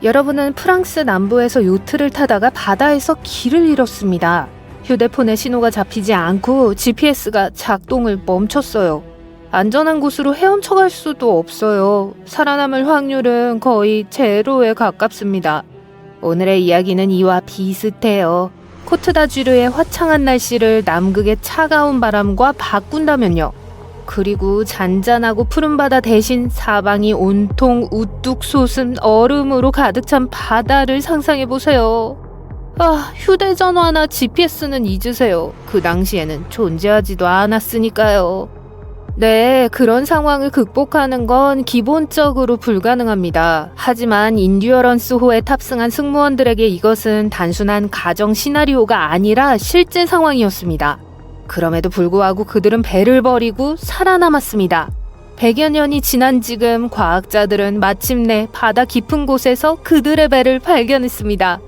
여러분은 프랑스 남부에서 요트를 타다가 바다에서 길을 잃었습니다. 휴대폰에 신호가 잡히지 않고 GPS가 작동을 멈췄어요. 안전한 곳으로 헤엄쳐 갈 수도 없어요. 살아남을 확률은 거의 제로에 가깝습니다. 오늘의 이야기는 이와 비슷해요. 코트다주르의 화창한 날씨를 남극의 차가운 바람과 바꾼다면요. 그리고 잔잔하고 푸른 바다 대신 사방이 온통 우뚝 솟은 얼음으로 가득 찬 바다를 상상해보세요. 휴대전화나 GPS는 잊으세요. 그 당시에는 존재하지도 않았으니까요. 네, 그런 상황을 극복하는 건 기본적으로 불가능합니다. 하지만 인듀어런스호에 탑승한 승무원들에게 이것은 단순한 가정 시나리오가 아니라 실제 상황이었습니다. 그럼에도 불구하고 그들은 배를 버리고 살아남았습니다. 100여 년이 지난 지금 과학자들은 마침내 바다 깊은 곳에서 그들의 배를 발견했습니다.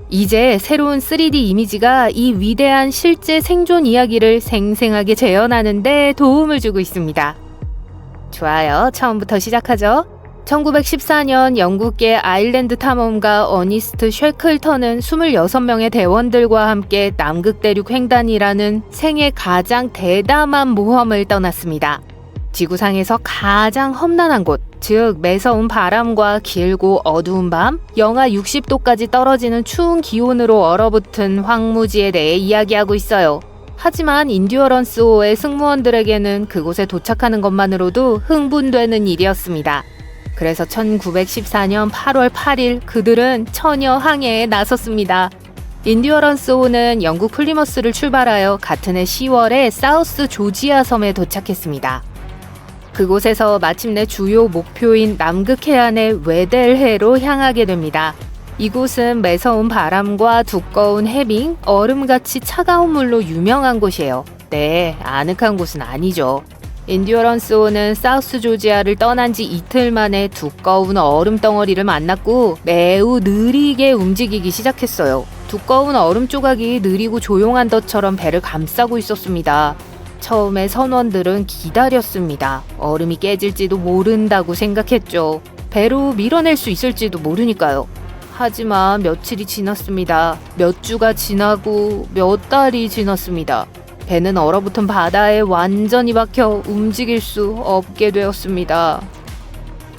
이제 새로운 3D 이미지가 이 위대한 실제 생존 이야기를 생생하게 재현하는 데 도움을 주고 있습니다. 좋아요. 처음부터 시작하죠. 1914년 영국계 아일랜드 탐험가 어니스트 쉐클턴은 26명의 대원들과 함께 남극 대륙 횡단이라는 생애 가장 대담한 모험을 떠났습니다. 지구상에서 가장 험난한 곳, 즉 매서운 바람과 길고 어두운 밤, 영하 60도까지 떨어지는 추운 기온으로 얼어붙은 황무지에 대해 이야기하고 있어요. 하지만 인듀어런스호의 승무원들에게는 그곳에 도착하는 것만으로도 흥분되는 일이었습니다. 그래서 1914년 8월 8일 그들은 처녀 항해에 나섰습니다. 인듀어런스호는 영국 플리머스를 출발하여 같은 해 10월에 사우스 조지아 섬에 도착했습니다. 그곳에서 마침내 주요 목표인 남극 해안의 웨델해로 향하게 됩니다. 이곳은 매서운 바람과 두꺼운 해빙, 얼음같이 차가운 물로 유명한 곳이에요. 네, 아늑한 곳은 아니죠. 인듀어런스호는 사우스 조지아를 떠난 지 이틀 만에 두꺼운 얼음 덩어리를 만났고 매우 느리게 움직이기 시작했어요. 두꺼운 얼음 조각이 느리고 조용한 덫처럼 배를 감싸고 있었습니다. 처음에 선원들은 기다렸습니다. 얼음이 깨질지도 모른다고 생각했죠. 배로 밀어낼 수 있을지도 모르니까요. 하지만 며칠이 지났습니다. 몇 주가 지나고 몇 달이 지났습니다. 배는 얼어붙은 바다에 완전히 박혀 움직일 수 없게 되었습니다.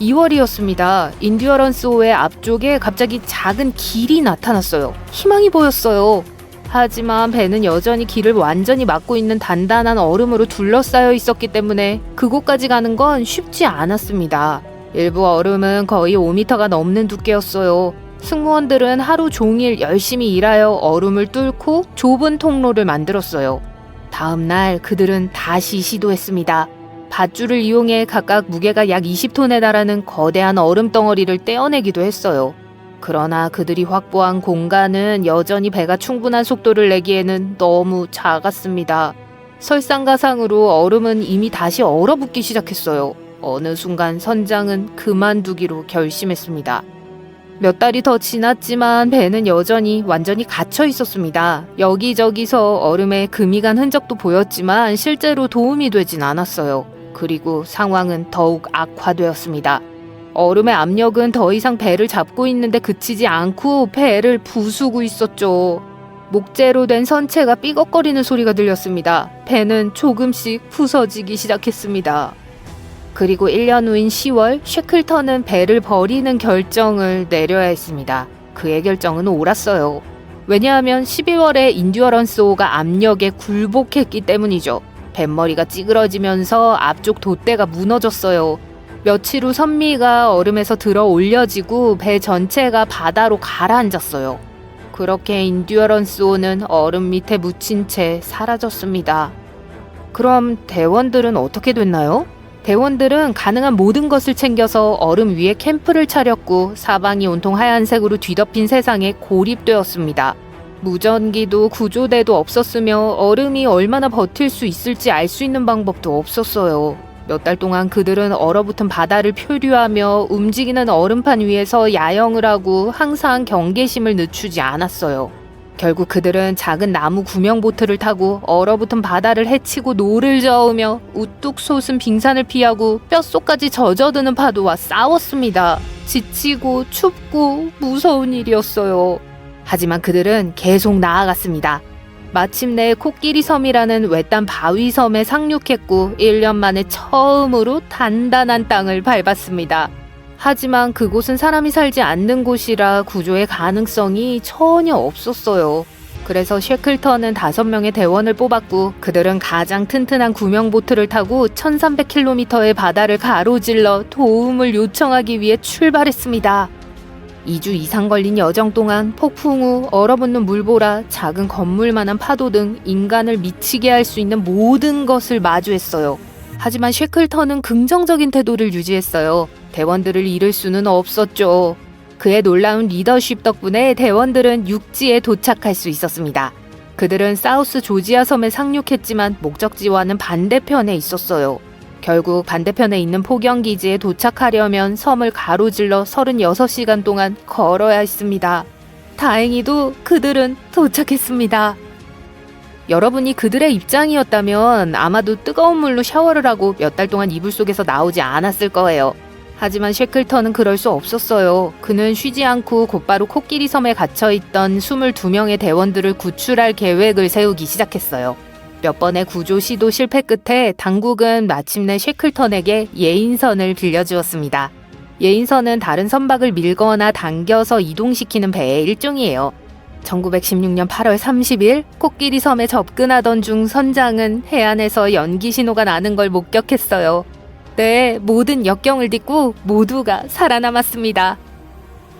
2월이었습니다. 인듀어런스호의 앞쪽에 갑자기 작은 길이 나타났어요. 희망이 보였어요. 하지만 배는 여전히 길을 완전히 막고 있는 단단한 얼음으로 둘러싸여 있었기 때문에 그곳까지 가는 건 쉽지 않았습니다. 일부 얼음은 거의 5m가 넘는 두께였어요. 승무원들은 하루 종일 열심히 일하여 얼음을 뚫고 좁은 통로를 만들었어요. 다음 날 그들은 다시 시도했습니다. 밧줄을 이용해 각각 무게가 약 20톤에 달하는 거대한 얼음 덩어리를 떼어내기도 했어요. 그러나 그들이 확보한 공간은 여전히 배가 충분한 속도를 내기에는 너무 작았습니다. 설상가상으로 얼음은 이미 다시 얼어붙기 시작했어요. 어느 순간 선장은 그만두기로 결심했습니다. 몇 달이 더 지났지만 배는 여전히 완전히 갇혀 있었습니다. 여기저기서 얼음에 금이 간 흔적도 보였지만 실제로 도움이 되진 않았어요. 그리고 상황은 더욱 악화되었습니다. 얼음의 압력은 더 이상 배를 잡고 있는데 그치지 않고 배를 부수고 있었죠. 목재로 된 선체가 삐걱거리는 소리가 들렸습니다. 배는 조금씩 부서지기 시작했습니다. 그리고 1년 후인 10월, 쉐클턴은 배를 버리는 결정을 내려야 했습니다. 그의 결정은 옳았어요. 왜냐하면 12월에 인듀어런스호가 압력에 굴복했기 때문이죠. 뱃머리가 찌그러지면서 앞쪽 돛대가 무너졌어요. 며칠 후 선미가 얼음에서 들어 올려지고 배 전체가 바다로 가라앉았어요. 그렇게 인듀어런스호는 얼음 밑에 묻힌 채 사라졌습니다. 그럼 대원들은 어떻게 됐나요? 대원들은 가능한 모든 것을 챙겨서 얼음 위에 캠프를 차렸고 사방이 온통 하얀색으로 뒤덮인 세상에 고립되었습니다. 무전기도 구조대도 없었으며 얼음이 얼마나 버틸 수 있을지 알 수 있는 방법도 없었어요. 몇 달 동안 그들은 얼어붙은 바다를 표류하며 움직이는 얼음판 위에서 야영을 하고 항상 경계심을 늦추지 않았어요. 결국 그들은 작은 나무 구명보트를 타고 얼어붙은 바다를 헤치고 노를 저으며 우뚝 솟은 빙산을 피하고 뼛속까지 젖어드는 파도와 싸웠습니다. 지치고 춥고 무서운 일이었어요. 하지만 그들은 계속 나아갔습니다. 마침내 코끼리 섬이라는 외딴 바위 섬에 상륙했고 1년 만에 처음으로 단단한 땅을 밟았습니다. 하지만 그곳은 사람이 살지 않는 곳이라 구조의 가능성이 전혀 없었어요. 그래서 쉐클턴은 5명의 대원을 뽑았고 그들은 가장 튼튼한 구명보트를 타고 1300km의 바다를 가로질러 도움을 요청하기 위해 출발했습니다. 2주 이상 걸린 여정 동안 폭풍 우, 얼어붙는 물보라, 작은 건물만한 파도 등 인간을 미치게 할 수 있는 모든 것을 마주했어요. 하지만 쉐클턴은 긍정적인 태도를 유지했어요. 대원들을 잃을 수는 없었죠. 그의 놀라운 리더십 덕분에 대원들은 육지에 도착할 수 있었습니다. 그들은 사우스 조지아 섬에 상륙했지만 목적지와는 반대편에 있었어요. 결국 반대편에 있는 포경기지에 도착하려면 섬을 가로질러 36시간 동안 걸어야 했습니다. 다행히도 그들은 도착했습니다. 여러분이 그들의 입장이었다면 아마도 뜨거운 물로 샤워를 하고 몇 달 동안 이불 속에서 나오지 않았을 거예요. 하지만 쉐클턴은 그럴 수 없었어요. 그는 쉬지 않고 곧바로 코끼리 섬에 갇혀있던 22명의 대원들을 구출할 계획을 세우기 시작했어요. 몇 번의 구조 시도 실패 끝에 당국은 마침내 쉐클턴에게 예인선을 빌려주었습니다. 예인선은 다른 선박을 밀거나 당겨서 이동시키는 배의 일종이에요. 1916년 8월 30일 코끼리 섬에 접근하던 중 선장은 해안에서 연기 신호가 나는 걸 목격했어요. 네, 모든 역경을 딛고 모두가 살아남았습니다.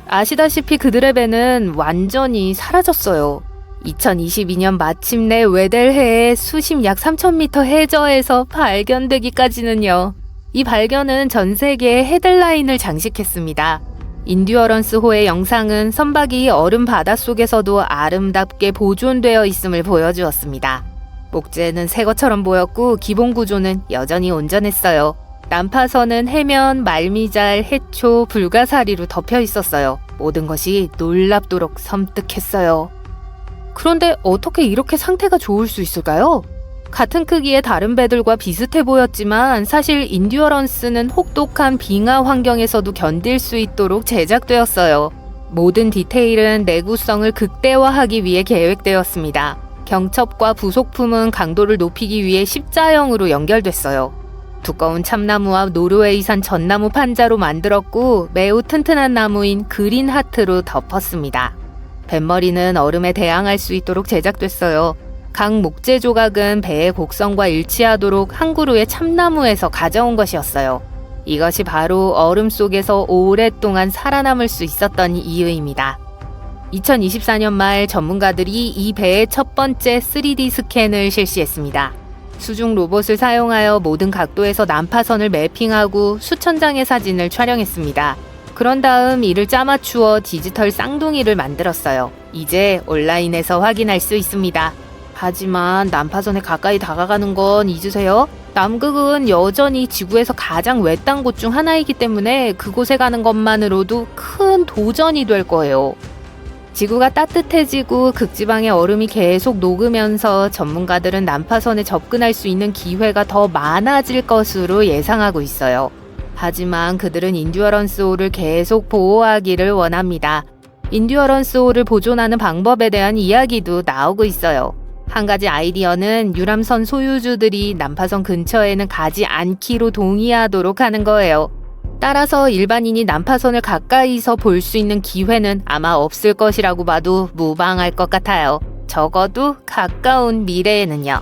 아시다시피 그들의 배는 완전히 사라졌어요. 2022년 마침내 웨델해의 수심 약 3000m 해저에서 발견되기까지는요. 이 발견은 전 세계의 헤드라인을 장식했습니다. 인듀어런스호의 영상은 선박이 얼음 바닷속에서도 아름답게 보존되어 있음을 보여주었습니다. 목재는 새 것처럼 보였고 기본 구조는 여전히 온전했어요. 난파선은 해면, 말미잘, 해초, 불가사리로 덮여 있었어요. 모든 것이 놀랍도록 섬뜩했어요. 그런데 어떻게 이렇게 상태가 좋을 수 있을까요? 같은 크기의 다른 배들과 비슷해 보였지만 사실 인듀어런스는 혹독한 빙하 환경에서도 견딜 수 있도록 제작되었어요. 모든 디테일은 내구성을 극대화하기 위해 계획되었습니다. 경첩과 부속품은 강도를 높이기 위해 십자형으로 연결됐어요. 두꺼운 참나무와 노르웨이산 전나무 판자로 만들었고 매우 튼튼한 나무인 그린 하트로 덮었습니다. 뱃머리는 얼음에 대항할 수 있도록 제작됐어요. 각 목재 조각은 배의 곡선과 일치하도록 한 그루의 참나무에서 가져온 것이었어요. 이것이 바로 얼음 속에서 오랫동안 살아남을 수 있었던 이유입니다. 2024년 말 전문가들이 이 배의 첫 번째 3D 스캔을 실시했습니다. 수중 로봇을 사용하여 모든 각도에서 난파선을 매핑하고 수천 장의 사진을 촬영했습니다. 그런 다음 이를 짜맞추어 디지털 쌍둥이를 만들었어요. 이제 온라인에서 확인할 수 있습니다. 하지만 난파선에 가까이 다가가는 건 잊으세요. 남극은 여전히 지구에서 가장 외딴 곳 중 하나이기 때문에 그곳에 가는 것만으로도 큰 도전이 될 거예요. 지구가 따뜻해지고 극지방의 얼음이 계속 녹으면서 전문가들은 난파선에 접근할 수 있는 기회가 더 많아질 것으로 예상하고 있어요. 하지만 그들은 인듀어런스호를 계속 보호하기를 원합니다. 인듀어런스호를 보존하는 방법에 대한 이야기도 나오고 있어요. 한 가지 아이디어는 유람선 소유주들이 난파선 근처에는 가지 않기로 동의하도록 하는 거예요. 따라서 일반인이 난파선을 가까이서 볼 수 있는 기회는 아마 없을 것이라고 봐도 무방할 것 같아요. 적어도 가까운 미래에는요.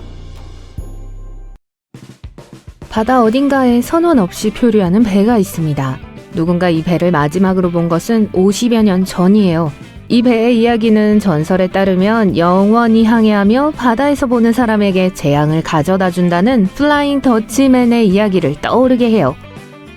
바다 어딘가에 선원 없이 표류하는 배가 있습니다. 누군가 이 배를 마지막으로 본 것은 50여 년 전이에요. 이 배의 이야기는 전설에 따르면 영원히 항해하며 바다에서 보는 사람에게 재앙을 가져다 준다는 플라잉 더치맨의 이야기를 떠오르게 해요.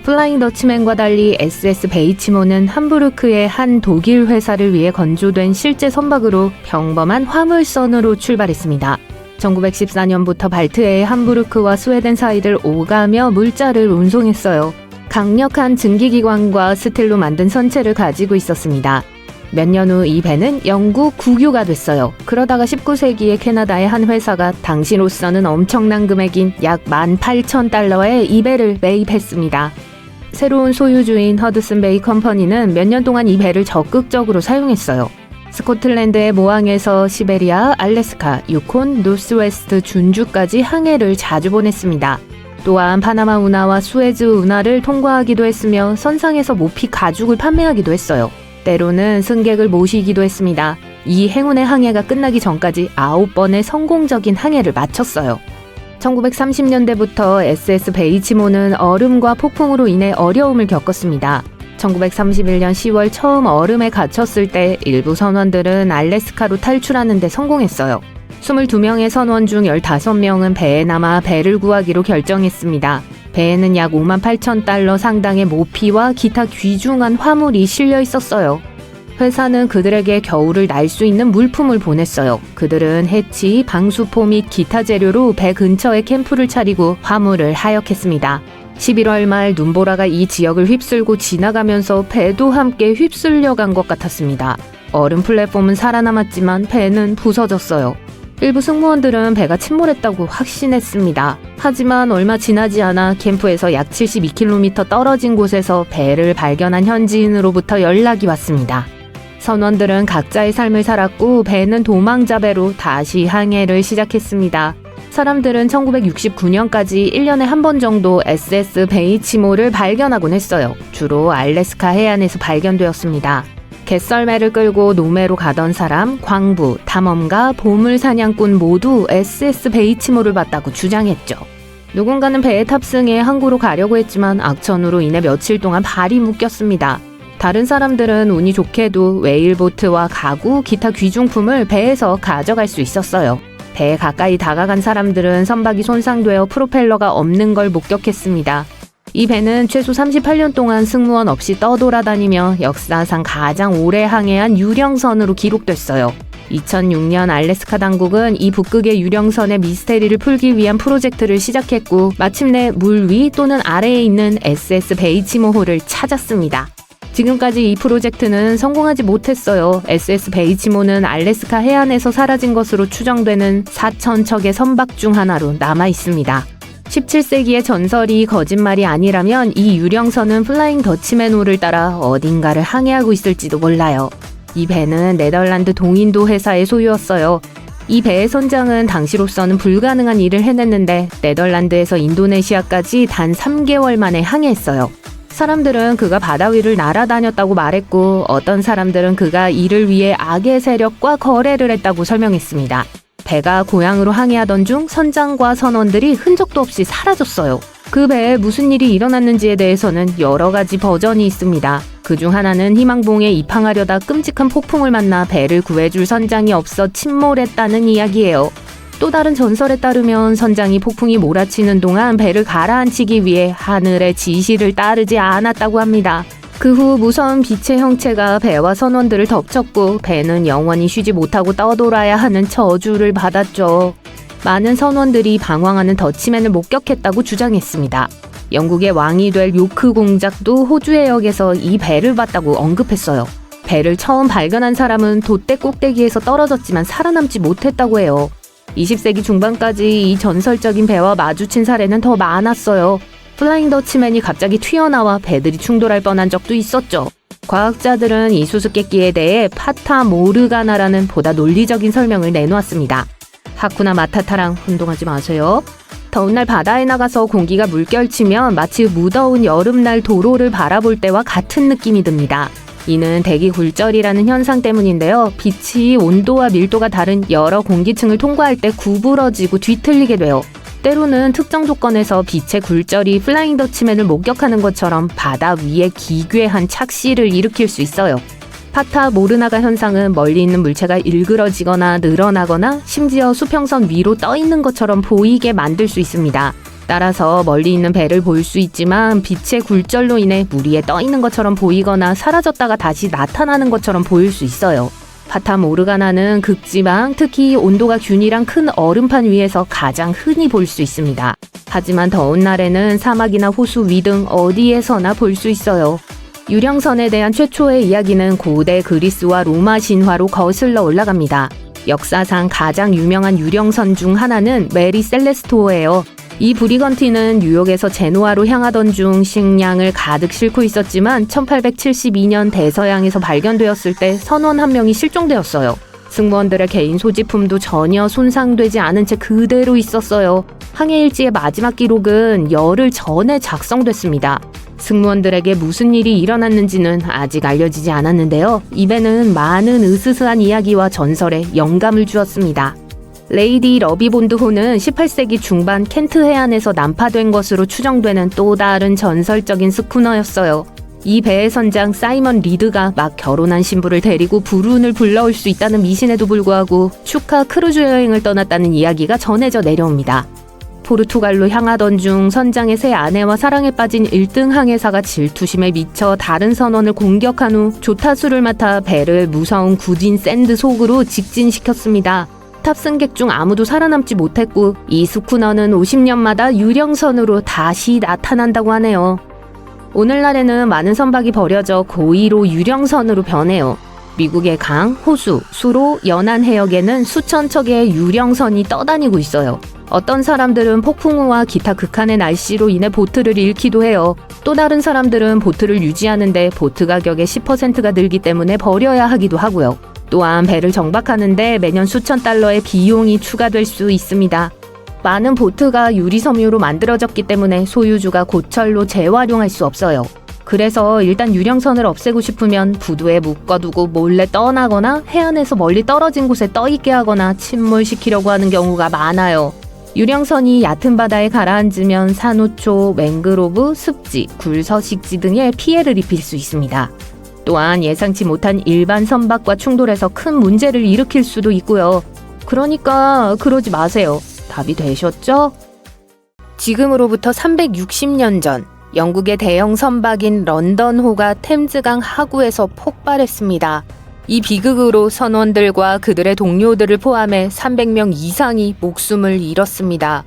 플라잉 더치맨과 달리 SS 베이치모는 함부르크의 한 독일 회사를 위해 건조된 실제 선박으로 평범한 화물선으로 출발했습니다. 1914년부터 발트해의 함부르크와 스웨덴 사이를 오가며 물자를 운송했어요. 강력한 증기기관과 스틸로 만든 선체를 가지고 있었습니다. 몇 년 후 이 배는 영국 국유가 됐어요. 그러다가 19세기에 캐나다의 한 회사가 당시로서는 엄청난 금액인 약 18,000달러에 이 배를 매입했습니다. 새로운 소유주인 허드슨 베이 컴퍼니는 몇 년 동안 이 배를 적극적으로 사용했어요. 스코틀랜드의 모항에서 시베리아, 알래스카, 유콘, 노스웨스트, 준주까지 항해를 자주 보냈습니다. 또한 파나마 운하와 수에즈 운하를 통과하기도 했으며 선상에서 모피 가죽을 판매하기도 했어요. 때로는 승객을 모시기도 했습니다. 이 행운의 항해가 끝나기 전까지 9번의 성공적인 항해를 마쳤어요. 1930년대부터 SS 베이치모는 얼음과 폭풍으로 인해 어려움을 겪었습니다. 1931년 10월 처음 얼음에 갇혔을 때 일부 선원들은 알래스카로 탈출하는 데 성공했어요. 22명의 선원 중 15명은 배에 남아 배를 구하기로 결정했습니다. 배에는 약 58,000달러 상당의 모피와 기타 귀중한 화물이 실려 있었어요. 회사는 그들에게 겨울을 날 수 있는 물품을 보냈어요. 그들은 해치, 방수포 및 기타 재료로 배 근처에 캠프를 차리고 화물을 하역했습니다. 11월 말 눈보라가 이 지역을 휩쓸고 지나가면서 배도 함께 휩쓸려 간 것 같았습니다. 얼음 플랫폼은 살아남았지만 배는 부서졌어요. 일부 승무원들은 배가 침몰했다고 확신했습니다. 하지만 얼마 지나지 않아 캠프에서 약 72km 떨어진 곳에서 배를 발견한 현지인으로부터 연락이 왔습니다. 선원들은 각자의 삶을 살았고 배는 도망자 배로 다시 항해를 시작했습니다. 사람들은 1969년까지 1년에 한 번 정도 SS 베이치모를 발견하곤 했어요. 주로 알래스카 해안에서 발견되었습니다. 갯썰매를 끌고 노매로 가던 사람, 광부, 탐험가, 보물 사냥꾼 모두 SS 베이치모를 봤다고 주장했죠. 누군가는 배에 탑승해 항구로 가려고 했지만 악천후로 인해 며칠 동안 발이 묶였습니다. 다른 사람들은 운이 좋게도 웨일보트와 가구, 기타 귀중품을 배에서 가져갈 수 있었어요. 배에 가까이 다가간 사람들은 선박이 손상되어 프로펠러가 없는 걸 목격했습니다. 이 배는 최소 38년 동안 승무원 없이 떠돌아다니며 역사상 가장 오래 항해한 유령선으로 기록됐어요. 2006년 알래스카 당국은 이 북극의 유령선의 미스테리를 풀기 위한 프로젝트를 시작했고 마침내 물 위 또는 아래에 있는 SS 베이치모호를 찾았습니다. 지금까지 이 프로젝트는 성공하지 못했어요. SS 베이치모는 알래스카 해안에서 사라진 것으로 추정되는 4,000척의 선박 중 하나로 남아 있습니다. 17세기의 전설이 거짓말이 아니라면 이 유령선은 플라잉 더치맨호를 따라 어딘가를 항해하고 있을지도 몰라요. 이 배는 네덜란드 동인도 회사의 소유였어요. 이 배의 선장은 당시로서는 불가능한 일을 해냈는데 네덜란드에서 인도네시아까지 단 3개월 만에 항해했어요. 사람들은 그가 바다 위를 날아다녔다고 말했고 어떤 사람들은 그가 이를 위해 악의 세력과 거래를 했다고 설명했습니다. 배가 고향으로 항해하던 중 선장과 선원들이 흔적도 없이 사라졌어요. 그 배에 무슨 일이 일어났는지에 대해서는 여러 가지 버전이 있습니다. 그중 하나는 희망봉에 입항하려다 끔찍한 폭풍을 만나 배를 구해줄 선장이 없어 침몰했다는 이야기예요. 또 다른 전설에 따르면 선장이 폭풍이 몰아치는 동안 배를 가라앉히기 위해 하늘의 지시를 따르지 않았다고 합니다. 그 후 무서운 빛의 형체가 배와 선원들을 덮쳤고 배는 영원히 쉬지 못하고 떠돌아야 하는 저주를 받았죠. 많은 선원들이 방황하는 더치맨을 목격했다고 주장했습니다. 영국의 왕이 될 요크 공작도 호주의 역에서 이 배를 봤다고 언급했어요. 배를 처음 발견한 사람은 돛대 꼭대기에서 떨어졌지만 살아남지 못했다고 해요. 20세기 중반까지 이 전설적인 배와 마주친 사례는 더 많았어요. 플라잉 더치맨이 갑자기 튀어나와 배들이 충돌할 뻔한 적도 있었죠. 과학자들은 이 수수께끼에 대해 파타 모르가나라는 보다 논리적인 설명을 내놓았습니다. 하쿠나 마타타랑 혼동하지 마세요. 더운 날 바다에 나가서 공기가 물결치면 마치 무더운 여름날 도로를 바라볼 때와 같은 느낌이 듭니다. 이는 대기 굴절이라는 현상 때문인데요. 빛이 온도와 밀도가 다른 여러 공기층을 통과할 때 구부러지고 뒤틀리게 돼요. 때로는 특정 조건에서 빛의 굴절이 플라잉 더치맨을 목격하는 것처럼 바다 위에 기괴한 착시를 일으킬 수 있어요. 파타 모르나가 현상은 멀리 있는 물체가 일그러지거나 늘어나거나 심지어 수평선 위로 떠 있는 것처럼 보이게 만들 수 있습니다. 따라서 멀리 있는 배를 볼 수 있지만 빛의 굴절로 인해 물 위에 떠 있는 것처럼 보이거나 사라졌다가 다시 나타나는 것처럼 보일 수 있어요. 파타 모르가나는 극지방, 특히 온도가 균일한 큰 얼음판 위에서 가장 흔히 볼 수 있습니다. 하지만 더운 날에는 사막이나 호수 위 등 어디에서나 볼 수 있어요. 유령선에 대한 최초의 이야기는 고대 그리스와 로마 신화로 거슬러 올라갑니다. 역사상 가장 유명한 유령선 중 하나는 메리 셀레스토어예요. 이 브리건티는 뉴욕에서 제노아로 향하던 중 식량을 가득 싣고 있었지만 1872년 대서양에서 발견되었을 때 선원 한 명이 실종되었어요. 승무원들의 개인 소지품도 전혀 손상되지 않은 채 그대로 있었어요. 항해일지의 마지막 기록은 열흘 전에 작성됐습니다. 승무원들에게 무슨 일이 일어났는지는 아직 알려지지 않았는데요. 이 배는 많은 으스스한 이야기와 전설에 영감을 주었습니다. 레이디 러비본드호는 18세기 중반 켄트 해안에서 난파된 것으로 추정되는 또 다른 전설적인 스쿠너였어요. 이 배의 선장 사이먼 리드가 막 결혼한 신부를 데리고 불운을 불러올 수 있다는 미신에도 불구하고 축하 크루즈 여행을 떠났다는 이야기가 전해져 내려옵니다. 포르투갈로 향하던 중 선장의 새 아내와 사랑에 빠진 1등 항해사가 질투심에 미쳐 다른 선원을 공격한 후 조타수를 맡아 배를 무서운 굳은 샌드 속으로 직진시켰습니다. 탑승객 중 아무도 살아남지 못했고 이 스쿠너는 50년마다 유령선으로 다시 나타난다고 하네요. 오늘날에는 많은 선박이 버려져 고의로 유령선으로 변해요. 미국의 강, 호수, 수로, 연안 해역에는 수천 척의 유령선이 떠다니고 있어요. 어떤 사람들은 폭풍우와 기타 극한의 날씨로 인해 보트를 잃기도 해요. 또 다른 사람들은 보트를 유지하는데 보트 가격의 10%가 늘기 때문에 버려야 하기도 하고요. 또한 배를 정박하는데 매년 수천 달러의 비용이 추가될 수 있습니다. 많은 보트가 유리섬유로 만들어졌기 때문에 소유주가 고철로 재활용할 수 없어요. 그래서 일단 유령선을 없애고 싶으면 부두에 묶어두고 몰래 떠나거나 해안에서 멀리 떨어진 곳에 떠있게 하거나 침몰시키려고 하는 경우가 많아요. 유령선이 얕은 바다에 가라앉으면 산호초, 맹그로브, 습지, 굴서식지 등에 피해를 입힐 수 있습니다. 또한 예상치 못한 일반 선박과 충돌해서 큰 문제를 일으킬 수도 있고요. 그러니까 그러지 마세요. 답이 되셨죠? 지금으로부터 360년 전 영국의 대형 선박인 런던호가 템즈강 하구에서 폭발했습니다. 이 비극으로 선원들과 그들의 동료들을 포함해 300명 이상이 목숨을 잃었습니다.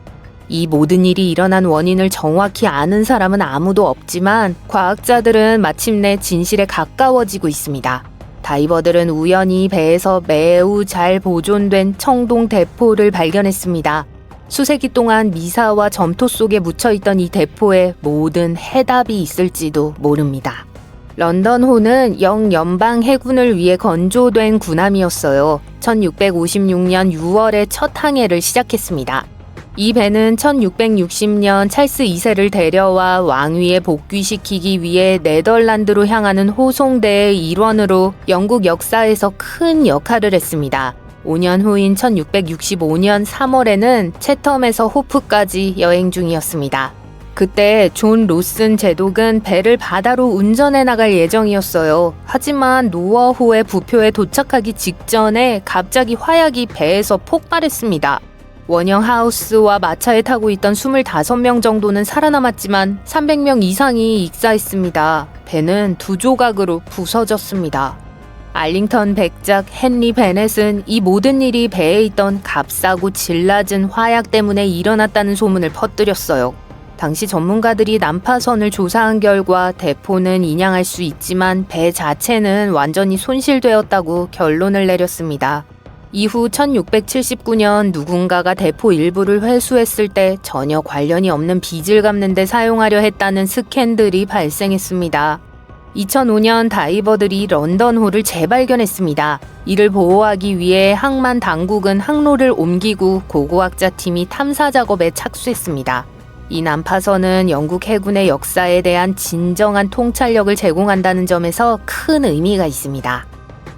이 모든 일이 일어난 원인을 정확히 아는 사람은 아무도 없지만 과학자들은 마침내 진실에 가까워지고 있습니다. 다이버들은 우연히 배에서 매우 잘 보존된 청동 대포를 발견했습니다. 수세기 동안 미사와 점토 속에 묻혀있던 이 대포에 모든 해답이 있을지도 모릅니다. 런던호는 영연방 해군을 위해 건조된 군함이었어요. 1656년 6월에 첫 항해를 시작했습니다. 이 배는 1660년 찰스 2세를 데려와 왕위에 복귀시키기 위해 네덜란드로 향하는 호송대의 일원으로 영국 역사에서 큰 역할을 했습니다. 5년 후인 1665년 3월에는 채텀에서 호프까지 여행 중이었습니다. 그때 존 로슨 제독은 배를 바다로 운전해 나갈 예정이었어요. 하지만 노어호의 부표에 도착하기 직전에 갑자기 화약이 배에서 폭발했습니다. 원형 하우스와 마차에 타고 있던 25명 정도는 살아남았지만 300명 이상이 익사했습니다. 배는 두 조각으로 부서졌습니다. 알링턴 백작 헨리 베넷은 이 모든 일이 배에 있던 값싸고 질 낮은 화약 때문에 일어났다는 소문을 퍼뜨렸어요. 당시 전문가들이 난파선을 조사한 결과 대포는 인양할 수 있지만 배 자체는 완전히 손실되었다고 결론을 내렸습니다. 이후 1679년 누군가가 대포 일부를 회수했을 때 전혀 관련이 없는 빚을 갚는 데 사용하려 했다는 스캔들이 발생했습니다. 2005년 다이버들이 런던호를 재발견했습니다. 이를 보호하기 위해 항만 당국은 항로를 옮기고 고고학자팀이 탐사 작업에 착수했습니다. 이 난파선은 영국 해군의 역사에 대한 진정한 통찰력을 제공한다는 점에서 큰 의미가 있습니다.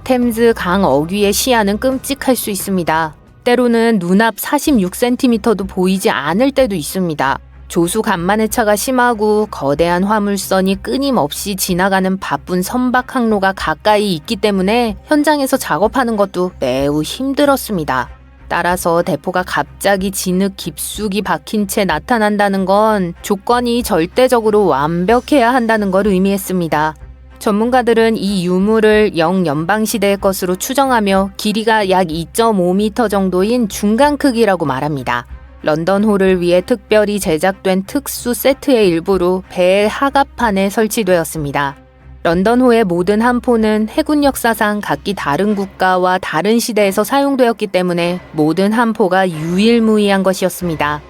템즈 강 어귀의 시야는 끔찍할 수 있습니다. 때로는 눈앞 46cm도 보이지 않을 때도 있습니다. 조수 간만의 차가 심하고 거대한 화물선이 끊임없이 지나가는 바쁜 선박 항로가 가까이 있기 때문에 현장에서 작업하는 것도 매우 힘들었습니다. 따라서 대포가 갑자기 진흙 깊숙이 박힌 채 나타난다는 건 조건이 절대적으로 완벽해야 한다는 걸 의미했습니다. 전문가들은 이 유물을 영연방시대의 것으로 추정하며 길이가 약 2.5m 정도인 중간 크기라고 말합니다. 런던호를 위해 특별히 제작된 특수 세트의 일부로 배의 하갑판에 설치되었습니다. 런던호의 모든 함포는 해군 역사상 각기 다른 국가와 다른 시대에서 사용되었기 때문에 모든 함포가 유일무이한 것이었습니다.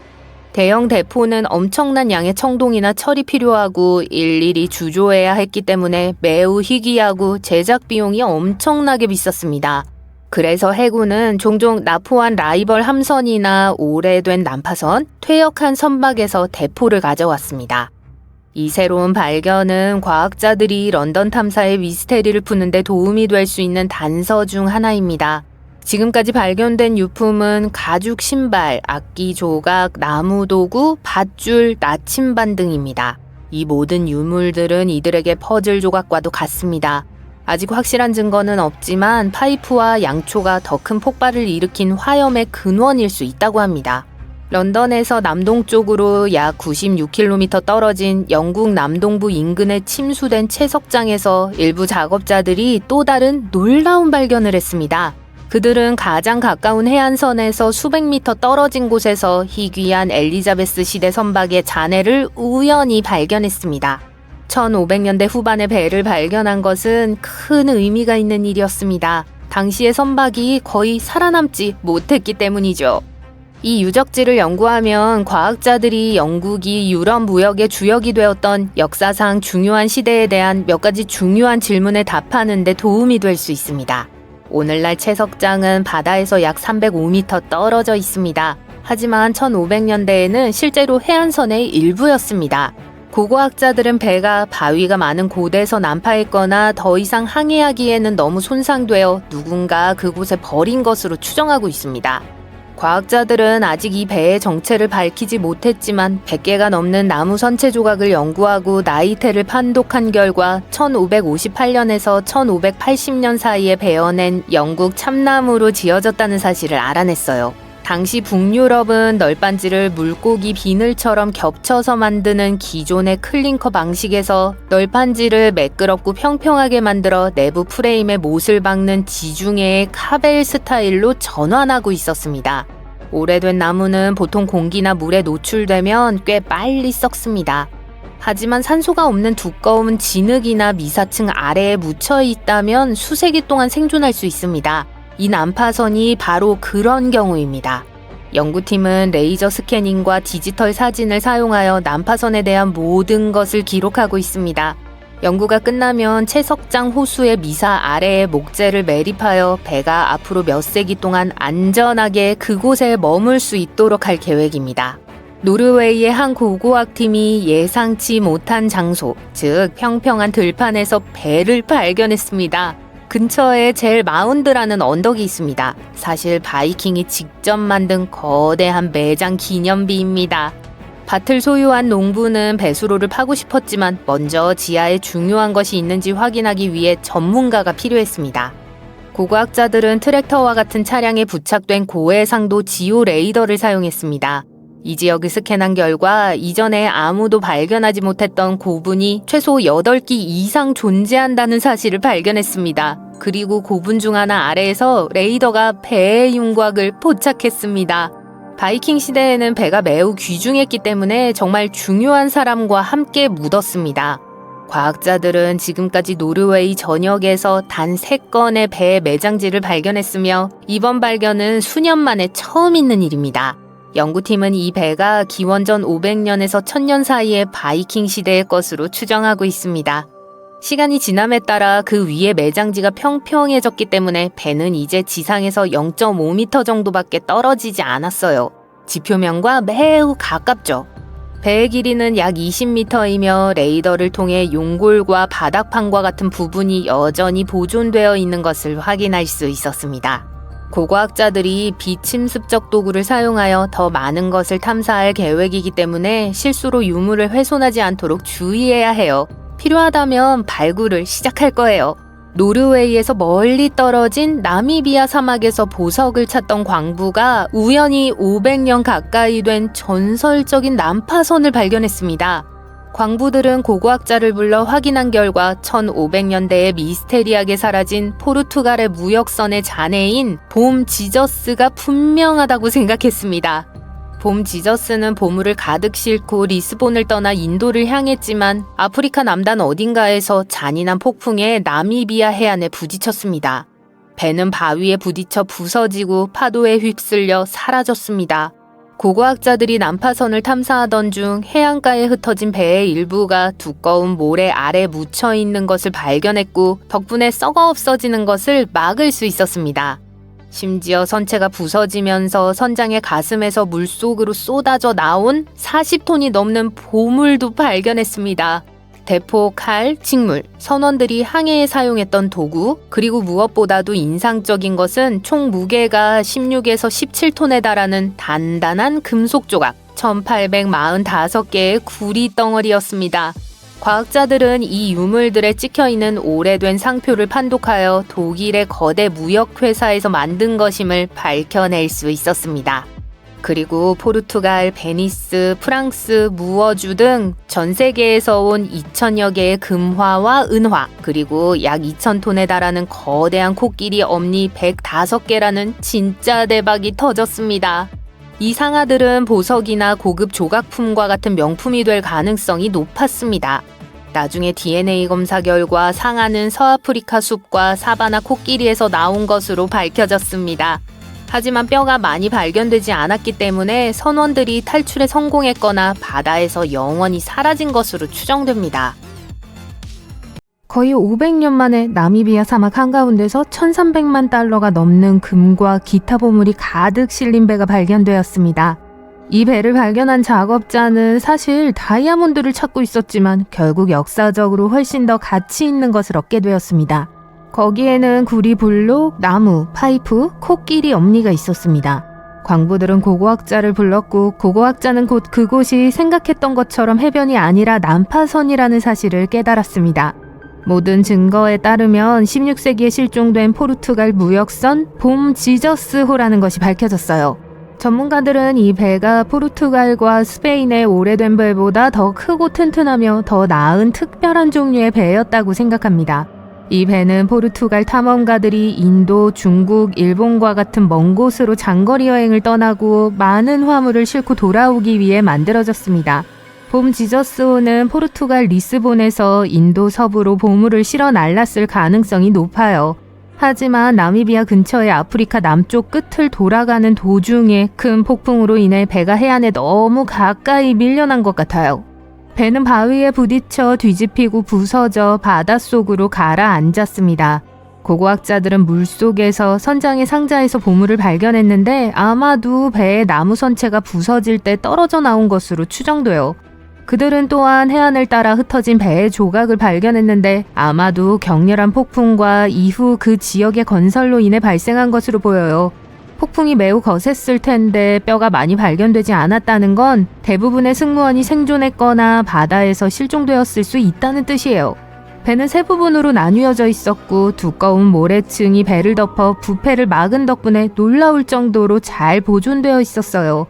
대형 대포는 엄청난 양의 청동이나 철이 필요하고 일일이 주조해야 했기 때문에 매우 희귀하고 제작 비용이 엄청나게 비쌌습니다. 그래서 해군은 종종 납포한 라이벌 함선이나 오래된 난파선, 퇴역한 선박에서 대포를 가져왔습니다. 이 새로운 발견은 과학자들이 런던 탐사의 미스테리를 푸는 데 도움이 될 수 있는 단서 중 하나입니다. 지금까지 발견된 유품은 가죽 신발, 악기 조각, 나무 도구, 밧줄, 나침반 등입니다. 이 모든 유물들은 이들에게 퍼즐 조각과도 같습니다. 아직 확실한 증거는 없지만 파이프와 양초가 더 큰 폭발을 일으킨 화염의 근원일 수 있다고 합니다. 런던에서 남동쪽으로 약 96km 떨어진 영국 남동부 인근에 침수된 채석장에서 일부 작업자들이 또 다른 놀라운 발견을 했습니다. 그들은 가장 가까운 해안선에서 수백 미터 떨어진 곳에서 희귀한 엘리자베스 시대 선박의 잔해를 우연히 발견했습니다. 1500년대 후반에 배를 발견한 것은 큰 의미가 있는 일이었습니다. 당시의 선박이 거의 살아남지 못했기 때문이죠. 이 유적지를 연구하면 과학자들이 영국이 유럽 무역의 주역이 되었던 역사상 중요한 시대에 대한 몇 가지 중요한 질문에 답하는 데 도움이 될 수 있습니다. 오늘날 채석장은 바다에서 약 305m 떨어져 있습니다. 하지만 1500년대에는 실제로 해안선의 일부였습니다. 고고학자들은 배가 바위가 많은 곳에서 난파했거나 더 이상 항해하기에는 너무 손상되어 누군가 그곳에 버린 것으로 추정하고 있습니다. 과학자들은 아직 이 배의 정체를 밝히지 못했지만 100개가 넘는 나무 선체 조각을 연구하고 나이테를 판독한 결과 1558년에서 1580년 사이에 베어낸 영국 참나무로 지어졌다는 사실을 알아냈어요. 당시 북유럽은 널빤지를 물고기 비늘처럼 겹쳐서 만드는 기존의 클링커 방식에서 널빤지를 매끄럽고 평평하게 만들어 내부 프레임에 못을 박는 지중해의 카벨 스타일로 전환하고 있었습니다. 오래된 나무는 보통 공기나 물에 노출되면 꽤 빨리 썩습니다. 하지만 산소가 없는 두꺼운 진흙이나 미사층 아래에 묻혀 있다면 수세기 동안 생존할 수 있습니다. 이 난파선이 바로 그런 경우입니다. 연구팀은 레이저 스캐닝과 디지털 사진을 사용하여 난파선에 대한 모든 것을 기록하고 있습니다. 연구가 끝나면 채석장 호수의 미사 아래에 목재를 매립하여 배가 앞으로 몇 세기 동안 안전하게 그곳에 머물 수 있도록 할 계획입니다. 노르웨이의 한 고고학팀이 예상치 못한 장소, 즉 평평한 들판에서 배를 발견했습니다. 근처에 젤 마운드라는 언덕이 있습니다. 사실 바이킹이 직접 만든 거대한 매장 기념비입니다. 밭을 소유한 농부는 배수로를 파고 싶었지만 먼저 지하에 중요한 것이 있는지 확인하기 위해 전문가가 필요했습니다. 고고학자들은 트랙터와 같은 차량에 부착된 고해상도 지오 레이더를 사용했습니다. 이 지역을 스캔한 결과 이전에 아무도 발견하지 못했던 고분이 최소 8기 이상 존재한다는 사실을 발견했습니다. 그리고 고분 중 하나 아래에서 레이더가 배의 윤곽을 포착했습니다. 바이킹 시대에는 배가 매우 귀중했기 때문에 정말 중요한 사람과 함께 묻었습니다. 과학자들은 지금까지 노르웨이 전역에서 단 3건의 배 매장지를 발견했으며 이번 발견은 수년 만에 처음 있는 일입니다. 연구팀은 이 배가 기원전 500년에서 1000년 사이의 바이킹 시대의 것으로 추정하고 있습니다. 시간이 지남에 따라 그 위에 매장지가 평평해졌기 때문에 배는 이제 지상에서 0.5m 정도밖에 떨어지지 않았어요. 지표면과 매우 가깝죠. 배의 길이는 약 20m이며 레이더를 통해 용골과 바닥판과 같은 부분이 여전히 보존되어 있는 것을 확인할 수 있었습니다. 고고학자들이 비침습적 도구를 사용하여 더 많은 것을 탐사할 계획이기 때문에 실수로 유물을 훼손하지 않도록 주의해야 해요. 필요하다면 발굴을 시작할 거예요. 노르웨이에서 멀리 떨어진 나미비아 사막에서 보석을 찾던 광부가 우연히 500년 가까이 된 전설적인 난파선을 발견했습니다. 광부들은 고고학자를 불러 확인한 결과 1500년대에 미스테리하게 사라진 포르투갈의 무역선의 잔해인 봄 지저스가 분명하다고 생각했습니다. 봄 지저스는 보물을 가득 싣고 리스본을 떠나 인도를 향했지만 아프리카 남단 어딘가에서 잔인한 폭풍에 나미비아 해안에 부딪혔습니다. 배는 바위에 부딪혀 부서지고 파도에 휩쓸려 사라졌습니다. 고고학자들이 난파선을 탐사하던 중 해안가에 흩어진 배의 일부가 두꺼운 모래 아래 묻혀 있는 것을 발견했고 덕분에 썩어 없어지는 것을 막을 수 있었습니다. 심지어 선체가 부서지면서 선장의 가슴에서 물속으로 쏟아져 나온 40톤이 넘는 보물도 발견했습니다. 대포, 칼, 직물, 선원들이 항해에 사용했던 도구, 그리고 무엇보다도 인상적인 것은 총 무게가 16에서 17톤에 달하는 단단한 금속 조각, 1845개의 구리 덩어리였습니다. 과학자들은 이 유물들에 찍혀있는 오래된 상표를 판독하여 독일의 거대 무역회사에서 만든 것임을 밝혀낼 수 있었습니다. 그리고 포르투갈, 베니스, 프랑스, 무어주 등 전 세계에서 온 2,000여 개의 금화와 은화, 그리고 약 2,000톤에 달하는 거대한 코끼리 엄니 105개라는 진짜 대박이 터졌습니다. 이 상아들은 보석이나 고급 조각품과 같은 명품이 될 가능성이 높았습니다. 나중에 DNA 검사 결과 상아는 서아프리카 숲과 사바나 코끼리에서 나온 것으로 밝혀졌습니다. 하지만 뼈가 많이 발견되지 않았기 때문에 선원들이 탈출에 성공했거나 바다에서 영원히 사라진 것으로 추정됩니다. 거의 500년 만에 나미비아 사막 한가운데서 1,300만 달러가 넘는 금과 기타 보물이 가득 실린 배가 발견되었습니다. 이 배를 발견한 작업자는 사실 다이아몬드를 찾고 있었지만 결국 역사적으로 훨씬 더 가치 있는 것을 얻게 되었습니다. 거기에는 구리 블록, 나무, 파이프, 코끼리 엄니가 있었습니다. 광부들은 고고학자를 불렀고 고고학자는 곧 그곳이 생각했던 것처럼 해변이 아니라 난파선이라는 사실을 깨달았습니다. 모든 증거에 따르면 16세기에 실종된 포르투갈 무역선 봄 지저스호라는 것이 밝혀졌어요. 전문가들은 이 배가 포르투갈과 스페인의 오래된 배보다 더 크고 튼튼하며 더 나은 특별한 종류의 배였다고 생각합니다. 이 배는 포르투갈 탐험가들이 인도, 중국, 일본과 같은 먼 곳으로 장거리 여행을 떠나고 많은 화물을 싣고 돌아오기 위해 만들어졌습니다. 봄 지저스호는 포르투갈 리스본에서 인도 서부로 보물을 실어 날랐을 가능성이 높아요. 하지만 나미비아 근처의 아프리카 남쪽 끝을 돌아가는 도중에 큰 폭풍으로 인해 배가 해안에 너무 가까이 밀려난 것 같아요. 배는 바위에 부딪혀 뒤집히고 부서져 바닷속으로 가라앉았습니다. 고고학자들은 물속에서 선장의 상자에서 보물을 발견했는데 아마도 배의 나무 선체가 부서질 때 떨어져 나온 것으로 추정돼요. 그들은 또한 해안을 따라 흩어진 배의 조각을 발견했는데 아마도 격렬한 폭풍과 이후 그 지역의 건설로 인해 발생한 것으로 보여요. 폭풍이 매우 거셌을 텐데 뼈가 많이 발견되지 않았다는 건 대부분의 승무원이 생존했거나 바다에서 실종되었을 수 있다는 뜻이에요. 배는 세 부분으로 나뉘어져 있었고 두꺼운 모래층이 배를 덮어 부패를 막은 덕분에 놀라울 정도로 잘 보존되어 있었어요.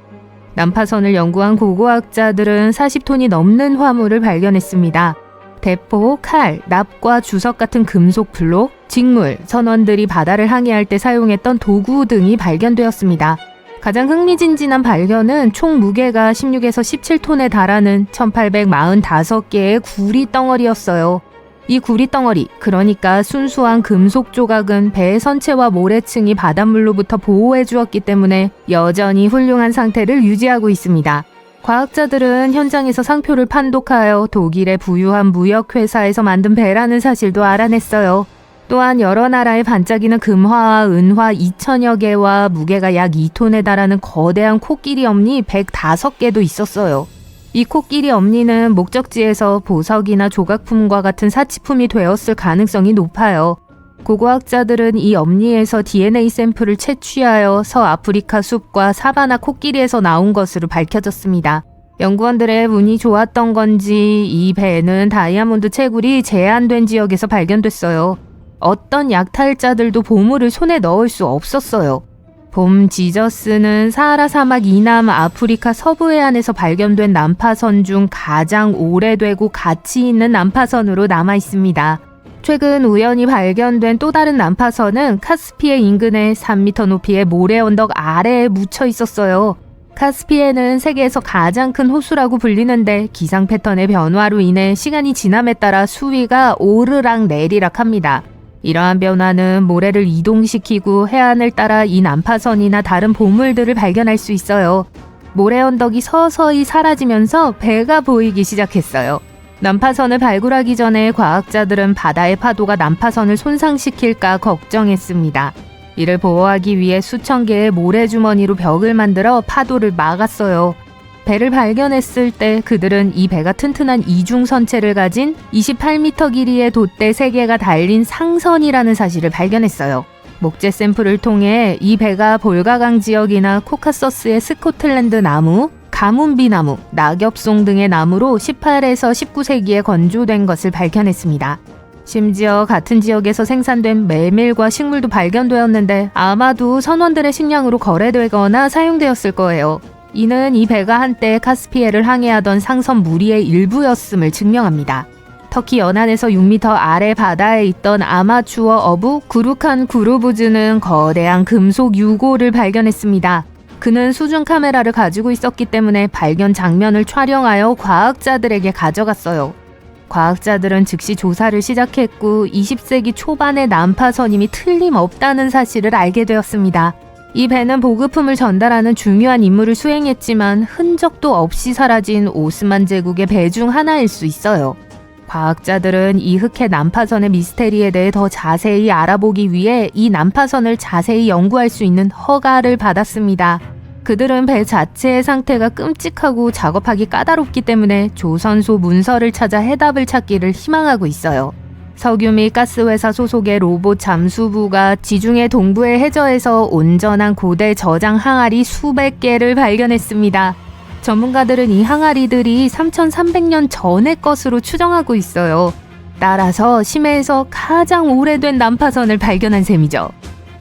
난파선을 연구한 고고학자들은 40톤이 넘는 화물을 발견했습니다. 대포, 칼, 납과 주석 같은 금속 블록, 직물, 선원들이 바다를 항해할 때 사용했던 도구 등이 발견되었습니다. 가장 흥미진진한 발견은 총 무게가 16에서 17톤에 달하는 1845개의 구리 덩어리였어요. 이 구리 덩어리, 그러니까 순수한 금속 조각은 배의 선체와 모래층이 바닷물로부터 보호해 주었기 때문에 여전히 훌륭한 상태를 유지하고 있습니다. 과학자들은 현장에서 상표를 판독하여 독일의 부유한 무역회사에서 만든 배라는 사실도 알아냈어요. 또한 여러 나라의 반짝이는 금화와 은화 2,000여 개와 무게가 약 2톤에 달하는 거대한 코끼리 엄니 105개도 있었어요. 이 코끼리 엄니는 목적지에서 보석이나 조각품과 같은 사치품이 되었을 가능성이 높아요. 고고학자들은 이 엄니에서 DNA 샘플을 채취하여 서아프리카 숲과 사바나 코끼리에서 나온 것으로 밝혀졌습니다. 연구원들의 운이 좋았던 건지 이 배는 다이아몬드 채굴이 제한된 지역에서 발견됐어요. 어떤 약탈자들도 보물을 손에 넣을 수 없었어요. 봄 지저스는 사하라 사막 이남 아프리카 서부 해안에서 발견된 난파선 중 가장 오래되고 가치 있는 난파선으로 남아 있습니다. 최근 우연히 발견된 또 다른 난파선은 카스피해 인근의 3m 높이의 모래 언덕 아래에 묻혀 있었어요. 카스피해는 세계에서 가장 큰 호수라고 불리는데 기상 패턴의 변화로 인해 시간이 지남에 따라 수위가 오르락 내리락 합니다. 이러한 변화는 모래를 이동시키고 해안을 따라 이 난파선이나 다른 보물들을 발견할 수 있어요. 모래 언덕이 서서히 사라지면서 배가 보이기 시작했어요. 난파선을 발굴하기 전에 과학자들은 바다의 파도가 난파선을 손상시킬까 걱정했습니다. 이를 보호하기 위해 수천 개의 모래주머니로 벽을 만들어 파도를 막았어요. 배를 발견했을 때 그들은 이 배가 튼튼한 이중선체를 가진 28m 길이의 돛대 3개가 달린 상선이라는 사실을 발견했어요. 목재 샘플을 통해 이 배가 볼가강 지역이나 코카서스의 스코틀랜드 나무, 가문비나무, 낙엽송 등의 나무로 18에서 19세기에 건조된 것을 발견했습니다. 심지어 같은 지역에서 생산된 메밀과 식물도 발견되었는데 아마도 선원들의 식량으로 거래되거나 사용되었을 거예요. 이는 이 배가 한때 카스피해를 항해하던 상선 무리의 일부였음을 증명합니다. 터키 연안에서 6m 아래 바다에 있던 아마추어 어부 구루칸 구루부즈는 거대한 금속 유골을 발견했습니다. 그는 수중 카메라를 가지고 있었기 때문에 발견 장면을 촬영하여 과학자들에게 가져갔어요. 과학자들은 즉시 조사를 시작했고 20세기 초반의 난파선임이 틀림없다는 사실을 알게 되었습니다. 이 배는 보급품을 전달하는 중요한 임무를 수행했지만 흔적도 없이 사라진 오스만 제국의 배 중 하나일 수 있어요. 과학자들은 이 흑해 난파선의 미스테리에 대해 더 자세히 알아보기 위해 이 난파선을 자세히 연구할 수 있는 허가를 받았습니다. 그들은 배 자체의 상태가 끔찍하고 작업하기 까다롭기 때문에 조선소 문서를 찾아 해답을 찾기를 희망하고 있어요. 석유 및 가스회사 소속의 로봇 잠수부가 지중해 동부의 해저에서 온전한 고대 저장 항아리 수백 개를 발견했습니다. 전문가들은 이 항아리들이 3300년 전의 것으로 추정하고 있어요. 따라서 심해에서 가장 오래된 난파선을 발견한 셈이죠.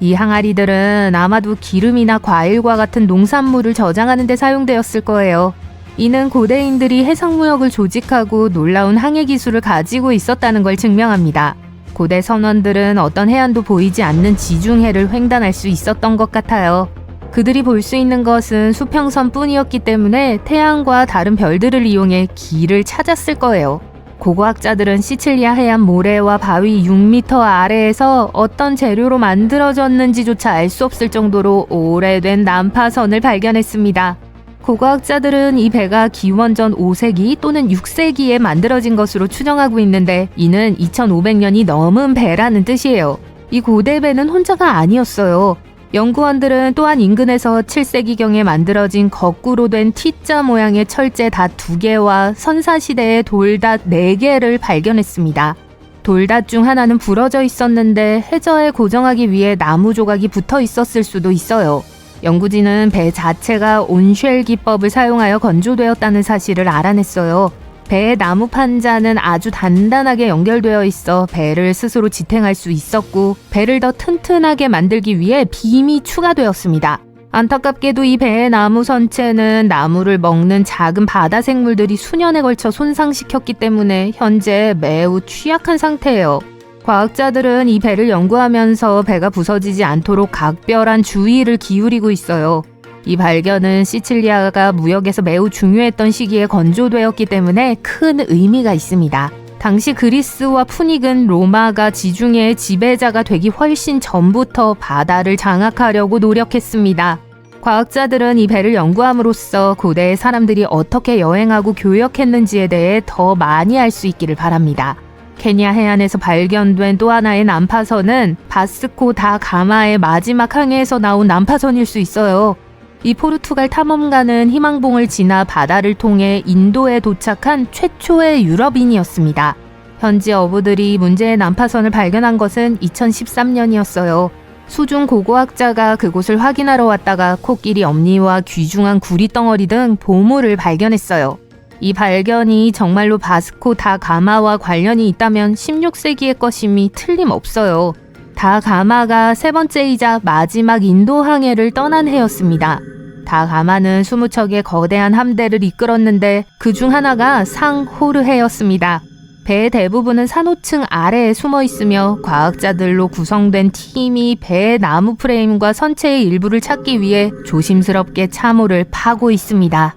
이 항아리들은 아마도 기름이나 과일과 같은 농산물을 저장하는 데 사용되었을 거예요. 이는 고대인들이 해상무역을 조직하고 놀라운 항해 기술을 가지고 있었다는 걸 증명합니다. 고대 선원들은 어떤 해안도 보이지 않는 지중해를 횡단할 수 있었던 것 같아요. 그들이 볼 수 있는 것은 수평선 뿐이었기 때문에 태양과 다른 별들을 이용해 길을 찾았을 거예요. 고고학자들은 시칠리아 해안 모래와 바위 6m 아래에서 어떤 재료로 만들어졌는지조차 알 수 없을 정도로 오래된 난파선을 발견했습니다. 고고학자들은 이 배가 기원전 5세기 또는 6세기에 만들어진 것으로 추정하고 있는데 이는 2500년이 넘은 배라는 뜻이에요. 이 고대 배는 혼자가 아니었어요. 연구원들은 또한 인근에서 7세기경에 만들어진 거꾸로 된 T자 모양의 철제 닷 2개와 선사시대의 돌닷 4개를 발견했습니다. 돌닷 중 하나는 부러져 있었는데 해저에 고정하기 위해 나무 조각이 붙어 있었을 수도 있어요. 연구진은 배 자체가 온쉘 기법을 사용하여 건조되었다는 사실을 알아냈어요. 배의 나무 판자는 아주 단단하게 연결되어 있어 배를 스스로 지탱할 수 있었고 배를 더 튼튼하게 만들기 위해 빔이 추가되었습니다. 안타깝게도 이 배의 나무 선체는 나무를 먹는 작은 바다 생물들이 수년에 걸쳐 손상시켰기 때문에 현재 매우 취약한 상태예요. 과학자들은 이 배를 연구하면서 배가 부서지지 않도록 각별한 주의를 기울이고 있어요. 이 발견은 시칠리아가 무역에서 매우 중요했던 시기에 건조되었기 때문에 큰 의미가 있습니다. 당시 그리스와 푸닉은 로마가 지중해의 지배자가 되기 훨씬 전부터 바다를 장악하려고 노력했습니다. 과학자들은 이 배를 연구함으로써 고대의 사람들이 어떻게 여행하고 교역했는지에 대해 더 많이 알 수 있기를 바랍니다. 케냐 해안에서 발견된 또 하나의 난파선은 바스코 다 가마의 마지막 항해에서 나온 난파선일 수 있어요. 이 포르투갈 탐험가는 희망봉을 지나 바다를 통해 인도에 도착한 최초의 유럽인이었습니다. 현지 어부들이 문제의 난파선을 발견한 것은 2013년이었어요. 수중 고고학자가 그곳을 확인하러 왔다가 코끼리 엄니와 귀중한 구리덩어리 등 보물을 발견했어요. 이 발견이 정말로 바스코 다 가마와 관련이 있다면 16세기의 것임이 틀림없어요. 다 가마가 세 번째이자 마지막 인도 항해를 떠난 해였습니다. 다 가마는 20척의 거대한 함대를 이끌었는데 그중 하나가 상호르해였습니다. 배의 대부분은 산호층 아래에 숨어 있으며 과학자들로 구성된 팀이 배의 나무 프레임과 선체의 일부를 찾기 위해 조심스럽게 참호를 파고 있습니다.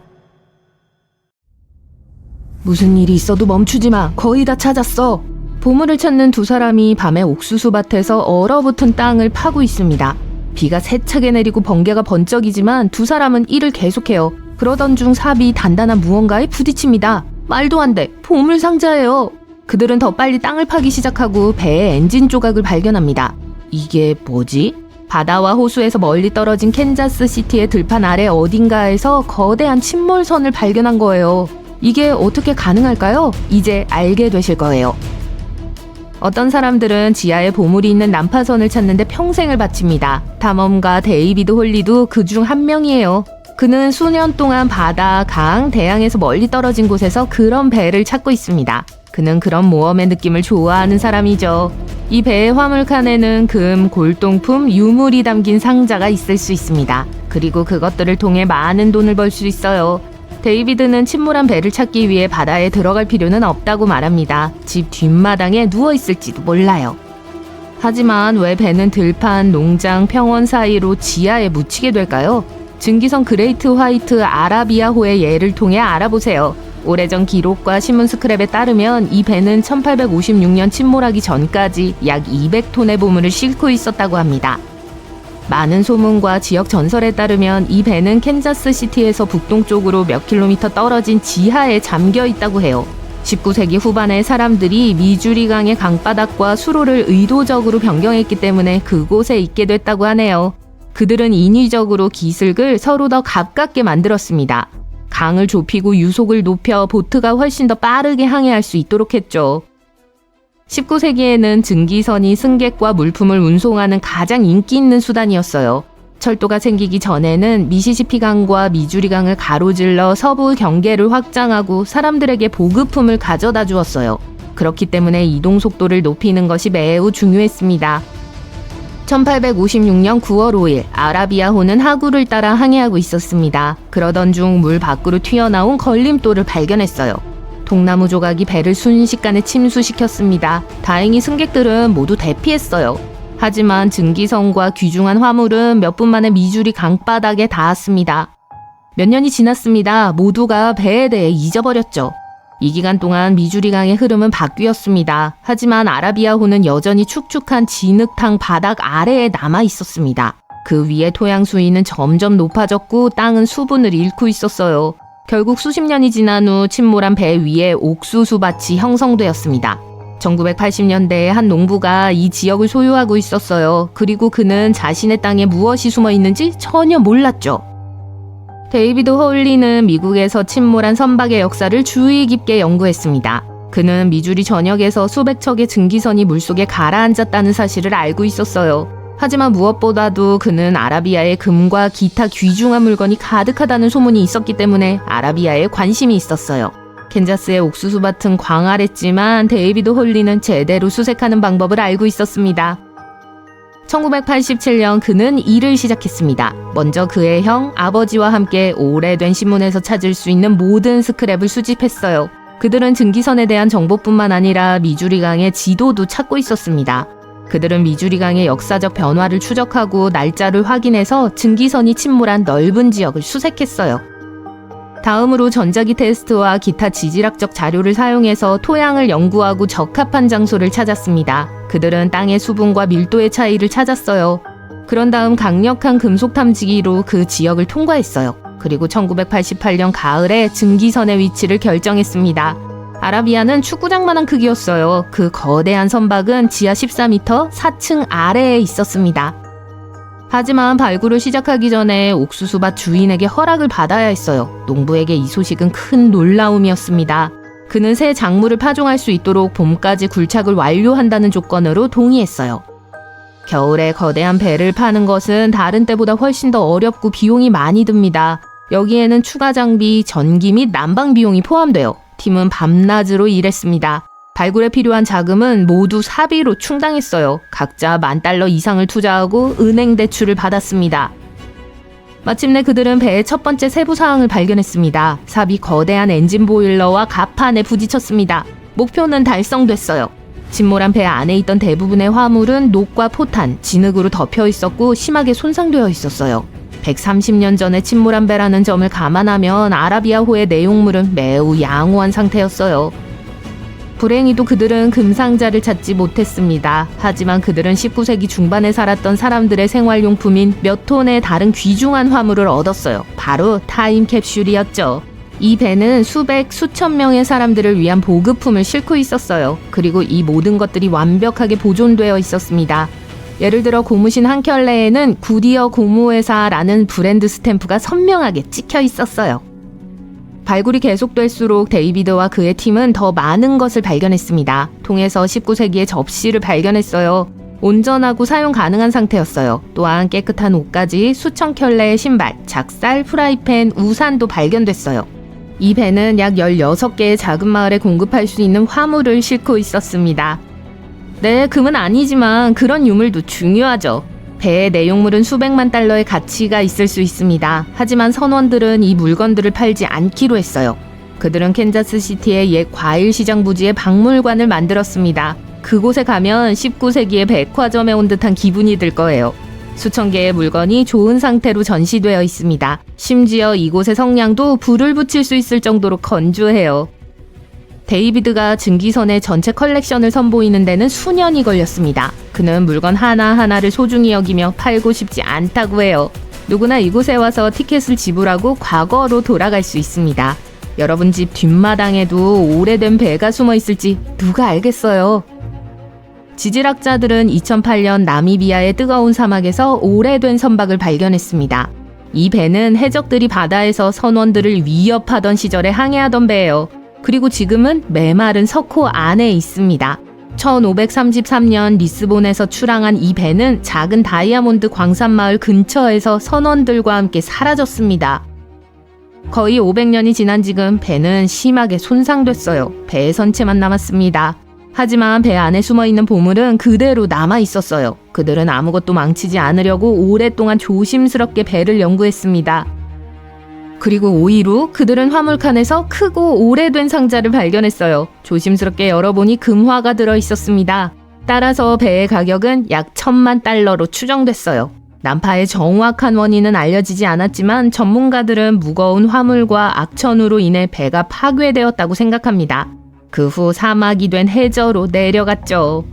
무슨 일이 있어도 멈추지 마. 거의 다 찾았어. 보물을 찾는 두 사람이 밤에 옥수수밭에서 얼어붙은 땅을 파고 있습니다. 비가 세차게 내리고 번개가 번쩍이지만 두 사람은 일을 계속해요. 그러던 중 삽이 단단한 무언가에 부딪힙니다. 말도 안 돼. 보물상자예요. 그들은 더 빨리 땅을 파기 시작하고 배의 엔진 조각을 발견합니다. 이게 뭐지? 바다와 호수에서 멀리 떨어진 캔자스 시티의 들판 아래 어딘가에서 거대한 침몰선을 발견한 거예요. 이게 어떻게 가능할까요? 이제 알게 되실 거예요. 어떤 사람들은 지하에 보물이 있는 난파선을 찾는데 평생을 바칩니다. 탐험가 데이비드 홀리도 그중 한 명이에요. 그는 수년 동안 바다, 강, 대양에서 멀리 떨어진 곳에서 그런 배를 찾고 있습니다. 그는 그런 모험의 느낌을 좋아하는 사람이죠. 이 배의 화물칸에는 금, 골동품, 유물이 담긴 상자가 있을 수 있습니다. 그리고 그것들을 통해 많은 돈을 벌 수 있어요. 데이비드는 침몰한 배를 찾기 위해 바다에 들어갈 필요는 없다고 말합니다. 집 뒷마당에 누워있을지도 몰라요. 하지만 왜 배는 들판, 농장, 평원 사이로 지하에 묻히게 될까요? 증기선 그레이트 화이트 아라비아호의 예를 통해 알아보세요. 오래전 기록과 신문 스크랩에 따르면 이 배는 1856년 침몰하기 전까지 약 200톤의 보물을 싣고 있었다고 합니다. 많은 소문과 지역 전설에 따르면 이 배는 캔자스 시티에서 북동쪽으로 몇 킬로미터 떨어진 지하에 잠겨 있다고 해요. 19세기 후반에 사람들이 미주리 강의 강바닥과 수로를 의도적으로 변경했기 때문에 그곳에 있게 됐다고 하네요. 그들은 인위적으로 기슭을 서로 더 가깝게 만들었습니다. 강을 좁히고 유속을 높여 보트가 훨씬 더 빠르게 항해할 수 있도록 했죠. 19세기에는 증기선이 승객과 물품을 운송하는 가장 인기 있는 수단이었어요. 철도가 생기기 전에는 미시시피 강과 미주리 강을 가로질러 서부 경계를 확장하고 사람들에게 보급품을 가져다 주었어요. 그렇기 때문에 이동 속도를 높이는 것이 매우 중요했습니다. 1856년 9월 5일 아라비아호는 하구를 따라 항해하고 있었습니다. 그러던 중 물 밖으로 튀어나온 걸림돌을 발견했어요. 통나무 조각이 배를 순식간에 침수시켰습니다. 다행히 승객들은 모두 대피했어요. 하지만 증기선과 귀중한 화물은 몇 분 만에 미주리 강바닥에 닿았습니다. 몇 년이 지났습니다. 모두가 배에 대해 잊어버렸죠. 이 기간 동안 미주리 강의 흐름은 바뀌었습니다. 하지만 아라비아호는 여전히 축축한 진흙탕 바닥 아래에 남아 있었습니다. 그 위에 토양 수위는 점점 높아졌고 땅은 수분을 잃고 있었어요. 결국 수십 년이 지난 후 침몰한 배 위에 옥수수밭이 형성되었습니다. 1980년대에 한 농부가 이 지역을 소유하고 있었어요. 그리고 그는 자신의 땅에 무엇이 숨어 있는지 전혀 몰랐죠. 데이비드 홀리는 미국에서 침몰한 선박의 역사를 주의 깊게 연구했습니다. 그는 미주리 전역에서 수백 척의 증기선이 물속에 가라앉았다는 사실을 알고 있었어요. 하지만 무엇보다도 그는 아라비아의 금과 기타 귀중한 물건이 가득하다는 소문이 있었기 때문에 아라비아에 관심이 있었어요. 캔자스의 옥수수밭은 광활했지만 데이비드 홀리는 제대로 수색하는 방법을 알고 있었습니다. 1987년 그는 일을 시작했습니다. 먼저 그의 형, 아버지와 함께 오래된 신문에서 찾을 수 있는 모든 스크랩을 수집했어요. 그들은 증기선에 대한 정보뿐만 아니라 미주리 강의 지도도 찾고 있었습니다. 그들은 미주리 강의 역사적 변화를 추적하고 날짜를 확인해서 증기선이 침몰한 넓은 지역을 수색했어요. 다음으로 전자기 테스트와 기타 지질학적 자료를 사용해서 토양을 연구하고 적합한 장소를 찾았습니다. 그들은 땅의 수분과 밀도의 차이를 찾았어요. 그런 다음 강력한 금속 탐지기로 그 지역을 통과했어요. 그리고 1988년 가을에 증기선의 위치를 결정했습니다. 아라비아는 축구장만한 크기였어요. 그 거대한 선박은 지하 14m 4층 아래에 있었습니다. 하지만 발굴을 시작하기 전에 옥수수밭 주인에게 허락을 받아야 했어요. 농부에게 이 소식은 큰 놀라움이었습니다. 그는 새 작물을 파종할 수 있도록 봄까지 굴착을 완료한다는 조건으로 동의했어요. 겨울에 거대한 배를 파는 것은 다른 때보다 훨씬 더 어렵고 비용이 많이 듭니다. 여기에는 추가 장비, 전기 및 난방 비용이 포함돼요. 팀은 밤낮으로 일했습니다. 발굴에 필요한 자금은 모두 사비로 충당했어요. 각자 $10,000 이상을 투자하고 은행 대출을 받았습니다. 마침내 그들은 배의 첫 번째 세부 사항을 발견했습니다. 삽이 거대한 엔진 보일러와 갑판에 부딪혔습니다. 목표는 달성됐어요. 침몰한 배 안에 있던 대부분의 화물은 녹과 포탄, 진흙으로 덮여 있었고 심하게 손상되어 있었어요. 130년 전에 침몰한 배라는 점을 감안하면 아라비아호의 내용물은 매우 양호한 상태였어요. 불행히도 그들은 금상자를 찾지 못했습니다. 하지만 그들은 19세기 중반에 살았던 사람들의 생활용품인 몇 톤의 다른 귀중한 화물을 얻었어요. 바로 타임캡슐이었죠. 이 배는 수천 명의 사람들을 위한 보급품을 싣고 있었어요. 그리고 이 모든 것들이 완벽하게 보존되어 있었습니다. 예를 들어 고무신 한 켤레에는 구디어 고무회사라는 브랜드 스탬프가 선명하게 찍혀 있었어요. 발굴이 계속될수록 데이비드와 그의 팀은 더 많은 것을 발견했습니다. 통에서 19세기의 접시를 발견했어요. 온전하고 사용 가능한 상태였어요. 또한 깨끗한 옷까지 수천 켤레의 신발, 작살, 프라이팬, 우산도 발견됐어요. 이 배는 약 16개의 작은 마을에 공급할 수 있는 화물을 싣고 있었습니다. 네, 금은 아니지만 그런 유물도 중요하죠. 배의 내용물은 수백만 달러의 가치가 있을 수 있습니다. 하지만 선원들은 이 물건들을 팔지 않기로 했어요. 그들은 캔자스시티의 옛 과일시장 부지에 박물관을 만들었습니다. 그곳에 가면 19세기의 백화점에 온 듯한 기분이 들 거예요. 수천 개의 물건이 좋은 상태로 전시되어 있습니다. 심지어 이곳의 성냥도 불을 붙일 수 있을 정도로 건조해요. 데이비드가 증기선의 전체 컬렉션을 선보이는 데는 수년이 걸렸습니다. 그는 물건 하나하나를 소중히 여기며 팔고 싶지 않다고 해요. 누구나 이곳에 와서 티켓을 지불하고 과거로 돌아갈 수 있습니다. 여러분 집 뒷마당에도 오래된 배가 숨어 있을지 누가 알겠어요. 지질학자들은 2008년 나미비아의 뜨거운 사막에서 오래된 선박을 발견했습니다. 이 배는 해적들이 바다에서 선원들을 위협하던 시절에 항해하던 배예요. 그리고 지금은 메마른 석호 안에 있습니다. 1533년 리스본에서 출항한 이 배는 작은 다이아몬드 광산마을 근처에서 선원들과 함께 사라졌습니다. 거의 500년이 지난 지금 배는 심하게 손상됐어요. 배의 선체만 남았습니다. 하지만 배 안에 숨어있는 보물은 그대로 남아있었어요. 그들은 아무것도 망치지 않으려고 오랫동안 조심스럽게 배를 연구했습니다. 그리고 5일 후 그들은 화물칸에서 크고 오래된 상자를 발견했어요. 조심스럽게 열어보니 금화가 들어있었습니다. 따라서 배의 가격은 약 1,000만 달러로 추정됐어요. 난파의 정확한 원인은 알려지지 않았지만 전문가들은 무거운 화물과 악천후로 인해 배가 파괴되었다고 생각합니다. 그 후 사막이 된 해저로 내려갔죠.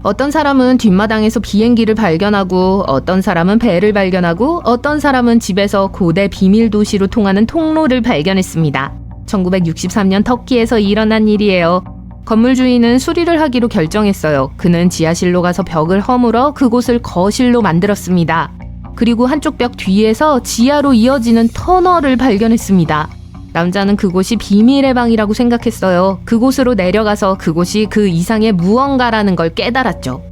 어떤 사람은 뒷마당에서 비행기를 발견하고 어떤 사람은 배를 발견하고 어떤 사람은 집에서 고대 비밀 도시로 통하는 통로를 발견했습니다. 1963년 터키에서 일어난 일이에요. 건물 주인은 수리를 하기로 결정했어요. 그는 지하실로 가서 벽을 허물어 그곳을 거실로 만들었습니다. 그리고 한쪽 벽 뒤에서 지하로 이어지는 터널을 발견했습니다. 남자는 그곳이 비밀의 방이라고 생각했어요. 그곳으로 내려가서 그곳이 그 이상의 무언가라는 걸 깨달았죠.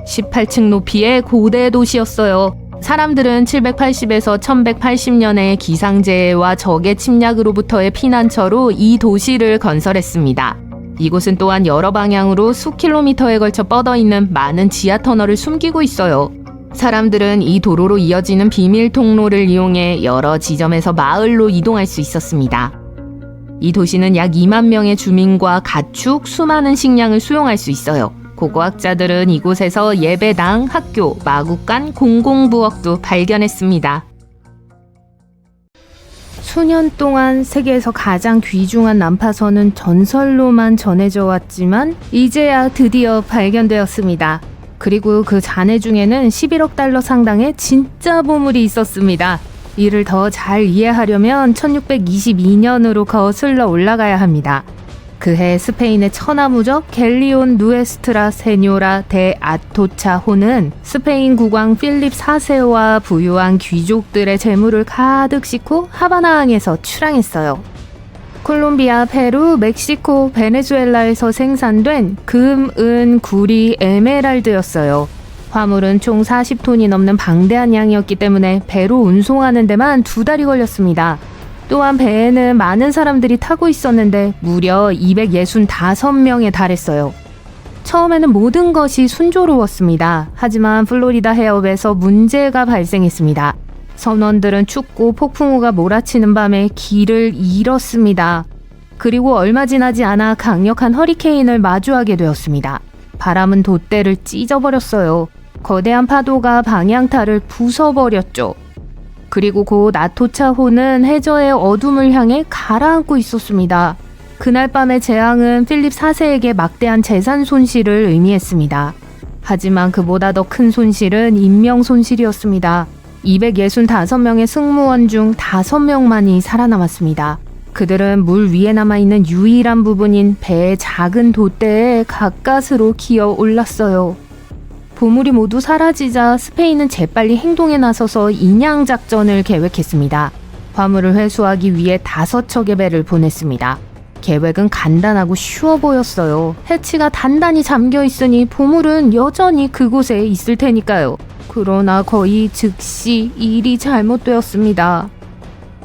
18층 높이의 고대 도시였어요. 사람들은 780에서 1180년의 기상재해와 적의 침략으로부터의 피난처로 이 도시를 건설했습니다. 이곳은 또한 여러 방향으로 수킬로미터에 걸쳐 뻗어있는 많은 지하터널을 숨기고 있어요. 사람들은 이 도로로 이어지는 비밀 통로를 이용해 여러 지점에서 마을로 이동할 수 있었습니다. 이 도시는 약 2만 명의 주민과 가축, 수많은 식량을 수용할 수 있어요. 고고학자들은 이곳에서 예배당, 학교, 마구간, 공공부엌도 발견했습니다. 수년 동안 세계에서 가장 귀중한 난파선은 전설로만 전해져 왔지만 이제야 드디어 발견되었습니다. 그리고 그 잔해 중에는 11억 달러 상당의 진짜 보물이 있었습니다. 이를 더 잘 이해하려면 1622년으로 거슬러 올라가야 합니다. 그해 스페인의 천하무적 갤리온 누에스트라 세뇨라 데 아토차호는 스페인 국왕 필립 4세와 부유한 귀족들의 재물을 가득 싣고 하바나항에서 출항했어요. 콜롬비아, 페루, 멕시코, 베네수엘라에서 생산된 금, 은, 구리, 에메랄드였어요. 화물은 총 40톤이 넘는 방대한 양이었기 때문에 배로 운송하는 데만 2달이 걸렸습니다. 또한 배에는 많은 사람들이 타고 있었는데 무려 265명에 달했어요. 처음에는 모든 것이 순조로웠습니다. 하지만 플로리다 해협에서 문제가 발생했습니다. 선원들은 춥고 폭풍우가 몰아치는 밤에 길을 잃었습니다. 그리고 얼마 지나지 않아 강력한 허리케인을 마주하게 되었습니다. 바람은 돛대를 찢어버렸어요. 거대한 파도가 방향타를 부숴버렸죠. 그리고 곧 아토차호는 해저의 어둠을 향해 가라앉고 있었습니다. 그날 밤의 재앙은 필립 4세에게 막대한 재산 손실을 의미했습니다. 하지만 그보다 더 큰 손실은 인명 손실이었습니다. 265명의 승무원 중 5명만이 살아남았습니다. 그들은 물 위에 남아있는 유일한 부분인 배의 작은 돛대에 가까스로 기어 올랐어요. 보물이 모두 사라지자 스페인은 재빨리 행동에 나서서 인양 작전을 계획했습니다. 화물을 회수하기 위해 5척의 배를 보냈습니다. 계획은 간단하고 쉬워 보였어요. 해치가 단단히 잠겨 있으니 보물은 여전히 그곳에 있을 테니까요. 그러나 거의 즉시 일이 잘못되었습니다.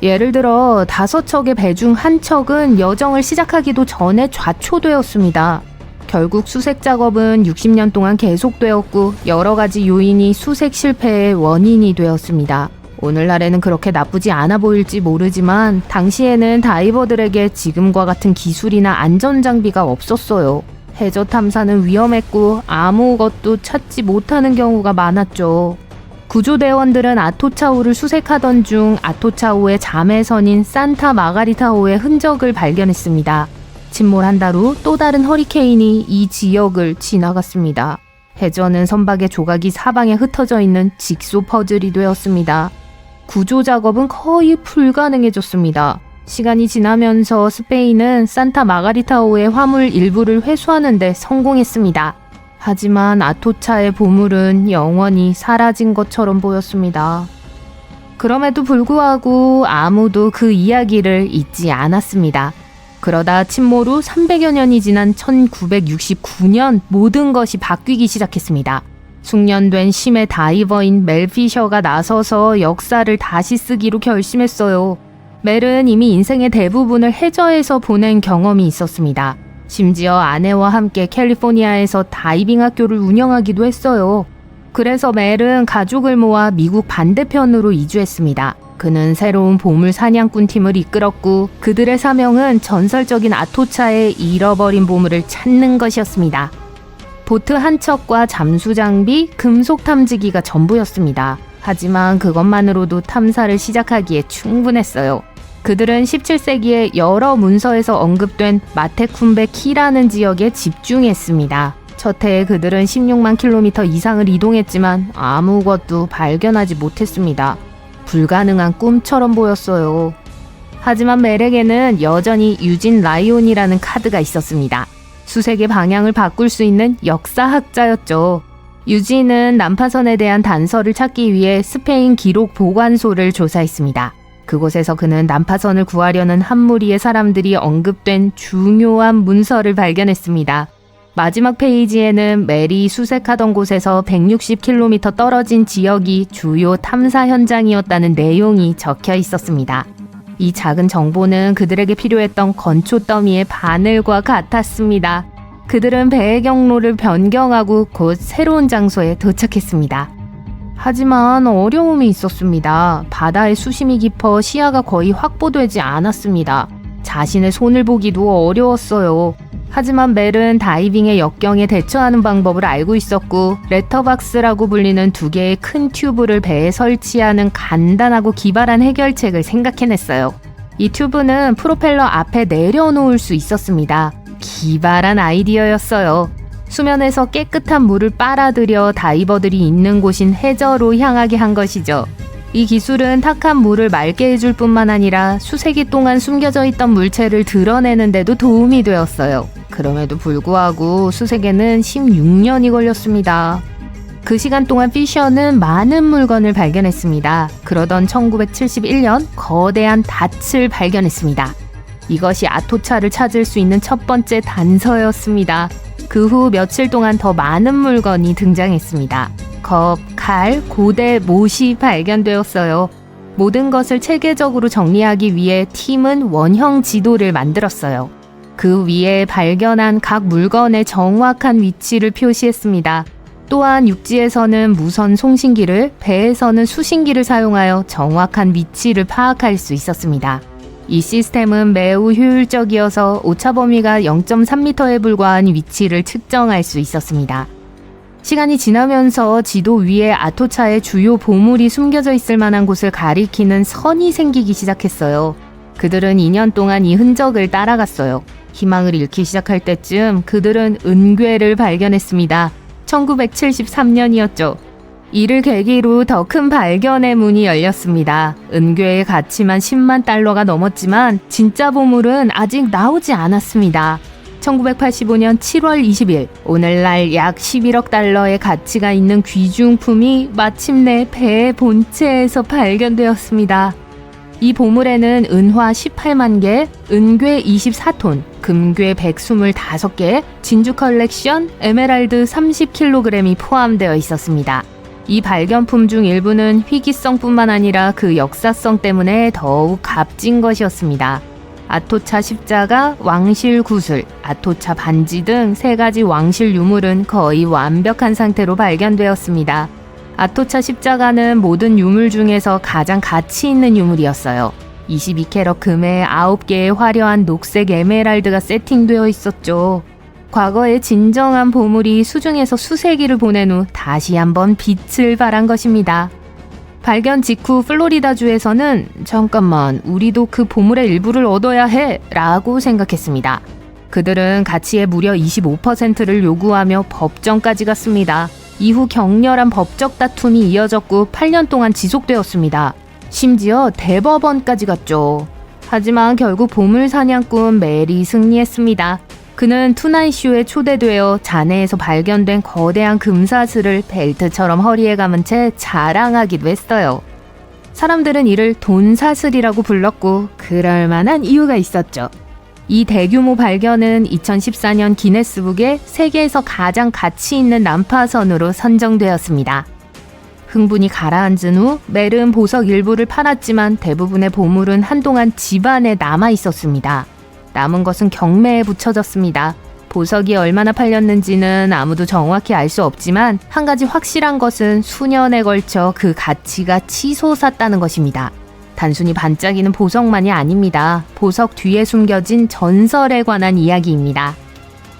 예를 들어 5척의 배 중 한 척은 여정을 시작하기도 전에 좌초되었습니다. 결국 수색 작업은 60년 동안 계속되었고 여러 가지 요인이 수색 실패의 원인이 되었습니다. 오늘날에는 그렇게 나쁘지 않아 보일지 모르지만 당시에는 다이버들에게 지금과 같은 기술이나 안전장비가 없었어요. 해저 탐사는 위험했고 아무것도 찾지 못하는 경우가 많았죠. 구조대원들은 아토차호를 수색하던 중 아토차호의 자매선인 산타 마가리타호의 흔적을 발견했습니다. 침몰한 달 후 또 다른 허리케인이 이 지역을 지나갔습니다. 해저는 선박의 조각이 사방에 흩어져 있는 직소 퍼즐이 되었습니다. 구조 작업은 거의 불가능해졌습니다. 시간이 지나면서 스페인은 산타 마가리타호의 화물 일부를 회수하는 데 성공했습니다. 하지만 아토차의 보물은 영원히 사라진 것처럼 보였습니다. 그럼에도 불구하고 아무도 그 이야기를 잊지 않았습니다. 그러다 침몰 후 300여 년이 지난 1969년 모든 것이 바뀌기 시작했습니다. 숙련된 심해 다이버인 멜 피셔가 나서서 역사를 다시 쓰기로 결심했어요. 멜은 이미 인생의 대부분을 해저에서 보낸 경험이 있었습니다. 심지어 아내와 함께 캘리포니아에서 다이빙 학교를 운영하기도 했어요. 그래서 멜은 가족을 모아 미국 반대편으로 이주했습니다. 그는 새로운 보물 사냥꾼 팀을 이끌었고 그들의 사명은 전설적인 아토차의 잃어버린 보물을 찾는 것이었습니다. 보트 한 척과 잠수 장비, 금속 탐지기가 전부였습니다. 하지만 그것만으로도 탐사를 시작하기에 충분했어요. 그들은 17세기에 여러 문서에서 언급된 마테쿰베 키라는 지역에 집중했습니다. 첫 해에 그들은 16만 킬로미터 이상을 이동했지만 아무것도 발견하지 못했습니다. 불가능한 꿈처럼 보였어요. 하지만 멜에게는 여전히 유진 라이온이라는 카드가 있었습니다. 수색의 방향을 바꿀 수 있는 역사학자였죠. 유진은 난파선에 대한 단서를 찾기 위해 스페인 기록 보관소를 조사했습니다. 그곳에서 그는 난파선을 구하려는 한 무리의 사람들이 언급된 중요한 문서를 발견했습니다. 마지막 페이지에는 멜이 수색하던 곳에서 160km 떨어진 지역이 주요 탐사 현장이었다는 내용이 적혀 있었습니다. 이 작은 정보는 그들에게 필요했던 건초 더미의 바늘과 같았습니다. 그들은 배의 경로를 변경하고 곧 새로운 장소에 도착했습니다. 하지만 어려움이 있었습니다. 바다의 수심이 깊어 시야가 거의 확보되지 않았습니다. 자신의 손을 보기도 어려웠어요. 하지만 멜은 다이빙의 역경에 대처하는 방법을 알고 있었고 레터박스라고 불리는 2개의 큰 튜브를 배에 설치하는 간단하고 기발한 해결책을 생각해냈어요. 이 튜브는 프로펠러 앞에 내려놓을 수 있었습니다. 기발한 아이디어였어요. 수면에서 깨끗한 물을 빨아들여 다이버들이 있는 곳인 해저로 향하게 한 것이죠. 이 기술은 탁한 물을 맑게 해줄 뿐만 아니라 수세기 동안 숨겨져 있던 물체를 드러내는 데도 도움이 되었어요. 그럼에도 불구하고 수색에는 16년이 걸렸습니다. 그 시간 동안 피셔는 많은 물건을 발견했습니다. 그러던 1971년 거대한 닻을 발견했습니다. 이것이 아토차를 찾을 수 있는 첫 번째 단서였습니다. 그 후 며칠 동안 더 많은 물건이 등장했습니다. 겁, 칼, 고대, 못이 발견되었어요. 모든 것을 체계적으로 정리하기 위해 팀은 원형 지도를 만들었어요. 그 위에 발견한 각 물건의 정확한 위치를 표시했습니다. 또한 육지에서는 무선 송신기를, 배에서는 수신기를 사용하여 정확한 위치를 파악할 수 있었습니다. 이 시스템은 매우 효율적이어서 오차 범위가 0.3m에 불과한 위치를 측정할 수 있었습니다. 시간이 지나면서 지도 위에 아토차의 주요 보물이 숨겨져 있을 만한 곳을 가리키는 선이 생기기 시작했어요. 그들은 2년 동안 이 흔적을 따라갔어요. 희망을 잃기 시작할 때쯤 그들은 은괴를 발견했습니다. 1973년이었죠. 이를 계기로 더 큰 발견의 문이 열렸습니다. 은괴의 가치만 10만 달러가 넘었지만 진짜 보물은 아직 나오지 않았습니다. 1985년 7월 20일, 오늘날 약 11억 달러의 가치가 있는 귀중품이 마침내 배의 본체에서 발견되었습니다. 이 보물에는 은화 18만 개, 은괴 24톤, 금괴 125개, 진주 컬렉션, 에메랄드 30kg이 포함되어 있었습니다. 이 발견품 중 일부는 희귀성뿐만 아니라 그 역사성 때문에 더욱 값진 것이었습니다. 아토차 십자가, 왕실 구슬, 아토차 반지 등 3가지 왕실 유물은 거의 완벽한 상태로 발견되었습니다. 아토차 십자가는 모든 유물 중에서 가장 가치 있는 유물이었어요. 22캐럿 금에 9개의 화려한 녹색 에메랄드가 세팅되어 있었죠. 과거의 진정한 보물이 수중에서 수세기를 보낸 후 다시 한번 빛을 발한 것입니다. 발견 직후 플로리다주에서는 잠깐만, 우리도 그 보물의 일부를 얻어야 해 라고 생각했습니다. 그들은 가치의 무려 25%를 요구하며 법정까지 갔습니다. 이후 격렬한 법적 다툼이 이어졌고 8년 동안 지속되었습니다. 심지어 대법원까지 갔죠. 하지만 결국 보물 사냥꾼 멜이 승리했습니다. 그는 투나잇쇼에 초대되어 잔해에서 발견된 거대한 금사슬을 벨트처럼 허리에 감은 채 자랑하기도 했어요. 사람들은 이를 돈사슬이라고 불렀고 그럴 만한 이유가 있었죠. 이 대규모 발견은 2014년 기네스북에 세계에서 가장 가치 있는 난파선으로 선정되었습니다. 흥분이 가라앉은 후 멜은 보석 일부를 팔았지만 대부분의 보물은 한동안 집안에 남아 있었습니다. 남은 것은 경매에 붙여졌습니다. 보석이 얼마나 팔렸는지는 아무도 정확히 알 수 없지만 한 가지 확실한 것은 수년에 걸쳐 그 가치가 치솟았다는 것입니다. 단순히 반짝이는 보석만이 아닙니다. 보석 뒤에 숨겨진 전설에 관한 이야기입니다.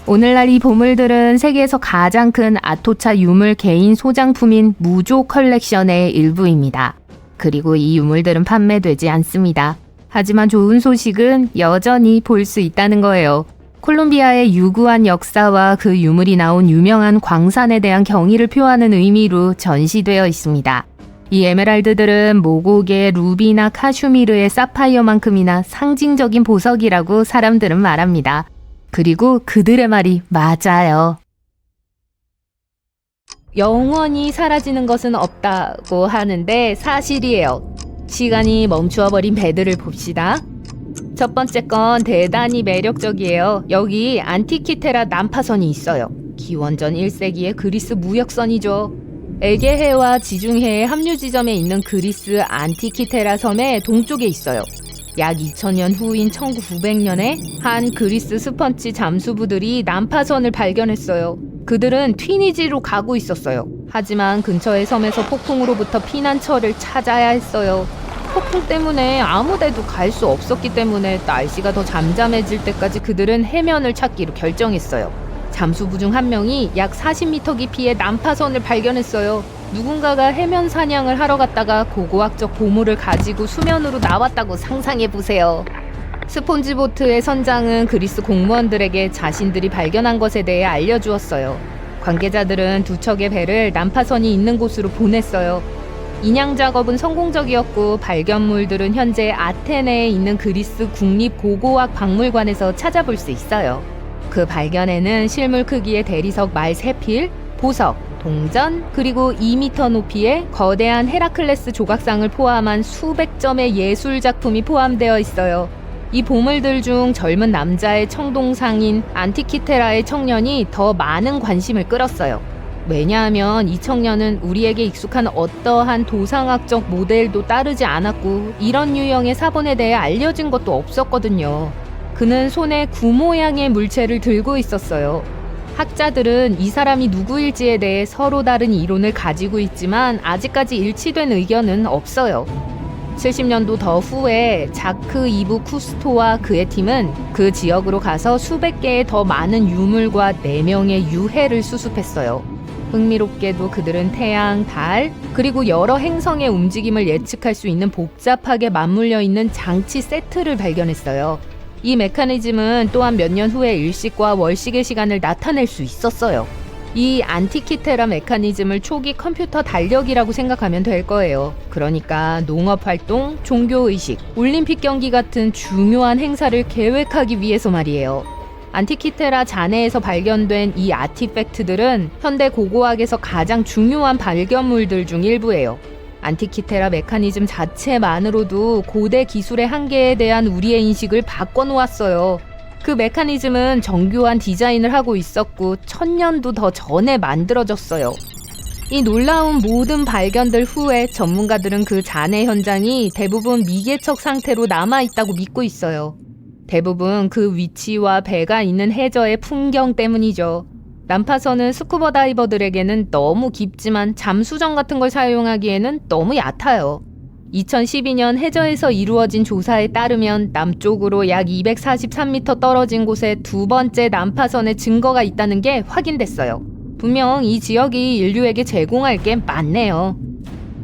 오늘날 이 보물들은 세계에서 가장 큰 아토차 유물 개인 소장품인 무조 컬렉션의 일부입니다. 그리고 이 유물들은 판매되지 않습니다. 하지만 좋은 소식은 여전히 볼 수 있다는 거예요. 콜롬비아의 유구한 역사와 그 유물이 나온 유명한 광산에 대한 경의를 표하는 의미로 전시되어 있습니다. 이 에메랄드들은 모곡의 루비나 카슈미르의 사파이어만큼이나 상징적인 보석이라고 사람들은 말합니다. 그리고 그들의 말이 맞아요. 영원히 사라지는 것은 없다고 하는데 사실이에요. 시간이 멈추어버린 배들을 봅시다. 첫 번째 건 대단히 매력적이에요. 여기 안티키테라 난파선이 있어요. 기원전 1세기의 그리스 무역선이죠. 에게해와 지중해의 합류 지점에 있는 그리스 안티키테라 섬의 동쪽에 있어요. 약 2000년 후인 1900년에 한 그리스 스펀지 잠수부들이 난파선을 발견했어요. 그들은 튀니지로 가고 있었어요. 하지만 근처의 섬에서 폭풍으로부터 피난처를 찾아야 했어요. 폭풍 때문에 아무데도 갈 수 없었기 때문에 날씨가 더 잠잠해질 때까지 그들은 해면을 찾기로 결정했어요. 잠수부 중 한 명이 약 40m 깊이의 난파선을 발견했어요. 누군가가 해면 사냥을 하러 갔다가 고고학적 보물을 가지고 수면으로 나왔다고 상상해보세요. 스폰지보트의 선장은 그리스 공무원들에게 자신들이 발견한 것에 대해 알려주었어요. 관계자들은 두 척의 배를 난파선이 있는 곳으로 보냈어요. 인양 작업은 성공적이었고 발견물들은 현재 아테네에 있는 그리스 국립고고학 박물관에서 찾아볼 수 있어요. 그 발견에는 실물 크기의 대리석 말 3필, 보석, 동전, 그리고 2m 높이의 거대한 헤라클레스 조각상을 포함한 수백 점의 예술 작품이 포함되어 있어요. 이 보물들 중 젊은 남자의 청동상인 안티키테라의 청년이 더 많은 관심을 끌었어요. 왜냐하면 이 청년은 우리에게 익숙한 어떠한 도상학적 모델도 따르지 않았고 이런 유형의 사본에 대해 알려진 것도 없었거든요. 그는 손에 구 모양의 물체를 들고 있었어요. 학자들은 이 사람이 누구일지에 대해 서로 다른 이론을 가지고 있지만 아직까지 일치된 의견은 없어요. 70년도 더 후에 자크 이브 쿠스토와 그의 팀은 그 지역으로 가서 수백 개의 더 많은 유물과 4명의 유해를 수습했어요. 흥미롭게도 그들은 태양, 달, 그리고 여러 행성의 움직임을 예측할 수 있는 복잡하게 맞물려 있는 장치 세트를 발견했어요. 이 메커니즘은 또한 몇 년 후에 일식과 월식의 시간을 나타낼 수 있었어요. 이 안티키테라 메커니즘을 초기 컴퓨터 달력이라고 생각하면 될 거예요. 그러니까 농업활동, 종교의식, 올림픽 경기 같은 중요한 행사를 계획하기 위해서 말이에요. 안티키테라 잔해에서 발견된 이 아티팩트들은 현대 고고학에서 가장 중요한 발견물들 중 일부예요. 안티키테라 메커니즘 자체만으로도 고대 기술의 한계에 대한 우리의 인식을 바꿔놓았어요. 그 메커니즘은 정교한 디자인을 하고 있었고 1000년도 더 전에 만들어졌어요. 이 놀라운 모든 발견들 후에 전문가들은 그 잔해 현장이 대부분 미개척 상태로 남아있다고 믿고 있어요. 대부분 그 위치와 배가 있는 해저의 풍경 때문이죠. 난파선은 스쿠버 다이버들에게는 너무 깊지만 잠수정 같은 걸 사용하기에는 너무 얕아요. 2012년 해저에서 이루어진 조사에 따르면 남쪽으로 약 243m 떨어진 곳에 두 번째 난파선의 증거가 있다는 게 확인됐어요. 분명 이 지역이 인류에게 제공할 게 많네요.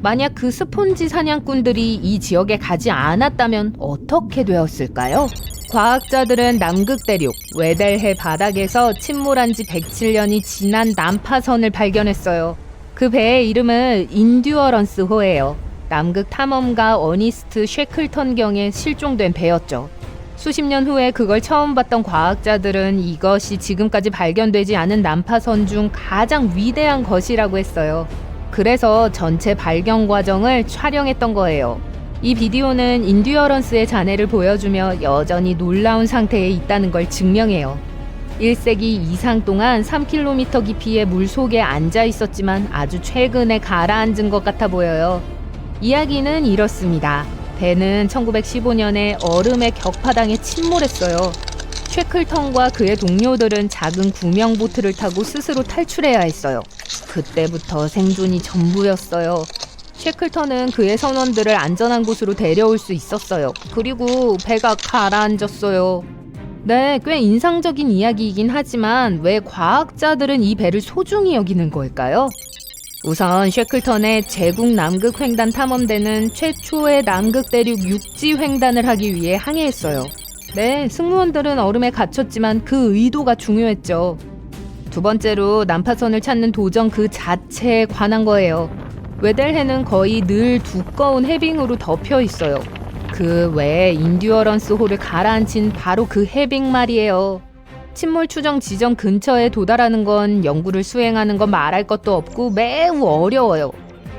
만약 그 스폰지 사냥꾼들이 이 지역에 가지 않았다면 어떻게 되었을까요? 과학자들은 남극 대륙 웨델해 바닥에서 침몰한 지 107년이 지난 난파선을 발견했어요. 그 배의 이름은 인듀어런스호예요. 남극 탐험가 어니스트 쉐클턴 경에 실종된 배였죠. 수십 년 후에 그걸 처음 봤던 과학자들은 이것이 지금까지 발견되지 않은 난파선 중 가장 위대한 것이라고 했어요. 그래서 전체 발견 과정을 촬영했던 거예요. 이 비디오는 인듀어런스의 잔해를 보여주며 여전히 놀라운 상태에 있다는 걸 증명해요. 1세기 이상 동안 3km 깊이의 물속에 앉아 있었지만 아주 최근에 가라앉은 것 같아 보여요. 이야기는 이렇습니다. 배는 1915년에 얼음의 격파당해 침몰했어요. 쉐클턴과 그의 동료들은 작은 구명보트를 타고 스스로 탈출해야 했어요. 그때부터 생존이 전부였어요. 쉐클턴은 그의 선원들을 안전한 곳으로 데려올 수 있었어요. 그리고 배가 가라앉았어요. 네, 꽤 인상적인 이야기이긴 하지만 왜 과학자들은 이 배를 소중히 여기는 걸까요? 우선 쉐클턴의 제국 남극 횡단 탐험대는 최초의 남극 대륙 육지 횡단을 하기 위해 항해했어요. 네, 승무원들은 얼음에 갇혔지만 그 의도가 중요했죠. 두 번째로 난파선을 찾는 도전 그 자체에 관한 거예요. 웨델해는 거의 늘 두꺼운 해빙으로 덮여 있어요. 그 외에 인듀어런스 호를 가라앉힌 바로 그 해빙 말이에요. 침몰 추정 지점 근처에 도달하는 건 연구를 수행하는 건 말할 것도 없고 매우 어려워요.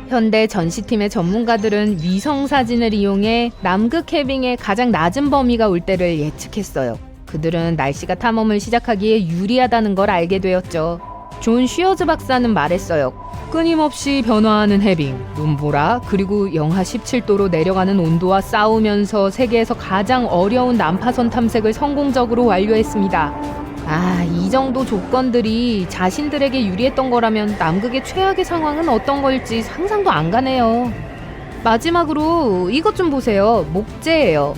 현대 전시팀의 전문가들은 위성 사진을 이용해 남극 해빙의 가장 낮은 범위가 올 때를 예측했어요. 그들은 날씨가 탐험을 시작하기에 유리하다는 걸 알게 되었죠. 존 쉬어즈 박사는 말했어요. 끊임없이 변화하는 해빙, 눈보라, 그리고 영하 17도로 내려가는 온도와 싸우면서 세계에서 가장 어려운 난파선 탐색을 성공적으로 완료했습니다. 이 정도 조건들이 자신들에게 유리했던 거라면 남극의 최악의 상황은 어떤 걸지 상상도 안 가네요. 마지막으로 이것 좀 보세요. 목재예요.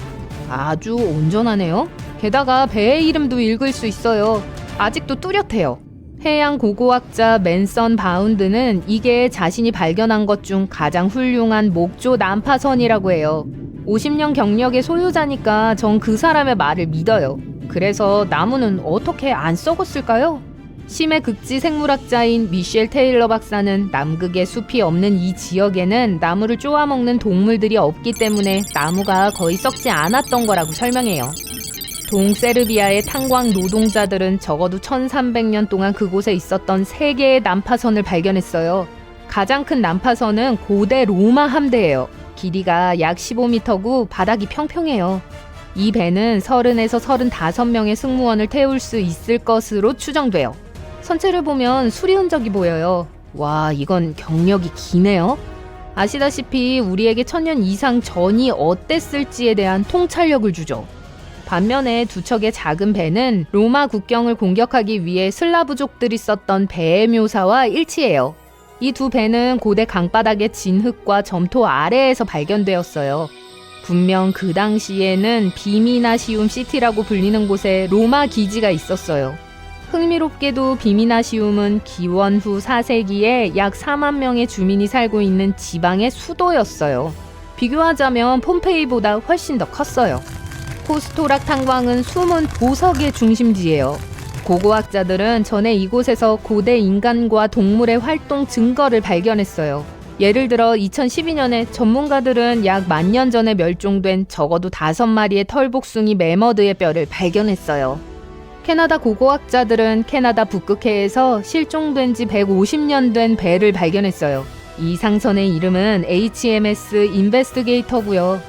아주 온전하네요. 게다가 배의 이름도 읽을 수 있어요. 아직도 뚜렷해요. 해양 고고학자 맨선 바운드는 이게 자신이 발견한 것 중 가장 훌륭한 목조 난파선이라고 해요. 50년 경력의 소유자니까 전 그 사람의 말을 믿어요. 그래서 나무는 어떻게 안 썩었을까요? 심해 극지 생물학자인 미셸 테일러 박사는 남극에 숲이 없는 이 지역에는 나무를 쪼아먹는 동물들이 없기 때문에 나무가 거의 썩지 않았던 거라고 설명해요. 동세르비아의 탄광 노동자들은 적어도 1300년 동안 그곳에 있었던 3개의 난파선을 발견했어요. 가장 큰 난파선은 고대 로마 함대예요. 길이가 약 15m고 바닥이 평평해요. 이 배는 30에서 35명의 승무원을 태울 수 있을 것으로 추정돼요. 선체를 보면 수리 흔적이 보여요. 와, 이건 경력이 기네요. 아시다시피 우리에게 1000년 이상 전이 어땠을지에 대한 통찰력을 주죠. 반면에 두 척의 작은 배는 로마 국경을 공격하기 위해 슬라브족들이 썼던 배의 묘사와 일치해요. 이 두 배는 고대 강바닥의 진흙과 점토 아래에서 발견되었어요. 분명 그 당시에는 비미나시움 시티라고 불리는 곳에 로마 기지가 있었어요. 흥미롭게도 비미나시움은 기원 후 4세기에 약 4만 명의 주민이 살고 있는 지방의 수도였어요. 비교하자면 폼페이보다 훨씬 더 컸어요. 포스토락 탄광은 숨은 보석의 중심지예요. 고고학자들은 전에 이곳에서 고대 인간과 동물의 활동 증거를 발견했어요. 예를 들어 2012년에 전문가들은 약 10,000년 전에 멸종된 적어도 5마리의 털복숭이 매머드의 뼈를 발견했어요. 캐나다 고고학자들은 캐나다 북극해에서 실종된 지 150년 된 배를 발견했어요. 이 상선의 이름은 HMS 인베스티게이터고요.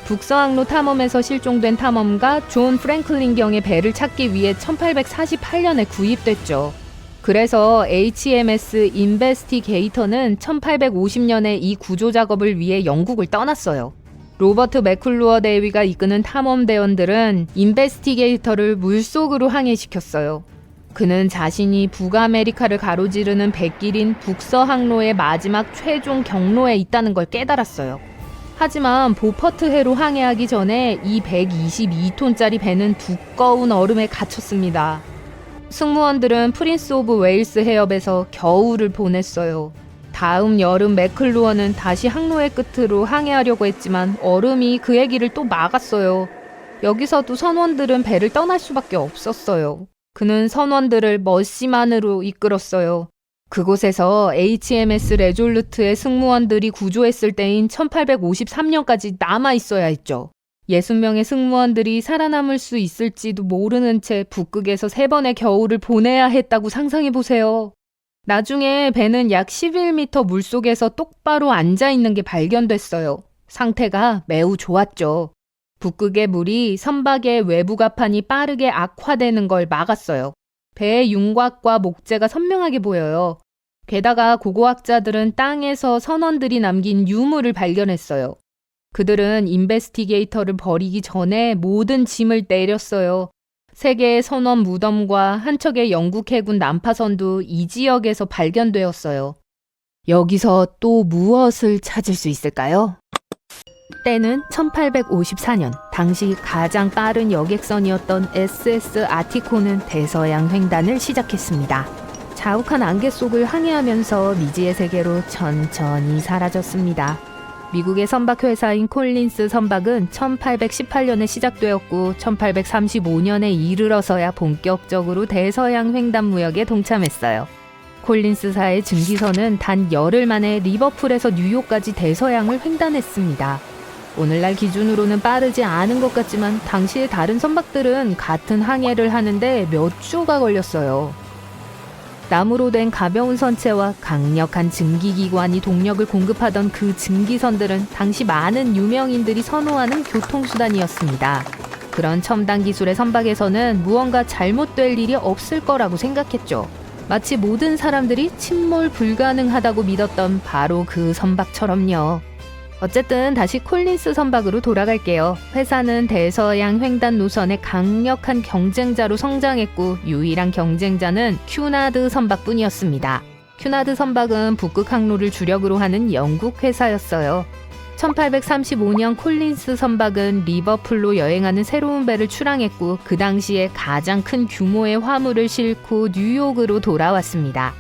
북서항로 탐험에서 실종된 탐험가 존 프랭클린 경의 배를 찾기 위해 1848년에 구입됐죠. 그래서 HMS 인베스티게이터는 1850년에 이 구조 작업을 위해 영국을 떠났어요. 로버트 맥클루어 대위가 이끄는 탐험대원들은 인베스티게이터를 물속으로 항해시켰어요. 그는 자신이 북아메리카를 가로지르는 백길인 북서항로의 마지막 최종 경로에 있다는 걸 깨달았어요. 하지만 보퍼트해로 항해하기 전에 이 122톤짜리 배는 두꺼운 얼음에 갇혔습니다. 승무원들은 프린스 오브 웨일스 해협에서 겨울을 보냈어요. 다음 여름 맥클루어는 다시 항로의 끝으로 항해하려고 했지만 얼음이 그의 길을 또 막았어요. 여기서도 선원들은 배를 떠날 수밖에 없었어요. 그는 선원들을 머시만으로 이끌었어요. 그곳에서 HMS 레졸루트의 승무원들이 구조했을 때인 1853년까지 남아 있어야 했죠. 60명의 승무원들이 살아남을 수 있을지도 모르는 채 북극에서 3번의 겨울을 보내야 했다고 상상해보세요. 나중에 배는 약 11m 물속에서 똑바로 앉아있는 게 발견됐어요. 상태가 매우 좋았죠. 북극의 물이 선박의 외부 가판이 빠르게 악화되는 걸 막았어요. 배의 윤곽과 목재가 선명하게 보여요. 게다가 고고학자들은 땅에서 선원들이 남긴 유물을 발견했어요. 그들은 인베스티게이터를 버리기 전에 모든 짐을 내렸어요. 3개의 선원 무덤과 한 척의 영국 해군 난파선도 이 지역에서 발견되었어요. 여기서 또 무엇을 찾을 수 있을까요? 때는 1854년, 당시 가장 빠른 여객선이었던 SS 아티코는 대서양 횡단을 시작했습니다. 자욱한 안개 속을 항해하면서 미지의 세계로 천천히 사라졌습니다. 미국의 선박회사인 콜린스 선박은 1818년에 시작되었고 1835년에 이르러서야 본격적으로 대서양 횡단 무역에 동참했어요. 콜린스사의 증기선은 단 열흘 만에 리버풀에서 뉴욕까지 대서양을 횡단했습니다. 오늘날 기준으로는 빠르지 않은 것 같지만 당시의 다른 선박들은 같은 항해를 하는데 몇 주가 걸렸어요. 나무로 된 가벼운 선체와 강력한 증기기관이 동력을 공급하던 그 증기선들은 당시 많은 유명인들이 선호하는 교통수단이었습니다. 그런 첨단 기술의 선박에서는 무언가 잘못될 일이 없을 거라고 생각했죠. 마치 모든 사람들이 침몰 불가능하다고 믿었던 바로 그 선박처럼요. 어쨌든 다시 콜린스 선박으로 돌아갈게요. 회사는 대서양 횡단 노선의 강력한 경쟁자로 성장했고 유일한 경쟁자는 큐나드 선박뿐이었습니다. 큐나드 선박은 북극 항로를 주력으로 하는 영국 회사였어요. 1835년 콜린스 선박은 리버풀로 여행하는 새로운 배를 출항했고 그 당시에 가장 큰 규모의 화물을 싣고 뉴욕으로 돌아왔습니다.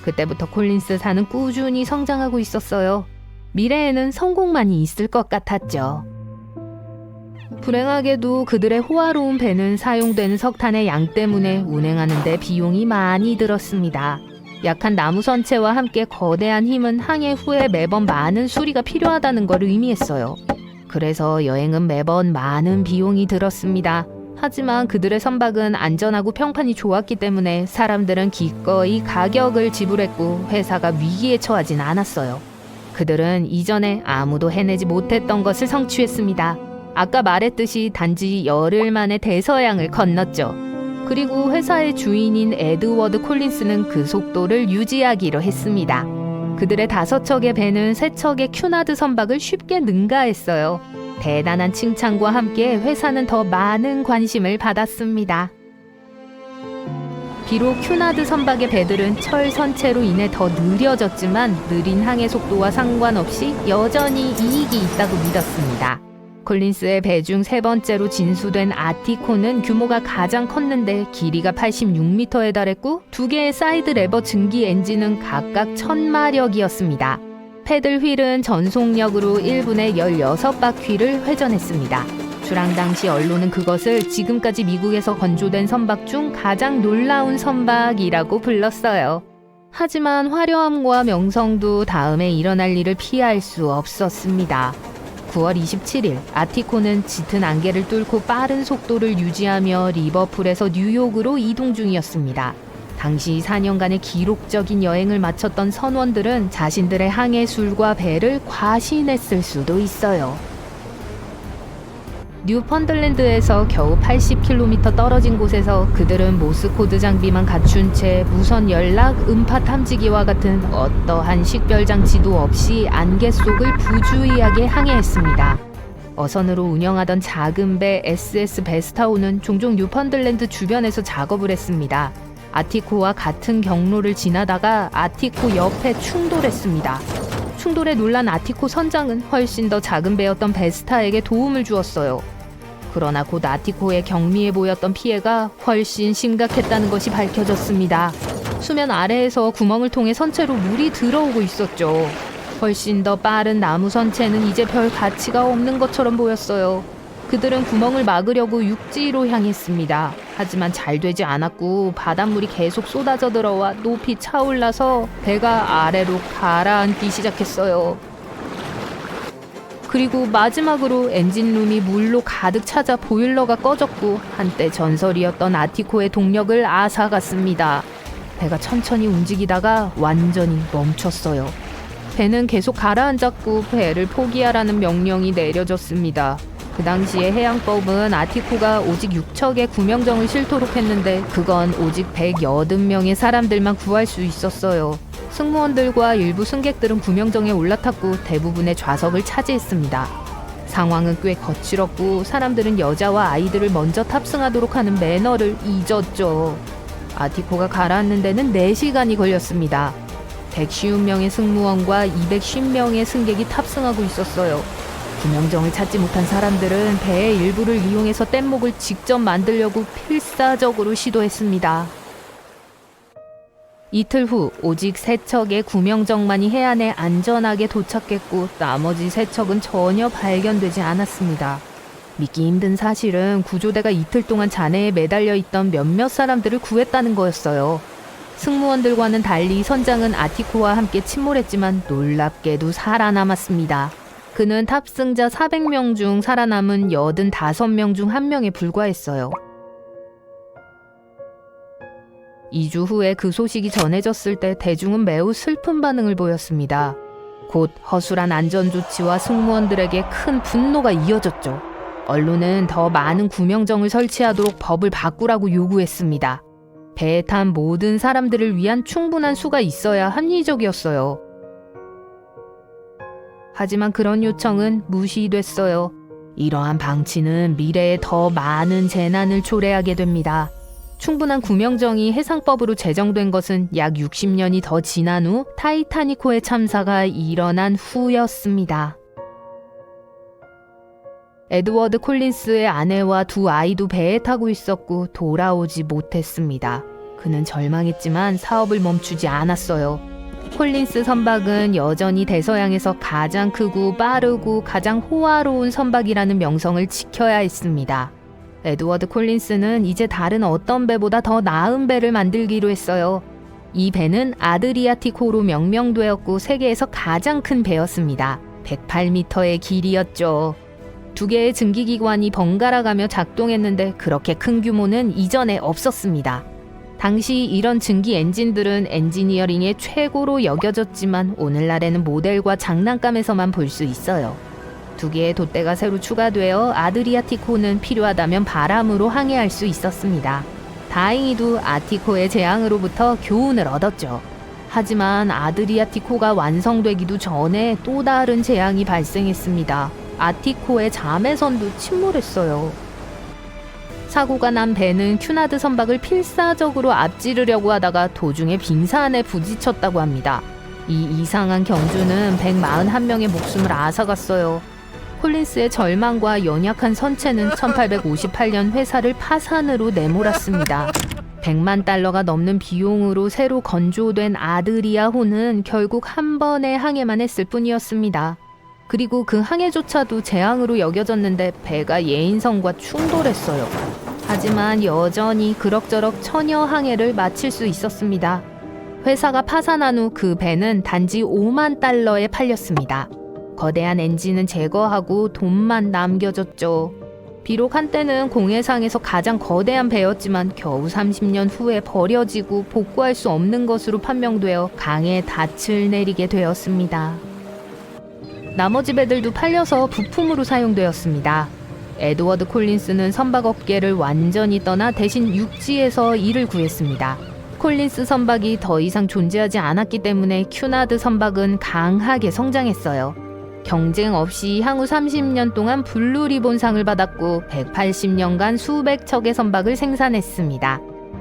그때부터 콜린스사는 꾸준히 성장하고 있었어요. 미래에는 성공만이 있을 것 같았죠. 불행하게도 그들의 호화로운 배는 사용되는 석탄의 양 때문에 운행하는 데 비용이 많이 들었습니다. 약한 나무 선체와 함께 거대한 힘은 항해 후에 매번 많은 수리가 필요하다는 걸 의미했어요. 그래서 여행은 매번 많은 비용이 들었습니다. 하지만 그들의 선박은 안전하고 평판이 좋았기 때문에 사람들은 기꺼이 가격을 지불했고 회사가 위기에 처하진 않았어요. 그들은 이전에 아무도 해내지 못했던 것을 성취했습니다. 아까 말했듯이 단지 열흘 만에 대서양을 건넜죠. 그리고 회사의 주인인 에드워드 콜린스는 그 속도를 유지하기로 했습니다. 그들의 5척의 배는 3척의 큐나드 선박을 쉽게 능가했어요. 대단한 칭찬과 함께 회사는 더 많은 관심을 받았습니다. 비록 큐나드 선박의 배들은 철 선체로 인해 더 느려졌지만 느린 항해 속도와 상관없이 여전히 이익이 있다고 믿었습니다. 콜린스의 배 중 3번째로 진수된 아티코는 규모가 가장 컸는데 길이가 86m에 달했고 2개의 사이드 레버 증기 엔진은 각각 1000마력이었습니다. 패들 휠은 전속력으로 1분에 16바퀴를 회전했습니다. 허술항 당시 언론은 그것을 지금까지 미국에서 건조된 선박 중 가장 놀라운 선박이라고 불렀어요. 하지만 화려함과 명성도 다음에 일어날 일을 피할 수 없었습니다. 9월 27일 아티코는 짙은 안개를 뚫고 빠른 속도를 유지하며 리버풀에서 뉴욕으로 이동 중이었습니다. 당시 4년간의 기록적인 여행을 마쳤던 선원들은 자신들의 항해술과 배를 과신했을 수도 있어요. 뉴펀들랜드에서 겨우 80km 떨어진 곳에서 그들은 모스코드 장비만 갖춘 채 무선 연락, 음파 탐지기와 같은 어떠한 식별 장치도 없이 안개 속을 부주의하게 항해했습니다. 어선으로 운영하던 작은 배 SS 베스타오는 종종 뉴펀들랜드 주변에서 작업을 했습니다. 아티코와 같은 경로를 지나다가 아티코 옆에 충돌했습니다. 충돌에 놀란 아티코 선장은 훨씬 더 작은 배였던 베스타에게 도움을 주었어요. 그러나 곧 아티코의 경미해 보였던 피해가 훨씬 심각했다는 것이 밝혀졌습니다. 수면 아래에서 구멍을 통해 선체로 물이 들어오고 있었죠. 훨씬 더 빠른 나무 선체는 이제 별 가치가 없는 것처럼 보였어요. 그들은 구멍을 막으려고 육지로 향했습니다. 하지만 잘 되지 않았고 바닷물이 계속 쏟아져 들어와 높이 차올라서 배가 아래로 가라앉기 시작했어요. 그리고 마지막으로 엔진룸이 물로 가득 차자 보일러가 꺼졌고 한때 전설이었던 아티코의 동력을 앗아갔습니다. 배가 천천히 움직이다가 완전히 멈췄어요. 배는 계속 가라앉았고 배를 포기하라는 명령이 내려졌습니다. 그 당시에 해양법은 아티코가 오직 6척의 구명정을 싣도록 했는데 그건 오직 180명의 사람들만 구할 수 있었어요. 승무원들과 일부 승객들은 구명정에 올라탔고 대부분의 좌석을 차지했습니다. 상황은 꽤 거칠었고 사람들은 여자와 아이들을 먼저 탑승하도록 하는 매너를 잊었죠. 아티코가 가라앉는 데는 4시간이 걸렸습니다. 150명의 승무원과 250명의 승객이 탑승하고 있었어요. 구명정을 찾지 못한 사람들은 배의 일부를 이용해서 뗏목을 직접 만들려고 필사적으로 시도했습니다. 이틀 후 오직 3척의 구명정만이 해안에 안전하게 도착했고 나머지 3척은 전혀 발견되지 않았습니다. 믿기 힘든 사실은 구조대가 이틀 동안 잔해에 매달려 있던 몇몇 사람들을 구했다는 거였어요. 승무원들과는 달리 선장은 아티코와 함께 침몰했지만 놀랍게도 살아남았습니다. 그는 탑승자 400명 중 살아남은 85명 중 1명에 불과했어요. 2주 후에 그 소식이 전해졌을 때 대중은 매우 슬픈 반응을 보였습니다. 곧 허술한 안전조치와 승무원들에게 큰 분노가 이어졌죠. 언론은 더 많은 구명정을 설치하도록 법을 바꾸라고 요구했습니다. 배에 탄 모든 사람들을 위한 충분한 수가 있어야 합리적이었어요. 하지만 그런 요청은 무시됐어요. 이러한 방치는 미래에 더 많은 재난을 초래하게 됩니다. 충분한 구명정이 해상법으로 제정된 것은 약 60년이 더 지난 후 타이타닉호의 참사가 일어난 후였습니다. 에드워드 콜린스의 아내와 2 아이도 배에 타고 있었고 돌아오지 못했습니다. 그는 절망했지만 사업을 멈추지 않았어요. 콜린스 선박은 여전히 대서양에서 가장 크고 빠르고 가장 호화로운 선박이라는 명성을 지켜야 했습니다. 에드워드 콜린스는 이제 다른 어떤 배보다 더 나은 배를 만들기로 했어요. 이 배는 아드리아티코로 명명되었고 세계에서 가장 큰 배였습니다. 108m의 길이였죠. 2개의 증기기관이 번갈아가며 작동했는데 그렇게 큰 규모는 이전에 없었습니다. 당시 이런 증기 엔진들은 엔지니어링의 최고로 여겨졌지만 오늘날에는 모델과 장난감에서만 볼 수 있어요. 2개의 돛대가 새로 추가되어 아드리아티코는 필요하다면 바람으로 항해할 수 있었습니다. 다행히도 아티코의 재앙으로부터 교훈을 얻었죠. 하지만 아드리아티코가 완성되기도 전에 또 다른 재앙이 발생했습니다. 아티코의 자매선도 침몰했어요. 사고가 난 배는 큐나드 선박을 필사적으로 앞지르려고 하다가 도중에 빙산에 부딪혔다고 합니다. 이 이상한 경주는 141명의 목숨을 앗아갔어요. 콜린스의 절망과 연약한 선체는 1858년 회사를 파산으로 내몰았습니다. 100만 달러가 넘는 비용으로 새로 건조된 아드리아호는 결국 한 번의 항해만 했을 뿐이었습니다. 그리고 그 항해조차도 재앙으로 여겨졌는데 배가 예인선과 충돌했어요. 하지만 여전히 그럭저럭 처녀 항해를 마칠 수 있었습니다. 회사가 파산한 후 그 배는 단지 5만 달러에 팔렸습니다. 거대한 엔진은 제거하고 돈만 남겨졌죠. 비록 한때는 공해상에서 가장 거대한 배였지만 겨우 30년 후에 버려지고 복구할 수 없는 것으로 판명되어 강에 닻을 내리게 되었습니다. 나머지 배들도 팔려서 부품으로 사용되었습니다. 에드워드 콜린스는 선박업계를 완전히 떠나 대신 육지에서 일을 구했습니다. 콜린스 선박이 더 이상 존재하지 않았기 때문에 큐나드 선박은 강하게 성장했어요. 경쟁 없이 향후 30년 동안 블루리본상을 받았고 180년간 수백 척의 선박을 생산했습니다.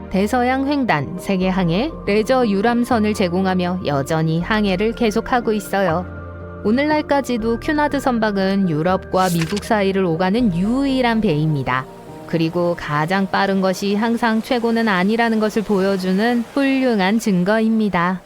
대서양 횡단, 세계항해, 레저 유람선을 제공하며 여전히 항해를 계속하고 있어요. 오늘날까지도 큐나드 선박은 유럽과 미국 사이를 오가는 유일한 배입니다. 그리고 가장 빠른 것이 항상 최고는 아니라는 것을 보여주는 훌륭한 증거입니다.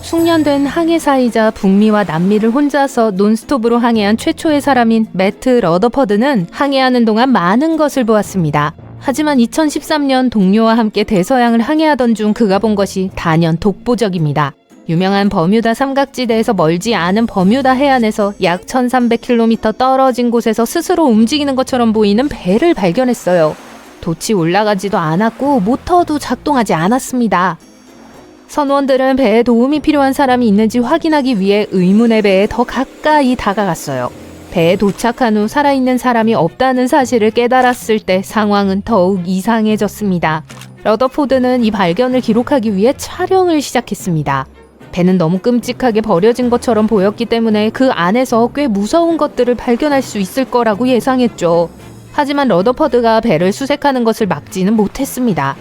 숙련된 항해사이자 북미와 남미를 혼자서 논스톱으로 항해한 최초의 사람인 매트 러더퍼드는 항해하는 동안 많은 것을 보았습니다. 하지만 2013년 동료와 함께 대서양을 항해하던 중 그가 본 것이 단연 독보적입니다. 유명한 버뮤다 삼각지대에서 멀지 않은 버뮤다 해안에서 약 1300km 떨어진 곳에서 스스로 움직이는 것처럼 보이는 배를 발견했어요. 돛이 올라가지도 않았고 모터도 작동하지 않았습니다. 선원들은 배에 도움이 필요한 사람이 있는지 확인하기 위해 의문의 배에 더 가까이 다가갔어요. 배에 도착한 후 살아있는 사람이 없다는 사실을 깨달았을 때 상황은 더욱 이상해졌습니다. 러더포드는 이 발견을 기록하기 위해 촬영을 시작했습니다. 배는 너무 끔찍하게 버려진 것처럼 보였기 때문에 그 안에서 꽤 무서운 것들을 발견할 수 있을 거라고 예상했죠. 하지만 러더퍼드가 배를 수색하는 것을 막지는 못했습니다.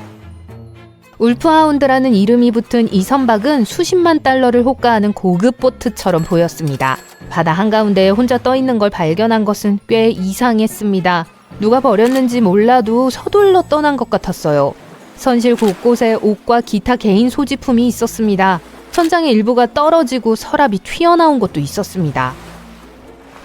울프하운드라는 이름이 붙은 이 선박은 수십만 달러를 호가하는 고급 보트처럼 보였습니다. 바다 한가운데에 혼자 떠있는 걸 발견한 것은 꽤 이상했습니다. 누가 버렸는지 몰라도 서둘러 떠난 것 같았어요. 선실 곳곳에 옷과 기타 개인 소지품이 있었습니다. 천장의 일부가 떨어지고 서랍이 튀어나온 것도 있었습니다.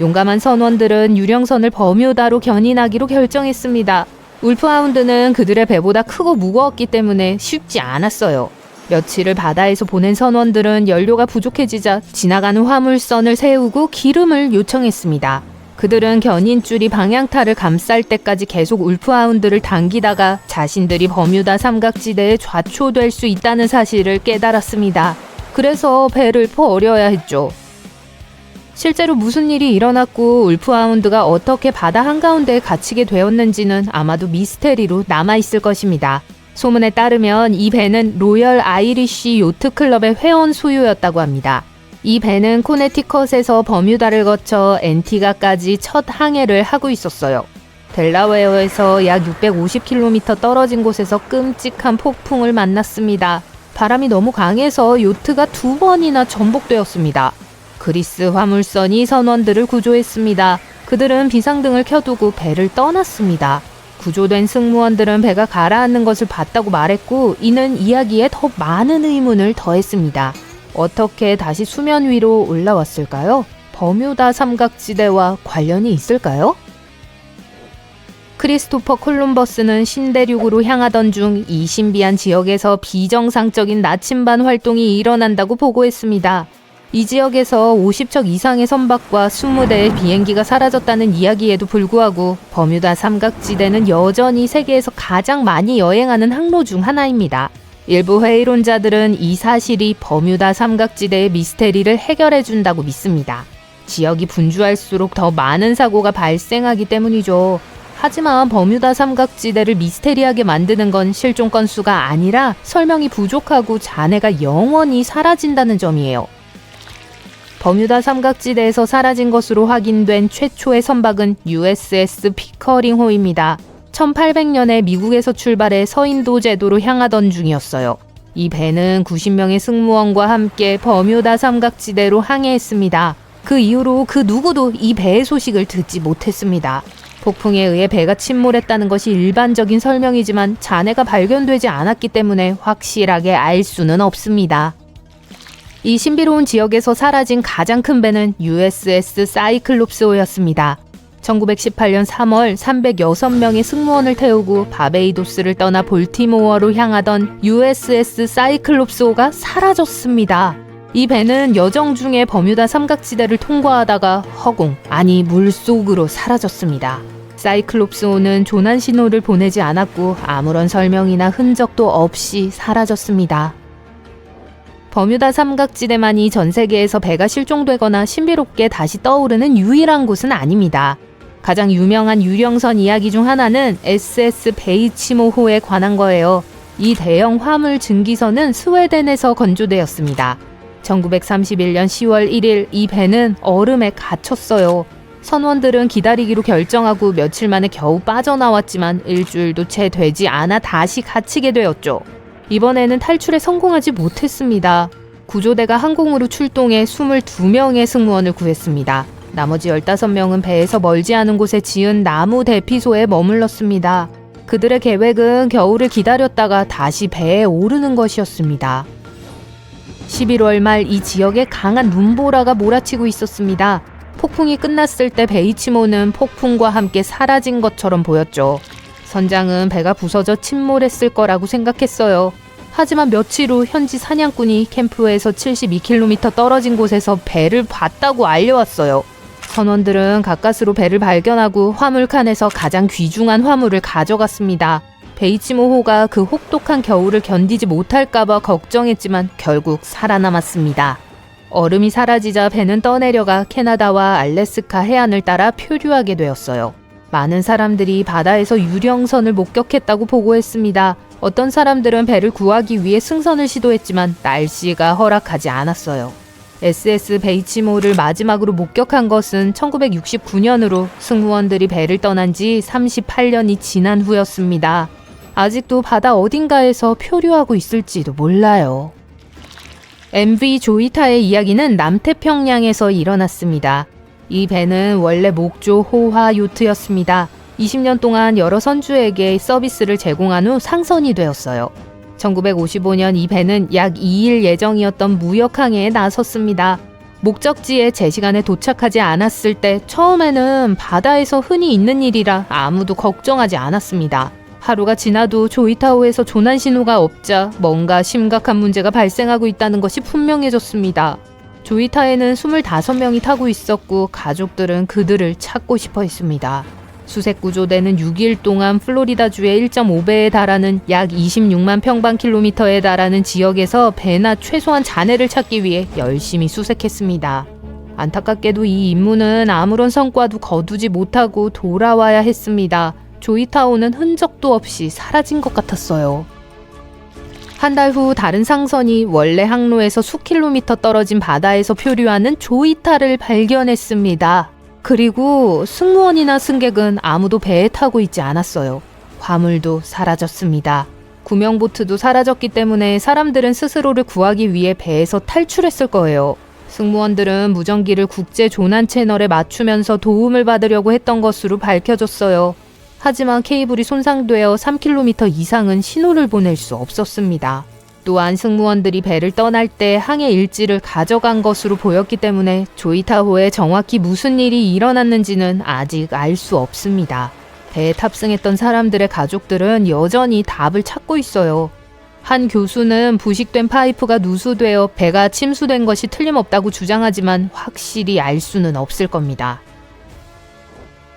용감한 선원들은 유령선을 버뮤다로 견인하기로 결정했습니다. 울프하운드는 그들의 배보다 크고 무거웠기 때문에 쉽지 않았어요. 며칠을 바다에서 보낸 선원들은 연료가 부족해지자 지나가는 화물선을 세우고 기름을 요청했습니다. 그들은 견인줄이 방향타를 감쌀 때까지 계속 울프하운드를 당기다가 자신들이 버뮤다 삼각지대에 좌초될 수 있다는 사실을 깨달았습니다. 그래서 배를 버려야 했죠. 실제로 무슨 일이 일어났고 울프하운드가 어떻게 바다 한가운데에 갇히게 되었는지는 아마도 미스테리로 남아있을 것입니다. 소문에 따르면 이 배는 로열 아이리쉬 요트클럽의 회원 소유였다고 합니다. 이 배는 코네티컷에서 버뮤다를 거쳐 앤티가까지 첫 항해를 하고 있었어요. 델라웨어에서 약 650km 떨어진 곳에서 끔찍한 폭풍을 만났습니다. 바람이 너무 강해서 요트가 2번이나 전복되었습니다. 그리스 화물선이 선원들을 구조했습니다. 그들은 비상등을 켜두고 배를 떠났습니다. 구조된 승무원들은 배가 가라앉는 것을 봤다고 말했고 이는 이야기에 더 많은 의문을 더했습니다. 어떻게 다시 수면 위로 올라왔을까요? 버뮤다 삼각지대와 관련이 있을까요? 크리스토퍼 콜럼버스는 신대륙으로 향하던 중 이 신비한 지역에서 비정상적인 나침반 활동이 일어난다고 보고했습니다. 이 지역에서 50척 이상의 선박과 20대의 비행기가 사라졌다는 이야기에도 불구하고 버뮤다 삼각지대는 여전히 세계에서 가장 많이 여행하는 항로 중 하나입니다. 일부 회의론자들은 이 사실이 버뮤다 삼각지대의 미스테리를 해결해준다고 믿습니다. 지역이 분주할수록 더 많은 사고가 발생하기 때문이죠. 하지만 버뮤다 삼각지대를 미스테리하게 만드는 건 실종 건수가 아니라 설명이 부족하고 잔해가 영원히 사라진다는 점이에요. 버뮤다 삼각지대에서 사라진 것으로 확인된 최초의 선박은 USS 피커링호입니다. 1800년에 미국에서 출발해 서인도 제도로 향하던 중이었어요. 이 배는 90명의 승무원과 함께 버뮤다 삼각지대로 항해했습니다. 그 이후로 그 누구도 이 배의 소식을 듣지 못했습니다. 폭풍에 의해 배가 침몰했다는 것이 일반적인 설명이지만 잔해가 발견되지 않았기 때문에 확실하게 알 수는 없습니다. 이 신비로운 지역에서 사라진 가장 큰 배는 USS 사이클롭스호였습니다. 1918년 3월 306명의 승무원을 태우고 바베이도스를 떠나 볼티모어로 향하던 USS 사이클롭스호가 사라졌습니다. 이 배는 여정 중에 버뮤다 삼각지대를 통과하다가 허공, 아니 물속으로 사라졌습니다. 사이클롭스호는 조난 신호를 보내지 않았고 아무런 설명이나 흔적도 없이 사라졌습니다. 버뮤다 삼각지대만이 전 세계에서 배가 실종되거나 신비롭게 다시 떠오르는 유일한 곳은 아닙니다. 가장 유명한 유령선 이야기 중 하나는 SS 베이치모호에 관한 거예요. 이 대형 화물 증기선은 스웨덴에서 건조되었습니다. 1931년 10월 1일 이 배는 얼음에 갇혔어요. 선원들은 기다리기로 결정하고 며칠 만에 겨우 빠져나왔지만 일주일도 채 되지 않아 다시 갇히게 되었죠. 이번에는 탈출에 성공하지 못했습니다. 구조대가 항공으로 출동해 22명의 승무원을 구했습니다. 나머지 15명은 배에서 멀지 않은 곳에 지은 나무 대피소에 머물렀습니다. 그들의 계획은 겨울을 기다렸다가 다시 배에 오르는 것이었습니다. 11월 말 이 지역에 강한 눈보라가 몰아치고 있었습니다. 폭풍이 끝났을 때 베이치모는 폭풍과 함께 사라진 것처럼 보였죠. 선장은 배가 부서져 침몰했을 거라고 생각했어요. 하지만 며칠 후 현지 사냥꾼이 캠프에서 72km 떨어진 곳에서 배를 봤다고 알려왔어요. 선원들은 가까스로 배를 발견하고 화물칸에서 가장 귀중한 화물을 가져갔습니다. 베이치모호가 그 혹독한 겨울을 견디지 못할까봐 걱정했지만 결국 살아남았습니다. 얼음이 사라지자 배는 떠내려가 캐나다와 알래스카 해안을 따라 표류하게 되었어요. 많은 사람들이 바다에서 유령선을 목격했다고 보고했습니다. 어떤 사람들은 배를 구하기 위해 승선을 시도했지만 날씨가 허락하지 않았어요. SS 베이치모를 마지막으로 목격한 것은 1969년으로 승무원들이 배를 떠난 지 38년이 지난 후였습니다. 아직도 바다 어딘가에서 표류하고 있을지도 몰라요. MV 조이타의 이야기는 남태평양에서 일어났습니다. 이 배는 원래 목조 호화 요트였습니다. 20년 동안 여러 선주에게 서비스를 제공한 후 상선이 되었어요. 1955년 이 배는 약 2일 예정이었던 무역항해에 나섰습니다. 목적지에 제 시간에 도착하지 않았을 때 처음에는 바다에서 흔히 있는 일이라 아무도 걱정하지 않았습니다. 하루가 지나도 조이타호에서 조난 신호가 없자 뭔가 심각한 문제가 발생하고 있다는 것이 분명해졌습니다. 조이타에는 25명이 타고 있었고 가족들은 그들을 찾고 싶어 했습니다. 수색구조대는 6일 동안 플로리다주의 1.5배에 달하는 약 26만 평방킬로미터에 달하는 지역에서 배나 최소한 잔해를 찾기 위해 열심히 수색했습니다. 안타깝게도 이 임무는 아무런 성과도 거두지 못하고 돌아와야 했습니다. 조이타호는 흔적도 없이 사라진 것 같았어요. 한 달 후 다른 상선이 원래 항로에서 수킬로미터 떨어진 바다에서 표류하는 조이타를 발견했습니다. 그리고 승무원이나 승객은 아무도 배에 타고 있지 않았어요. 화물도 사라졌습니다. 구명보트도 사라졌기 때문에 사람들은 스스로를 구하기 위해 배에서 탈출했을 거예요. 승무원들은 무전기를 국제 조난 채널에 맞추면서 도움을 받으려고 했던 것으로 밝혀졌어요. 하지만 케이블이 손상되어 3km 이상은 신호를 보낼 수 없었습니다. 또한 승무원들이 배를 떠날 때 항해 일지를 가져간 것으로 보였기 때문에 조이타호에 정확히 무슨 일이 일어났는지는 아직 알 수 없습니다. 배에 탑승했던 사람들의 가족들은 여전히 답을 찾고 있어요. 한 교수는 부식된 파이프가 누수되어 배가 침수된 것이 틀림없다고 주장하지만 확실히 알 수는 없을 겁니다.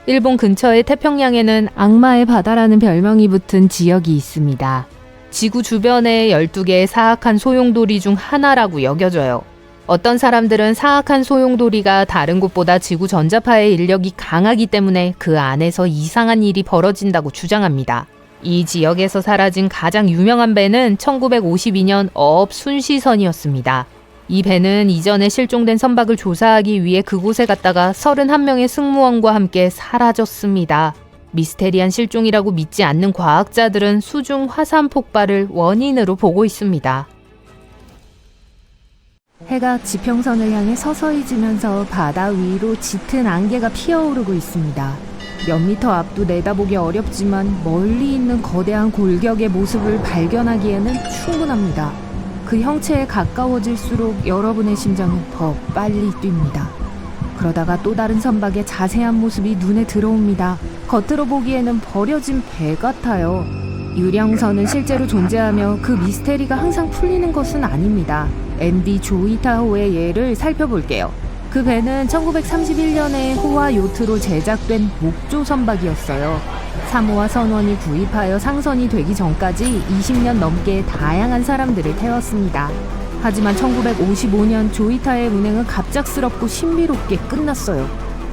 일본 근처의 태평양에는 악마의 바다라는 별명이 붙은 지역이 있습니다. 지구 주변의 12개의 사악한 소용돌이 중 하나라고 여겨져요. 어떤 사람들은 사악한 소용돌이가 다른 곳보다 지구 전자파의 인력이 강하기 때문에 그 안에서 이상한 일이 벌어진다고 주장합니다. 이 지역에서 사라진 가장 유명한 배는 1952년 어업 순시선이었습니다. 이 배는 이전에 실종된 선박을 조사하기 위해 그곳에 갔다가 31명의 승무원과 함께 사라졌습니다. 미스테리한 실종이라고 믿지 않는 과학자들은 수중 화산 폭발을 원인으로 보고 있습니다. 해가 지평선을 향해 서서히 지면서 바다 위로 짙은 안개가 피어오르고 있습니다. 몇 미터 앞도 내다보기 어렵지만 멀리 있는 거대한 골격의 모습을 발견하기에는 충분합니다. 그 형체에 가까워질수록 여러분의 심장은 더 빨리 뜁니다. 그러다가 또 다른 선박의 자세한 모습이 눈에 들어옵니다. 겉으로 보기에는 버려진 배 같아요. 유령선은 실제로 존재하며 그 미스테리가 항상 풀리는 것은 아닙니다. MV 조이타호의 예를 살펴볼게요. 그 배는 1931년에 호화 요트로 제작된 목조 선박이었어요. 사모아 선원이 구입하여 상선이 되기 전까지 20년 넘게 다양한 사람들을 태웠습니다. 하지만 1955년 조이타의 운행은 갑작스럽고 신비롭게 끝났어요.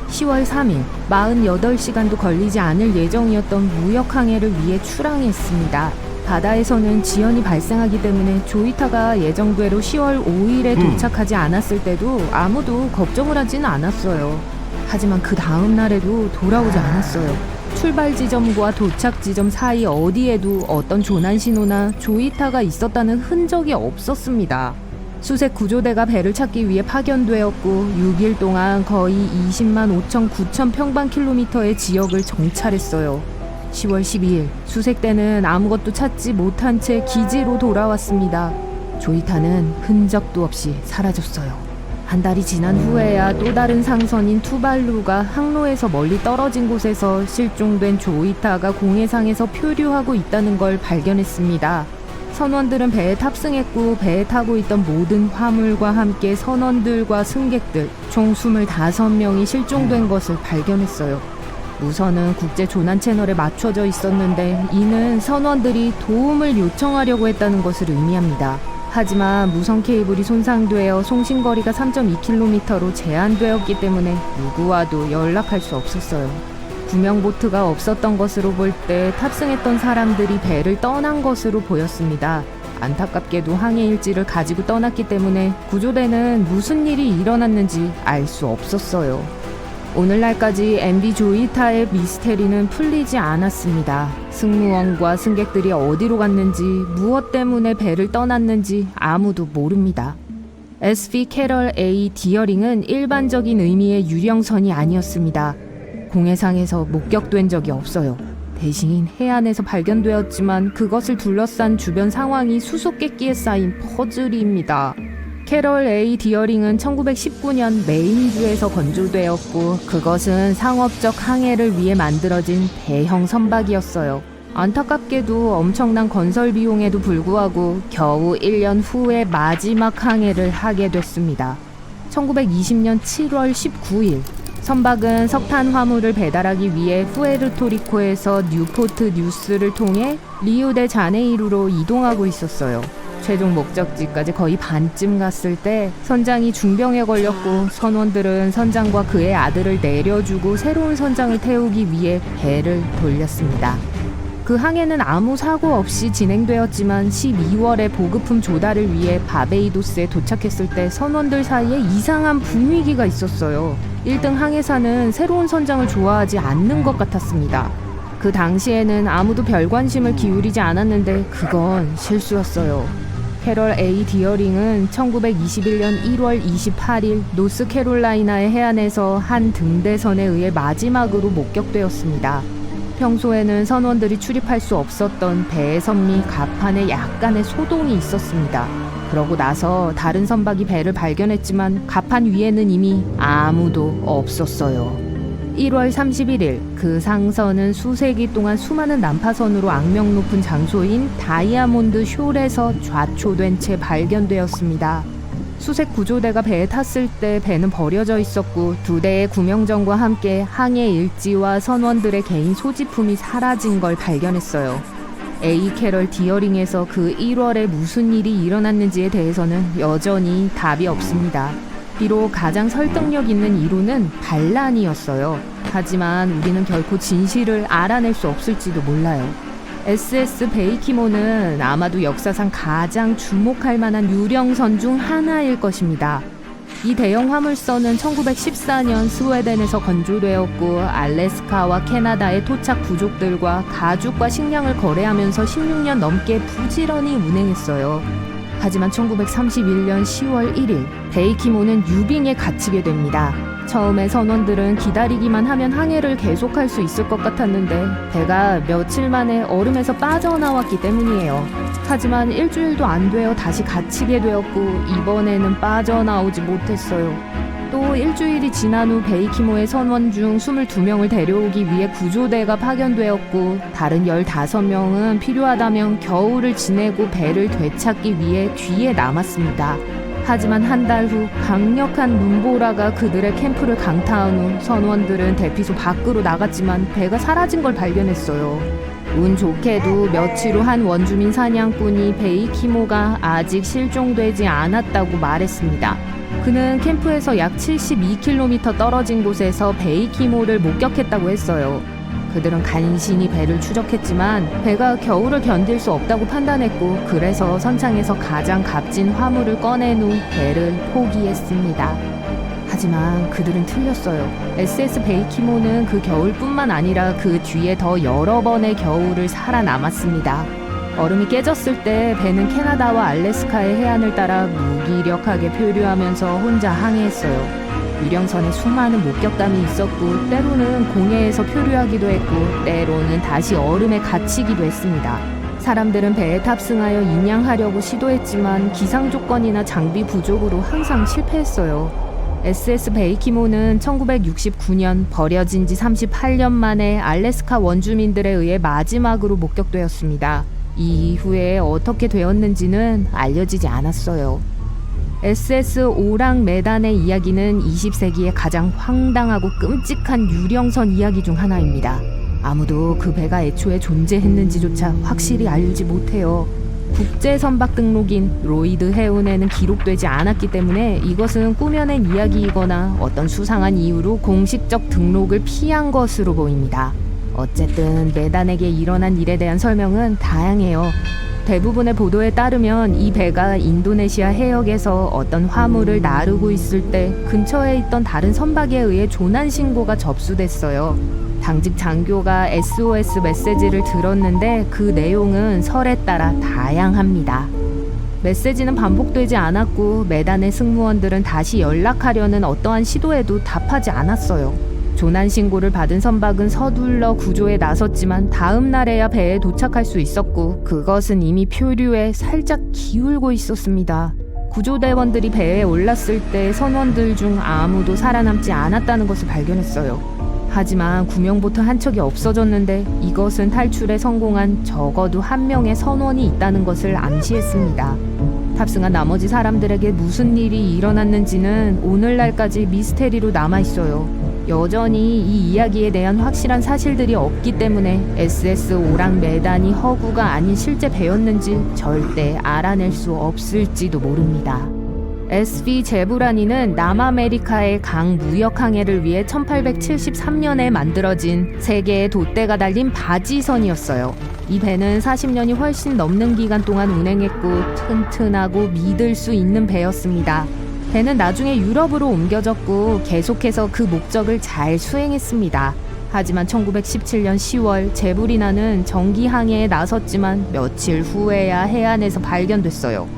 10월 3일 48시간도 걸리지 않을 예정이었던 무역항해를 위해 출항했습니다. 바다에서는 지연이 발생하기 때문에 조이타가 예정대로 10월 5일에 도착하지 않았을 때도 아무도 걱정을 하지는 않았어요. 하지만 그 다음 날에도 돌아오지 않았어요. 출발 지점과 도착 지점 사이 어디에도 어떤 조난 신호나 조이타가 있었다는 흔적이 없었습니다. 수색 구조대가 배를 찾기 위해 파견되었고 6일 동안 거의 20만 5천 9천 평방킬로미터의 지역을 정찰했어요. 10월 12일 수색대는 아무것도 찾지 못한 채 기지로 돌아왔습니다. 조이타는 흔적도 없이 사라졌어요. 한 달이 지난 후에야 또 다른 상선인 투발루가 항로에서 멀리 떨어진 곳에서 실종된 조이타가 공해상에서 표류하고 있다는 걸 발견했습니다. 선원들은 배에 탑승했고 배에 타고 있던 모든 화물과 함께 선원들과 승객들 총 25명이 실종된 것을 발견했어요. 우선은 국제 조난 채널에 맞춰져 있었는데 이는 선원들이 도움을 요청하려고 했다는 것을 의미합니다. 하지만 무선 케이블이 손상되어 송신거리가 3.2km로 제한되었기 때문에 누구와도 연락할 수 없었어요. 구명보트가 없었던 것으로 볼 때 탑승했던 사람들이 배를 떠난 것으로 보였습니다. 안타깝게도 항해 일지를 가지고 떠났기 때문에 구조대는 무슨 일이 일어났는지 알 수 없었어요. 오늘날까지 MV 조이타의 미스테리는 풀리지 않았습니다. 승무원과 승객들이 어디로 갔는지, 무엇 때문에 배를 떠났는지 아무도 모릅니다. SV 캐럴 A 디어링은 일반적인 의미의 유령선이 아니었습니다. 공해상에서 목격된 적이 없어요. 대신 해안에서 발견되었지만 그것을 둘러싼 주변 상황이 수수께끼에 쌓인 퍼즐입니다. 캐럴 A 디어링은 1919년 메인주에서 건조되었고 그것은 상업적 항해를 위해 만들어진 대형 선박이었어요. 안타깝게도 엄청난 건설 비용에도 불구하고 겨우 1년 후에 마지막 항해를 하게 됐습니다. 1920년 7월 19일 선박은 석탄 화물을 배달하기 위해 푸에르토리코에서 뉴포트 뉴스를 통해 리우데 자네이루로 이동하고 있었어요. 최종 목적지까지 거의 반쯤 갔을 때 선장이 중병에 걸렸고 선원들은 선장과 그의 아들을 내려주고 새로운 선장을 태우기 위해 배를 돌렸습니다. 그 항해는 아무 사고 없이 진행되었지만 12월에 보급품 조달을 위해 바베이도스에 도착했을 때 선원들 사이에 이상한 분위기가 있었어요. 1등 항해사는 새로운 선장을 좋아하지 않는 것 같았습니다. 그 당시에는 아무도 별 관심을 기울이지 않았는데 그건 실수였어요. 캐럴 A 디어링은 1921년 1월 28일 노스캐롤라이나의 해안에서 한 등대선에 의해 마지막으로 목격되었습니다. 평소에는 선원들이 출입할 수 없었던 배의 선미 갑판에 약간의 소동이 있었습니다. 그러고 나서 다른 선박이 배를 발견했지만 갑판 위에는 이미 아무도 없었어요. 1월 31일 그 상선은 수세기 동안 수많은 난파선으로 악명 높은 장소인 다이아몬드 숄에서 좌초된 채 발견되었습니다. 수색 구조대가 배에 탔을 때 배는 버려져 있었고 2대의 구명정과 함께 항해 일지와 선원들의 개인 소지품이 사라진 걸 발견했어요. A 캐럴 디어링에서 그 1월에 무슨 일이 일어났는지에 대해서는 여전히 답이 없습니다. 비록 가장 설득력 있는 이론은 반란이었어요. 하지만 우리는 결코 진실을 알아낼 수 없을지도 몰라요. SS 베이키모는 아마도 역사상 가장 주목할 만한 유령선 중 하나일 것입니다. 이 대형 화물선은 1914년 스웨덴에서 건조되었고 알래스카와 캐나다의 토착 부족들과 가죽과 식량을 거래하면서 16년 넘게 부지런히 운행했어요. 하지만 1931년 10월 1일 베이키모는 유빙에 갇히게 됩니다. 처음에 선원들은 기다리기만 하면 항해를 계속할 수 있을 것 같았는데 배가 며칠 만에 얼음에서 빠져나왔기 때문이에요. 하지만 일주일도 안 되어 다시 갇히게 되었고 이번에는 빠져나오지 못했어요. 또 일주일이 지난 후 베이키모의 선원 중 22명을 데려오기 위해 구조대가 파견되었고 다른 15명은 필요하다면 겨울을 지내고 배를 되찾기 위해 뒤에 남았습니다. 하지만 한 달 후 강력한 눈보라가 그들의 캠프를 강타한 후 선원들은 대피소 밖으로 나갔지만 배가 사라진 걸 발견했어요. 운 좋게도 며칠 후 한 원주민 사냥꾼이 베이키모가 아직 실종되지 않았다고 말했습니다. 그는 캠프에서 약 72km 떨어진 곳에서 베이키모를 목격했다고 했어요. 그들은 간신히 배를 추적했지만 배가 겨울을 견딜 수 없다고 판단했고 그래서 선창에서 가장 값진 화물을 꺼낸 후 배를 포기했습니다. 하지만 그들은 틀렸어요. SS 베이키모는 그 겨울뿐만 아니라 그 뒤에 더 여러 번의 겨울을 살아남았습니다. 얼음이 깨졌을 때 배는 캐나다와 알래스카의 해안을 따라 무기력하게 표류하면서 혼자 항해했어요. 유령선에 수많은 목격담이 있었고 때로는 공해에서 표류하기도 했고 때로는 다시 얼음에 갇히기도 했습니다. 사람들은 배에 탑승하여 인양하려고 시도했지만 기상 조건이나 장비 부족으로 항상 실패했어요. SS 베이키모는 1969년 버려진 지 38년 만에 알래스카 원주민들에 의해 마지막으로 목격되었습니다. 이 이후에 어떻게 되었는지는 알려지지 않았어요. SS 오랑 메단의 이야기는 20세기의 가장 황당하고 끔찍한 유령선 이야기 중 하나입니다. 아무도 그 배가 애초에 존재했는지조차 확실히 알지 못해요. 국제선박 등록인 로이드 해운에는 기록되지 않았기 때문에 이것은 꾸며낸 이야기이거나 어떤 수상한 이유로 공식적 등록을 피한 것으로 보입니다. 어쨌든 메단에게 일어난 일에 대한 설명은 다양해요. 대부분의 보도에 따르면 이 배가 인도네시아 해역에서 어떤 화물을 나르고 있을 때 근처에 있던 다른 선박에 의해 조난 신고가 접수됐어요. 당직 장교가 SOS 메시지를 들었는데 그 내용은 설에 따라 다양합니다. 메시지는 반복되지 않았고 메단의 승무원들은 다시 연락하려는 어떠한 시도에도 답하지 않았어요. 조난 신고를 받은 선박은 서둘러 구조에 나섰지만 다음 날에야 배에 도착할 수 있었고 그것은 이미 표류에 살짝 기울고 있었습니다. 구조대원들이 배에 올랐을 때 선원들 중 아무도 살아남지 않았다는 것을 발견했어요. 하지만 구명보트 한 척이 없어졌는데 이것은 탈출에 성공한 적어도 한 명의 선원이 있다는 것을 암시했습니다. 탑승한 나머지 사람들에게 무슨 일이 일어났는지는 오늘날까지 미스테리로 남아있어요. 여전히 이 이야기에 대한 확실한 사실들이 없기 때문에 SS 오랑 메단이 허구가 아닌 실제 배였는지 절대 알아낼 수 없을지도 모릅니다. SV 제브라니는 남아메리카의 강 무역 항해를 위해 1873년에 만들어진 세 개의 돛대가 달린 바지선이었어요. 이 배는 40년이 훨씬 넘는 기간 동안 운행했고 튼튼하고 믿을 수 있는 배였습니다. 배는 나중에 유럽으로 옮겨졌고 계속해서 그 목적을 잘 수행했습니다. 하지만 1917년 10월 제브리나는 정기 항해에 나섰지만 며칠 후에야 해안에서 발견됐어요.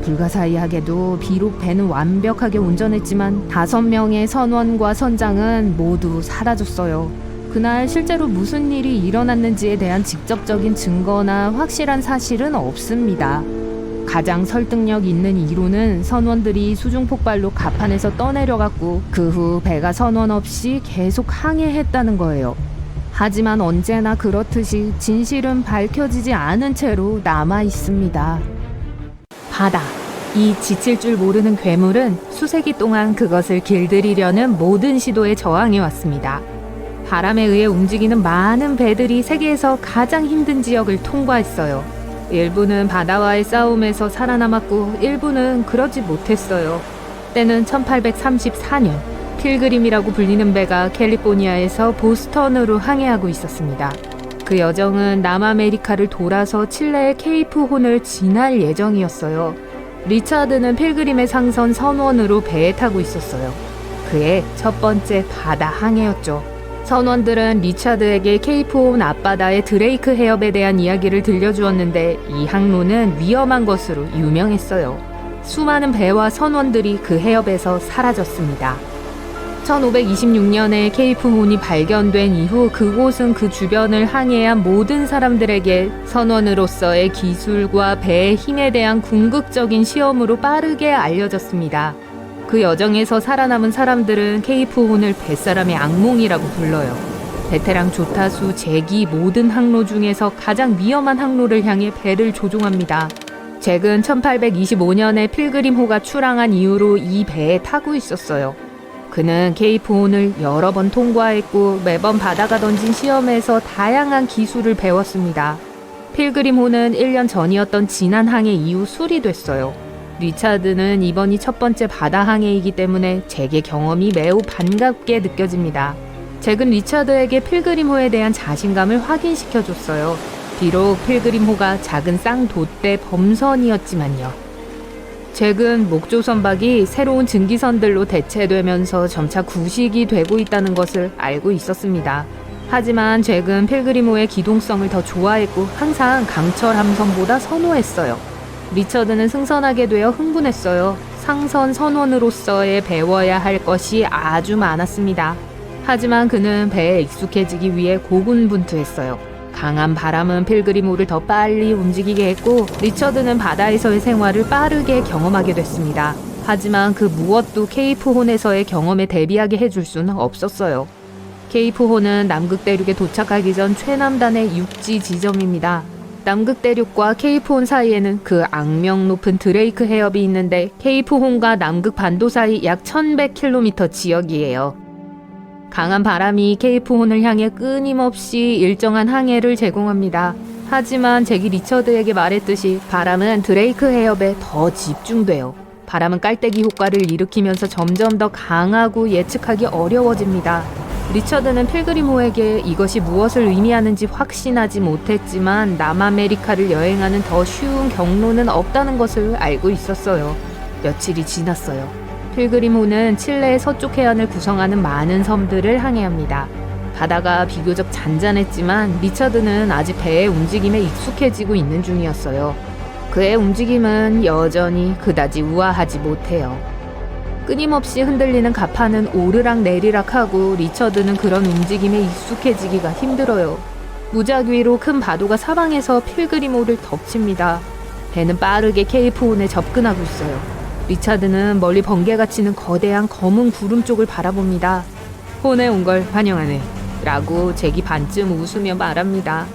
불가사의하게도 비록 배는 완벽하게 운전했지만 5명의 선원과 선장은 모두 사라졌어요. 그날 실제로 무슨 일이 일어났는지에 대한 직접적인 증거나 확실한 사실은 없습니다. 가장 설득력 있는 이론은 선원들이 수중 폭발로 갑판에서 떠내려갔고 그 후 배가 선원 없이 계속 항해했다는 거예요. 하지만 언제나 그렇듯이 진실은 밝혀지지 않은 채로 남아 있습니다. 바다. 이 지칠 줄 모르는 괴물은 수세기 동안 그것을 길들이려는 모든 시도에 저항해왔습니다. 바람에 의해 움직이는 많은 배들이 세계에서 가장 힘든 지역을 통과했어요. 일부는 바다와의 싸움에서 살아남았고 일부는 그러지 못했어요. 때는 1834년 필그림이라고 불리는 배가 캘리포니아에서 보스턴으로 항해하고 있었습니다. 그 여정은 남아메리카를 돌아서 칠레의 케이프 혼을 지날 예정이었어요. 리차드는 필그림의 상선 선원으로 배에 타고 있었어요. 그의 첫 번째 바다 항해였죠. 선원들은 리차드에게 케이프온 앞바다의 드레이크 해협에 대한 이야기를 들려주었는데 이 항로는 위험한 것으로 유명했어요. 수많은 배와 선원들이 그 해협에서 사라졌습니다. 1526년에 케이프 혼이 발견된 이후 그곳은 그 주변을 항해한 모든 사람들에게 선원으로서의 기술과 배의 힘에 대한 궁극적인 시험으로 빠르게 알려졌습니다. 그 여정에서 살아남은 사람들은 케이프 혼을 뱃사람의 악몽이라고 불러요. 베테랑 조타수 잭이 모든 항로 중에서 가장 위험한 항로를 향해 배를 조종합니다. 잭은 1825년에 필그림호가 출항한 이후로 이 배에 타고 있었어요. 그는 케이프 혼을 여러 번 통과했고 매번 바다가 던진 시험에서 다양한 기술을 배웠습니다. 필그림호는 1년 전이었던 지난 항해 이후 수리됐어요. 리차드는 이번이 첫 번째 바다 항해이기 때문에 잭의 경험이 매우 반갑게 느껴집니다. 잭은 리차드에게 필그림호에 대한 자신감을 확인시켜줬어요. 비록 필그림호가 작은 쌍돛대 범선이었지만요. 잭은 목조 선박이 새로운 증기선들로 대체되면서 점차 구식이 되고 있다는 것을 알고 있었습니다. 하지만 잭은 필그림호의 기동성을 더 좋아했고 항상 강철 함선보다 선호했어요. 리처드는 승선하게 되어 흥분했어요. 상선 선원으로서의 배워야 할 것이 아주 많았습니다. 하지만 그는 배에 익숙해지기 위해 고군분투했어요. 강한 바람은 필그림호를 더 빨리 움직이게 했고 리처드는 바다에서의 생활을 빠르게 경험하게 됐습니다. 하지만 그 무엇도 케이프 혼에서의 경험에 대비하게 해줄 수는 없었어요. 케이프 혼은 남극 대륙에 도착하기 전 최남단의 육지 지점입니다. 남극 대륙과 케이프 혼 사이에는 그 악명 높은 드레이크 해협이 있는데 케이프 혼과 남극 반도 사이 약 1100km 지역이에요. 강한 바람이 케이프 혼을 향해 끊임없이 일정한 항해를 제공합니다. 하지만 잭이 리처드에게 말했듯이 바람은 드레이크 해협에 더 집중돼요. 바람은 깔때기 효과를 일으키면서 점점 더 강하고 예측하기 어려워집니다. 리처드는 필그림호에게 이것이 무엇을 의미하는지 확신하지 못했지만 남아메리카를 여행하는 더 쉬운 경로는 없다는 것을 알고 있었어요. 며칠이 지났어요. 필그림호는 칠레의 서쪽 해안을 구성하는 많은 섬들을 항해합니다. 바다가 비교적 잔잔했지만 리처드는 아직 배의 움직임에 익숙해지고 있는 중이었어요. 그의 움직임은 여전히 그다지 우아하지 못해요. 끊임없이 흔들리는 갑판은 오르락 내리락하고 리처드는 그런 움직임에 익숙해지기가 힘들어요. 무작위로 큰 파도가 사방에서 필그림호를 덮칩니다. 배는 빠르게 케이프 혼에 접근하고 있어요. 리차드는 멀리 번개가 치는 거대한 검은 구름 쪽을 바라봅니다. 혼에 온 걸 환영하네 라고 잭이 반쯤 웃으며 말합니다.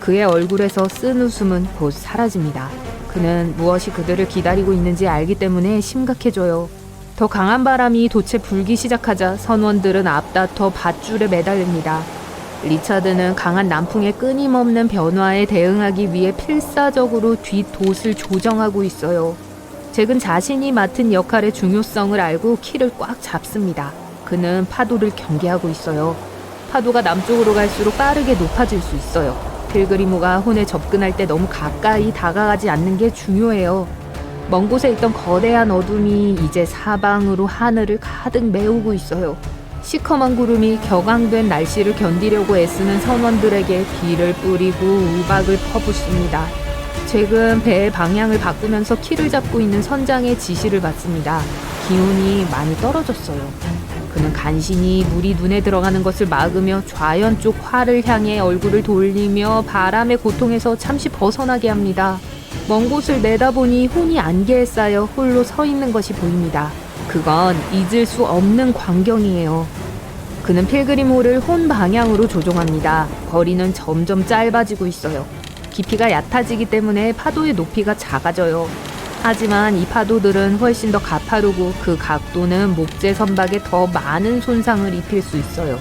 그의 얼굴에서 쓴 웃음은 곧 사라집니다. 그는 무엇이 그들을 기다리고 있는지 알기 때문에 심각해져요. 더 강한 바람이 돛에 불기 시작하자 선원들은 앞다퉈 밧줄에 매달립니다. 리차드는 강한 남풍의 끊임없는 변화에 대응하기 위해 필사적으로 뒷돛을 조정하고 있어요. 잭은 자신이 맡은 역할의 중요성을 알고 키를 꽉 잡습니다. 그는 파도를 경계하고 있어요. 파도가 남쪽으로 갈수록 빠르게 높아질 수 있어요. 필그림호가 혼에 접근할 때 너무 가까이 다가가지 않는 게 중요해요. 먼 곳에 있던 거대한 어둠이 이제 사방으로 하늘을 가득 메우고 있어요. 시커먼 구름이 격앙된 날씨를 견디려고 애쓰는 선원들에게 비를 뿌리고 우박을 퍼붓습니다. 잭은 배의 방향을 바꾸면서 키를 잡고 있는 선장의 지시를 받습니다. 기온이 많이 떨어졌어요. 그는 간신히 물이 눈에 들어가는 것을 막으며 좌연 쪽 활을 향해 얼굴을 돌리며 바람의 고통에서 잠시 벗어나게 합니다. 먼 곳을 내다보니 혼이 안개에 쌓여 홀로 서 있는 것이 보입니다. 그건 잊을 수 없는 광경이에요. 그는 필그림호를 혼 방향으로 조종합니다. 거리는 점점 짧아지고 있어요. 깊이가 얕아지기 때문에 파도의 높이가 작아져요. 하지만 이 파도들은 훨씬 더 가파르고 그 각도는 목재 선박에 더 많은 손상을 입힐 수 있어요.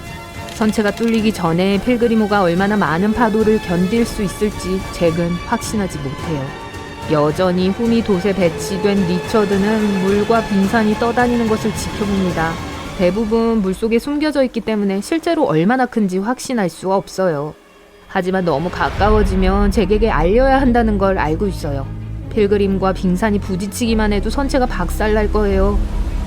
선체가 뚫리기 전에 필그림호가 얼마나 많은 파도를 견딜 수 있을지 잭은 확신하지 못해요. 여전히 후미 돛에 배치된 리처드는 물과 빙산이 떠다니는 것을 지켜봅니다. 대부분 물속에 숨겨져 있기 때문에 실제로 얼마나 큰지 확신할 수 없어요. 하지만 너무 가까워지면 잭에게 알려야 한다는 걸 알고 있어요. 필그림과 빙산이 부딪히기만 해도 선체가 박살날 거예요.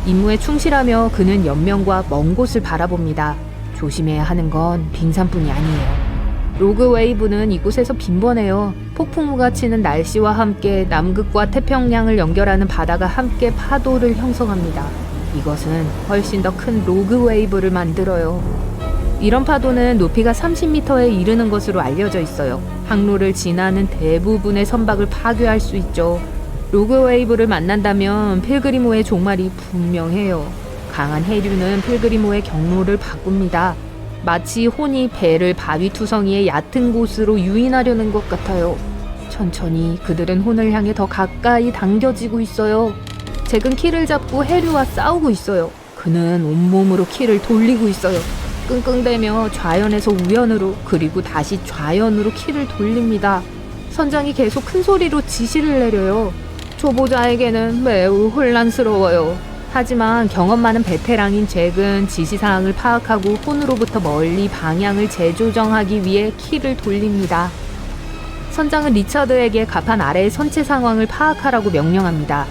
임무에 충실하며 그는 옆면과 먼 곳을 바라봅니다. 조심해야 하는 건 빙산뿐이 아니에요. 로그 웨이브는 이곳에서 빈번해요. 폭풍우가 치는 날씨와 함께 남극과 태평양을 연결하는 바다가 함께 파도를 형성합니다. 이것은 훨씬 더 큰 로그 웨이브를 만들어요. 이런 파도는 높이가 30m에 이르는 것으로 알려져 있어요. 항로를 지나는 대부분의 선박을 파괴할 수 있죠. 로그 웨이브를 만난다면 필그리모의 종말이 분명해요. 강한 해류는 필그리모의 경로를 바꿉니다. 마치 혼이 배를 바위 투성이의 얕은 곳으로 유인하려는 것 같아요. 천천히 그들은 혼을 향해 더 가까이 당겨지고 있어요. 잭은 키를 잡고 해류와 싸우고 있어요. 그는 온몸으로 키를 돌리고 있어요. 끙끙대며 좌연에서 우연으로 그리고 다시 좌연으로 키를 돌립니다. 선장이 계속 큰 소리로 지시를 내려요. 초보자에게는 매우 혼란스러워요. 하지만 경험 많은 베테랑인 잭은 지시사항을 파악하고 혼으로부터 멀리 방향을 재조정하기 위해 키를 돌립니다. 선장은 리처드에게 갑판 아래의 선체 상황을 파악하라고 명령합니다.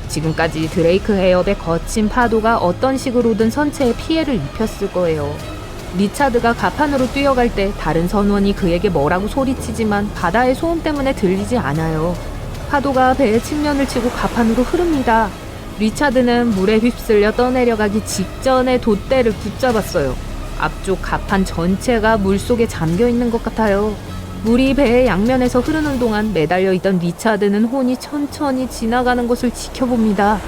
지금까지 드레이크 해협의 거친 파도가 어떤 식으로든 선체에 피해를 입혔을 거예요. 리차드가 갑판으로 뛰어갈 때 다른 선원이 그에게 뭐라고 소리치지만 바다의 소음 때문에 들리지 않아요. 파도가 배의 측면을 치고 갑판으로 흐릅니다. 리차드는 물에 휩쓸려 떠내려가기 직전에 돛대를 붙잡았어요. 앞쪽 갑판 전체가 물속에 잠겨있는 것 같아요. 물이 배의 양면에서 흐르는 동안 매달려 있던 리차드는 혼이 천천히 지나가는 것을 지켜봅니다.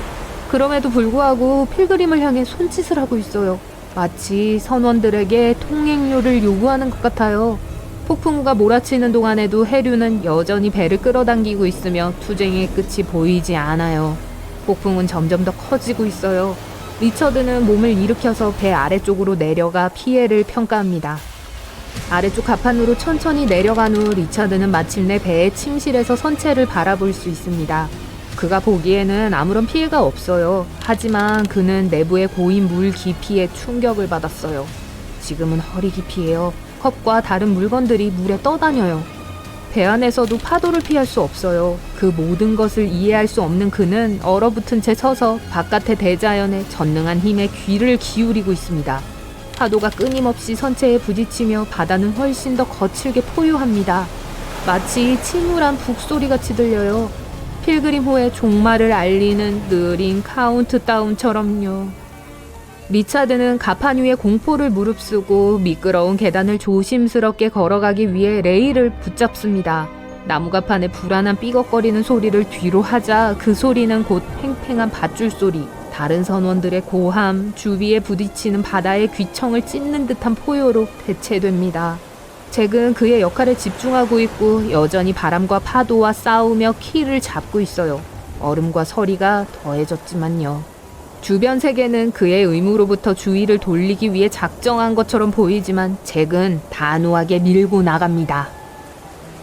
그럼에도 불구하고 필그림을 향해 손짓을 하고 있어요. 마치 선원들에게 통행료를 요구하는 것 같아요. 폭풍우가 몰아치는 동안에도 해류는 여전히 배를 끌어당기고 있으며 투쟁의 끝이 보이지 않아요. 폭풍은 점점 더 커지고 있어요. 리처드는 몸을 일으켜서 배 아래쪽으로 내려가 피해를 평가합니다. 아래쪽 갑판으로 천천히 내려간 후 리처드는 마침내 배의 침실에서 선체를 바라볼 수 있습니다. 그가 보기에는 아무런 피해가 없어요. 하지만 그는 내부의 고인 물 깊이에 충격을 받았어요. 지금은 허리 깊이에요. 컵과 다른 물건들이 물에 떠다녀요. 배 안에서도 파도를 피할 수 없어요. 그 모든 것을 이해할 수 없는 그는 얼어붙은 채 서서 바깥의 대자연에 전능한 힘에 귀를 기울이고 있습니다. 파도가 끊임없이 선체에 부딪히며 바다는 훨씬 더 거칠게 포효합니다. 마치 침울한 북소리같이 들려요. 필그림호의 종말을 알리는 느린 카운트다운처럼요. 리차드는 갑판 위에 공포를 무릅쓰고 미끄러운 계단을 조심스럽게 걸어가기 위해 레일을 붙잡습니다. 나무갑판의 불안한 삐걱거리는 소리를 뒤로 하자 그 소리는 곧 팽팽한 밧줄 소리, 다른 선원들의 고함, 주위에 부딪히는 바다의 귀청을 찢는 듯한 포효로 대체됩니다. 잭은 그의 역할에 집중하고 있고 여전히 바람과 파도와 싸우며 키를 잡고 있어요. 얼음과 서리가 더해졌지만요. 주변 세계는 그의 의무로부터 주의를 돌리기 위해 작정한 것처럼 보이지만 잭은 단호하게 밀고 나갑니다.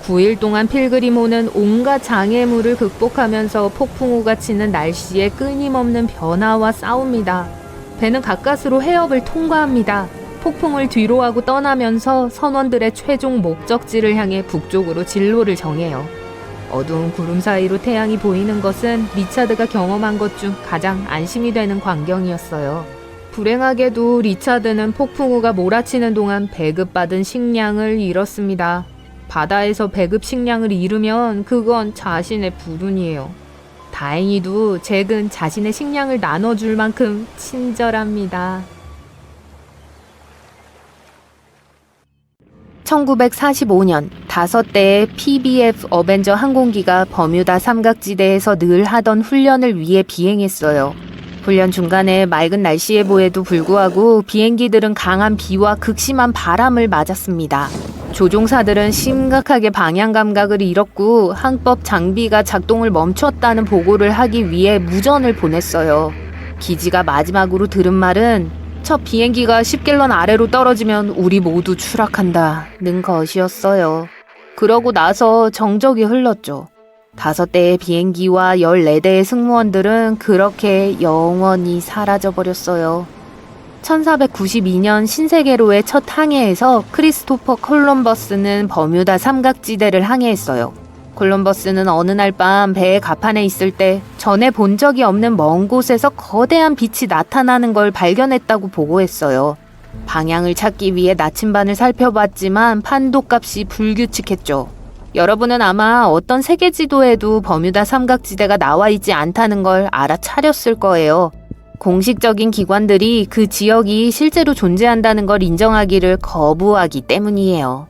9일 동안 필그리모는 온갖 장애물을 극복하면서 폭풍우가 치는 날씨에 끊임없는 변화와 싸웁니다. 배는 가까스로 해협을 통과합니다. 폭풍을 뒤로하고 떠나면서 선원들의 최종 목적지를 향해 북쪽으로 진로를 정해요. 어두운 구름 사이로 태양이 보이는 것은 리차드가 경험한 것 중 가장 안심이 되는 광경이었어요. 불행하게도 리차드는 폭풍우가 몰아치는 동안 배급받은 식량을 잃었습니다. 바다에서 배급 식량을 잃으면 그건 자신의 불운이에요. 다행히도 잭은 자신의 식량을 나눠줄 만큼 친절합니다. 1945년 5대의 PBF 어벤져 항공기가 버뮤다 삼각지대에서 늘 하던 훈련을 위해 비행했어요. 훈련 중간에 맑은 날씨에 보에도 불구하고 비행기들은 강한 비와 극심한 바람을 맞았습니다. 조종사들은 심각하게 방향 감각을 잃었고 항법 장비가 작동을 멈췄다는 보고를 하기 위해 무전을 보냈어요. 기지가 마지막으로 들은 말은 첫 비행기가 10갤런 아래로 떨어지면 우리 모두 추락한다는 것이었어요. 그러고 나서 정적이 흘렀죠. 5대의 비행기와 14대의 승무원들은 그렇게 영원히 사라져버렸어요. 1492년 신세계로의 첫 항해에서 크리스토퍼 콜럼버스는 버뮤다 삼각지대를 항해했어요. 콜럼버스는 어느 날 밤 배의 갑판에 있을 때 전에 본 적이 없는 먼 곳에서 거대한 빛이 나타나는 걸 발견했다고 보고했어요. 방향을 찾기 위해 나침반을 살펴봤지만 판도값이 불규칙했죠. 여러분은 아마 어떤 세계 지도에도 버뮤다 삼각지대가 나와 있지 않다는 걸 알아차렸을 거예요. 공식적인 기관들이 그 지역이 실제로 존재한다는 걸 인정하기를 거부하기 때문이에요.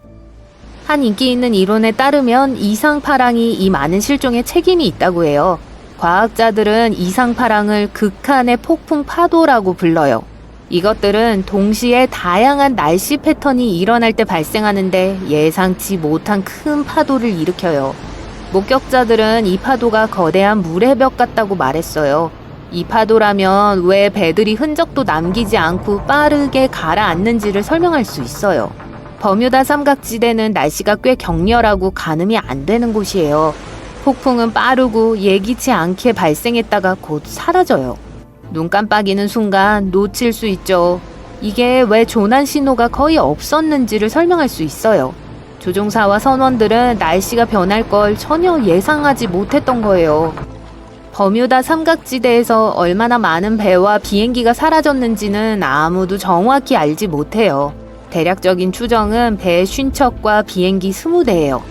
한 인기 있는 이론에 따르면 이상파랑이 이 많은 실종에 책임이 있다고 해요. 과학자들은 이상파랑을 극한의 폭풍 파도라고 불러요. 이것들은 동시에 다양한 날씨 패턴이 일어날 때 발생하는데 예상치 못한 큰 파도를 일으켜요. 목격자들은 이 파도가 거대한 물의 벽 같다고 말했어요. 이 파도라면 왜 배들이 흔적도 남기지 않고 빠르게 가라앉는지를 설명할 수 있어요. 버뮤다 삼각지대는 날씨가 꽤 격렬하고 가늠이 안 되는 곳이에요. 폭풍은 빠르고 예기치 않게 발생했다가 곧 사라져요. 눈 깜빡이는 순간 놓칠 수 있죠. 이게 왜 조난 신호가 거의 없었는지를 설명할 수 있어요. 조종사와 선원들은 날씨가 변할 걸 전혀 예상하지 못했던 거예요. 버뮤다 삼각지대에서 얼마나 많은 배와 비행기가 사라졌는지는 아무도 정확히 알지 못해요. 대략적인 추정은 배 50척과 비행기 20대예요.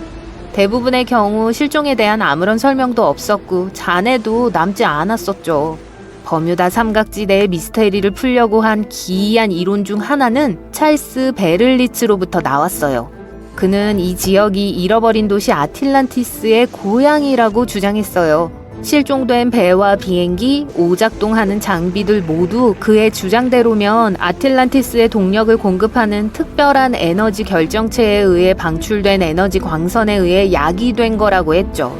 대부분의 경우 실종에 대한 아무런 설명도 없었고 잔해도 남지 않았었죠. 버뮤다 삼각지대의 미스테리를 풀려고 한 기이한 이론 중 하나는 찰스 베를리츠로부터 나왔어요. 그는 이 지역이 잃어버린 도시 아틀란티스의 고향이라고 주장했어요. 실종된 배와 비행기, 오작동하는 장비들 모두 그의 주장대로면 아틀란티스의 동력을 공급하는 특별한 에너지 결정체에 의해 방출된 에너지 광선에 의해 야기된 거라고 했죠.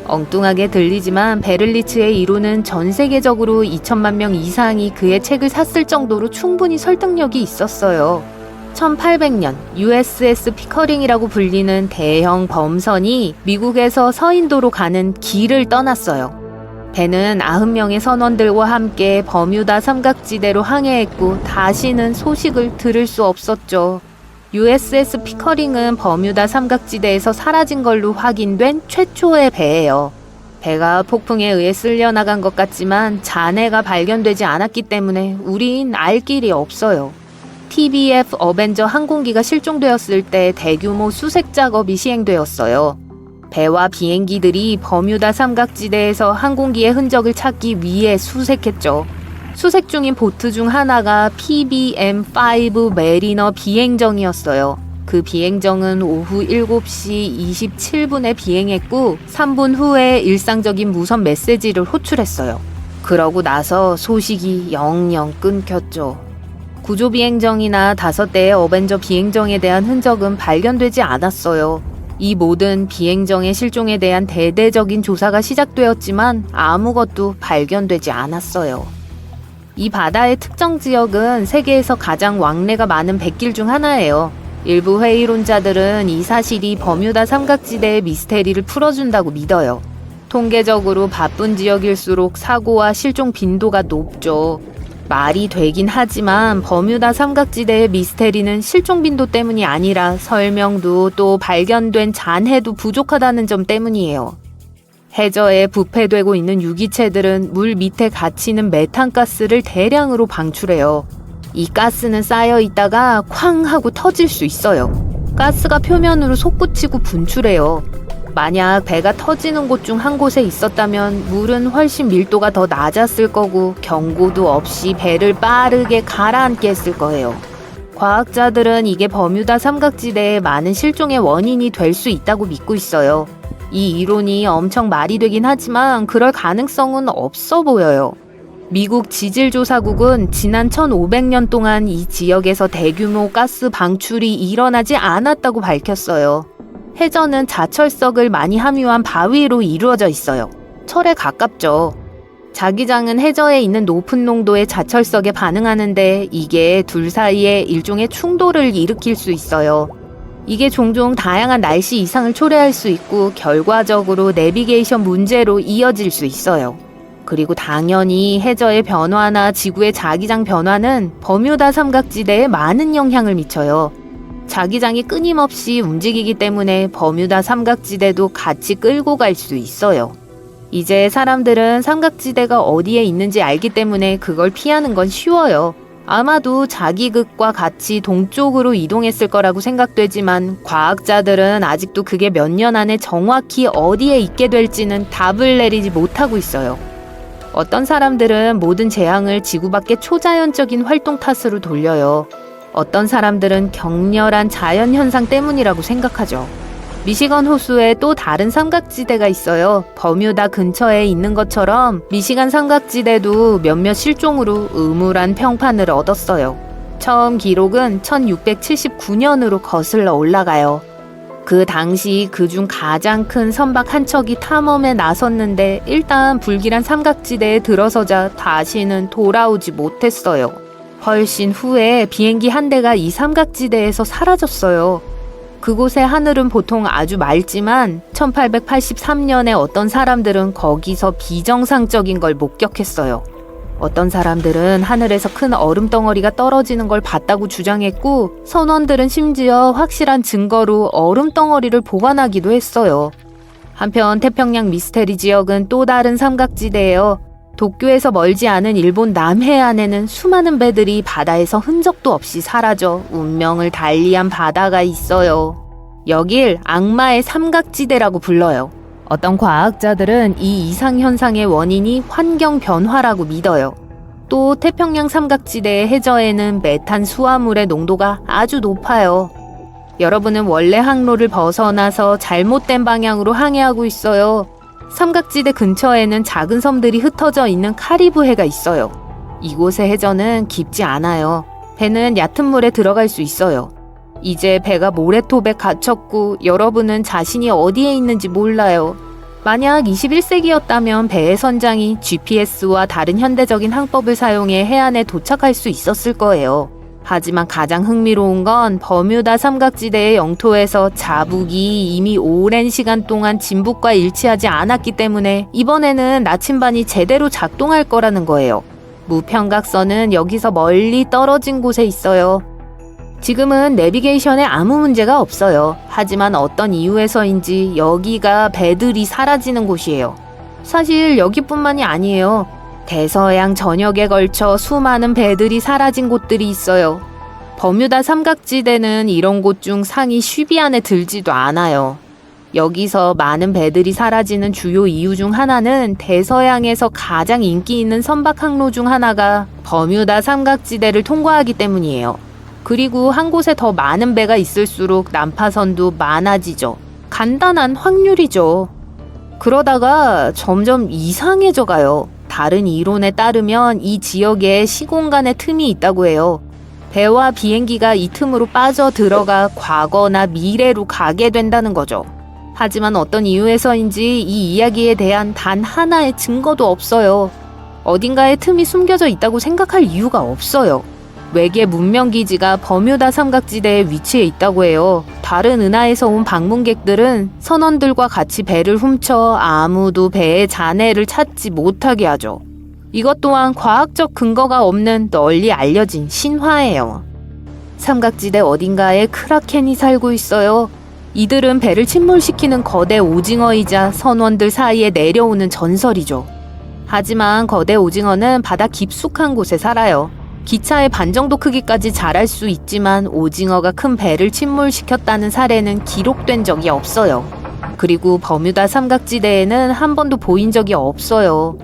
엉뚱하게 들리지만 베를리츠의 이론은 전 세계적으로 2천만 명 이상이 그의 책을 샀을 정도로 충분히 설득력이 있었어요. 1800년 USS 피커링이라고 불리는 대형 범선이 미국에서 서인도로 가는 길을 떠났어요. 배는 90명의 선원들과 함께 버뮤다 삼각지대로 항해했고 다시는 소식을 들을 수 없었죠. USS 피커링은 버뮤다 삼각지대에서 사라진 걸로 확인된 최초의 배예요. 배가 폭풍에 의해 쓸려나간 것 같지만 잔해가 발견되지 않았기 때문에 우린 알 길이 없어요. TBF 어벤져 항공기가 실종되었을 때 대규모 수색 작업이 시행되었어요. 배와 비행기들이 버뮤다 삼각지대에서 항공기의 흔적을 찾기 위해 수색했죠. 수색 중인 보트 중 하나가 PBM-5 메리너 비행정이었어요. 그 비행정은 오후 7시 27분에 비행했고 3분 후에 일상적인 무선 메시지를 호출했어요. 그러고 나서 소식이 영영 끊겼죠. 구조 비행정이나 5대의 어벤져 비행정에 대한 흔적은 발견되지 않았어요. 이 모든 비행정의 실종에 대한 대대적인 조사가 시작되었지만 아무것도 발견되지 않았어요. 이 바다의 특정 지역은 세계에서 가장 왕래가 많은 백길 중 하나예요. 일부 회의론자들은 이 사실이 버뮤다 삼각지대의 미스테리를 풀어준다고 믿어요. 통계적으로 바쁜 지역일수록 사고와 실종 빈도가 높죠. 말이 되긴 하지만 버뮤다 삼각지대의 미스테리는 실종 빈도 때문이 아니라 설명도 또 발견된 잔해도 부족하다는 점 때문이에요. 해저에 부패되고 있는 유기체들은 물 밑에 갇히는 메탄가스를 대량으로 방출해요. 이 가스는 쌓여 있다가 쾅 하고 터질 수 있어요. 가스가 표면으로 솟구치고 분출해요. 만약 배가 터지는 곳 중 한 곳에 있었다면 물은 훨씬 밀도가 더 낮았을 거고 경고도 없이 배를 빠르게 가라앉게 했을 거예요. 과학자들은 이게 버뮤다 삼각지대의 많은 실종의 원인이 될 수 있다고 믿고 있어요. 이 이론이 엄청 말이 되긴 하지만 그럴 가능성은 없어 보여요. 미국 지질조사국은 지난 1500년 동안 이 지역에서 대규모 가스 방출이 일어나지 않았다고 밝혔어요. 해저는 자철석을 많이 함유한 바위로 이루어져 있어요. 철에 가깝죠. 자기장은 해저에 있는 높은 농도의 자철석에 반응하는데 이게 둘 사이에 일종의 충돌을 일으킬 수 있어요. 이게 종종 다양한 날씨 이상을 초래할 수 있고 결과적으로 내비게이션 문제로 이어질 수 있어요. 그리고 당연히 해저의 변화나 지구의 자기장 변화는 버뮤다 삼각지대에 많은 영향을 미쳐요. 자기장이 끊임없이 움직이기 때문에 버뮤다 삼각지대도 같이 끌고 갈 수 있어요. 이제 사람들은 삼각지대가 어디에 있는지 알기 때문에 그걸 피하는 건 쉬워요. 아마도 자기극과 같이 동쪽으로 이동했을 거라고 생각되지만 과학자들은 아직도 그게 몇 년 안에 정확히 어디에 있게 될지는 답을 내리지 못하고 있어요. 어떤 사람들은 모든 재앙을 지구 밖의 초자연적인 활동 탓으로 돌려요. 어떤 사람들은 격렬한 자연현상 때문이라고 생각하죠. 미시건 호수에 또 다른 삼각지대가 있어요. 버뮤다 근처에 있는 것처럼 미시간 삼각지대도 몇몇 실종으로 음울한 평판을 얻었어요. 처음 기록은 1679년으로 거슬러 올라가요. 그 당시 그중 가장 큰 선박 한 척이 탐험에 나섰는데 일단 불길한 삼각지대에 들어서자 다시는 돌아오지 못했어요. 훨씬 후에 비행기 한 대가 이 삼각지대에서 사라졌어요. 그곳의 하늘은 보통 아주 맑지만 1883년에 어떤 사람들은 거기서 비정상적인 걸 목격했어요. 어떤 사람들은 하늘에서 큰 얼음 덩어리가 떨어지는 걸 봤다고 주장했고, 선원들은 심지어 확실한 증거로 얼음 덩어리를 보관하기도 했어요. 한편 태평양 미스테리 지역은 또 다른 삼각지대예요. 도쿄에서 멀지 않은 일본 남해안에는 수많은 배들이 바다에서 흔적도 없이 사라져 운명을 달리한 바다가 있어요. 여길 악마의 삼각지대라고 불러요. 어떤 과학자들은 이 이상현상의 원인이 환경 변화라고 믿어요. 또 태평양 삼각지대의 해저에는 메탄 수화물의 농도가 아주 높아요. 여러분은 원래 항로를 벗어나서 잘못된 방향으로 항해하고 있어요. 삼각지대 근처에는 작은 섬들이 흩어져 있는 카리브해가 있어요. 이곳의 해저는 깊지 않아요. 배는 얕은 물에 들어갈 수 있어요. 이제 배가 모래톱에 갇혔고 여러분은 자신이 어디에 있는지 몰라요. 만약 21세기였다면 배의 선장이 GPS와 다른 현대적인 항법을 사용해 해안에 도착할 수 있었을 거예요. 하지만 가장 흥미로운 건 버뮤다 삼각지대의 영토에서 자북이 이미 오랜 시간 동안 진북과 일치하지 않았기 때문에 이번에는 나침반이 제대로 작동할 거라는 거예요. 무평각선은 여기서 멀리 떨어진 곳에 있어요. 지금은 내비게이션에 아무 문제가 없어요. 하지만 어떤 이유에서인지 여기가 배들이 사라지는 곳이에요. 사실 여기뿐만이 아니에요. 대서양 전역에 걸쳐 수많은 배들이 사라진 곳들이 있어요. 버뮤다 삼각지대는 이런 곳 중 상위 10위 안에 들지도 않아요. 여기서 많은 배들이 사라지는 주요 이유 중 하나는 대서양에서 가장 인기 있는 선박 항로 중 하나가 버뮤다 삼각지대를 통과하기 때문이에요. 그리고 한 곳에 더 많은 배가 있을수록 난파선도 많아지죠. 간단한 확률이죠. 그러다가 점점 이상해져 가요. 다른 이론에 따르면 이 지역에 시공간의 틈이 있다고 해요. 배와 비행기가 이 틈으로 빠져 들어가 과거나 미래로 가게 된다는 거죠. 하지만 어떤 이유에서인지 이 이야기에 대한 단 하나의 증거도 없어요. 어딘가에 틈이 숨겨져 있다고 생각할 이유가 없어요. 외계 문명기지가 버뮤다 삼각지대에 위치해 있다고 해요. 다른 은하에서 온 방문객들은 선원들과 같이 배를 훔쳐 아무도 배의 잔해를 찾지 못하게 하죠. 이것 또한 과학적 근거가 없는 널리 알려진 신화예요. 삼각지대 어딘가에 크라켄이 살고 있어요. 이들은 배를 침몰시키는 거대 오징어이자 선원들 사이에 내려오는 전설이죠. 하지만 거대 오징어는 바다 깊숙한 곳에 살아요. 기차의 반 정도 크기까지 자랄 수 있지만 오징어가 큰 배를 침몰시켰다는 사례는 기록된 적이 없어요. 그리고 버뮤다 삼각지대에는 한 번도 보인 적이 없어요.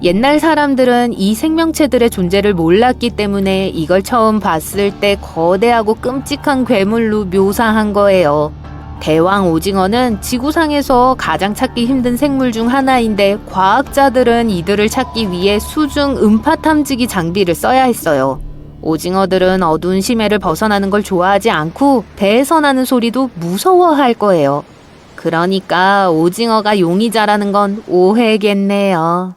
옛날 사람들은 이 생명체들의 존재를 몰랐기 때문에 이걸 처음 봤을 때 거대하고 끔찍한 괴물로 묘사한 거예요. 대왕 오징어는 지구상에서 가장 찾기 힘든 생물 중 하나인데 과학자들은 이들을 찾기 위해 수중 음파 탐지기 장비를 써야 했어요. 오징어들은 어두운 심해를 벗어나는 걸 좋아하지 않고 배에서 나는 소리도 무서워할 거예요. 그러니까 오징어가 용의자라는 건 오해겠네요.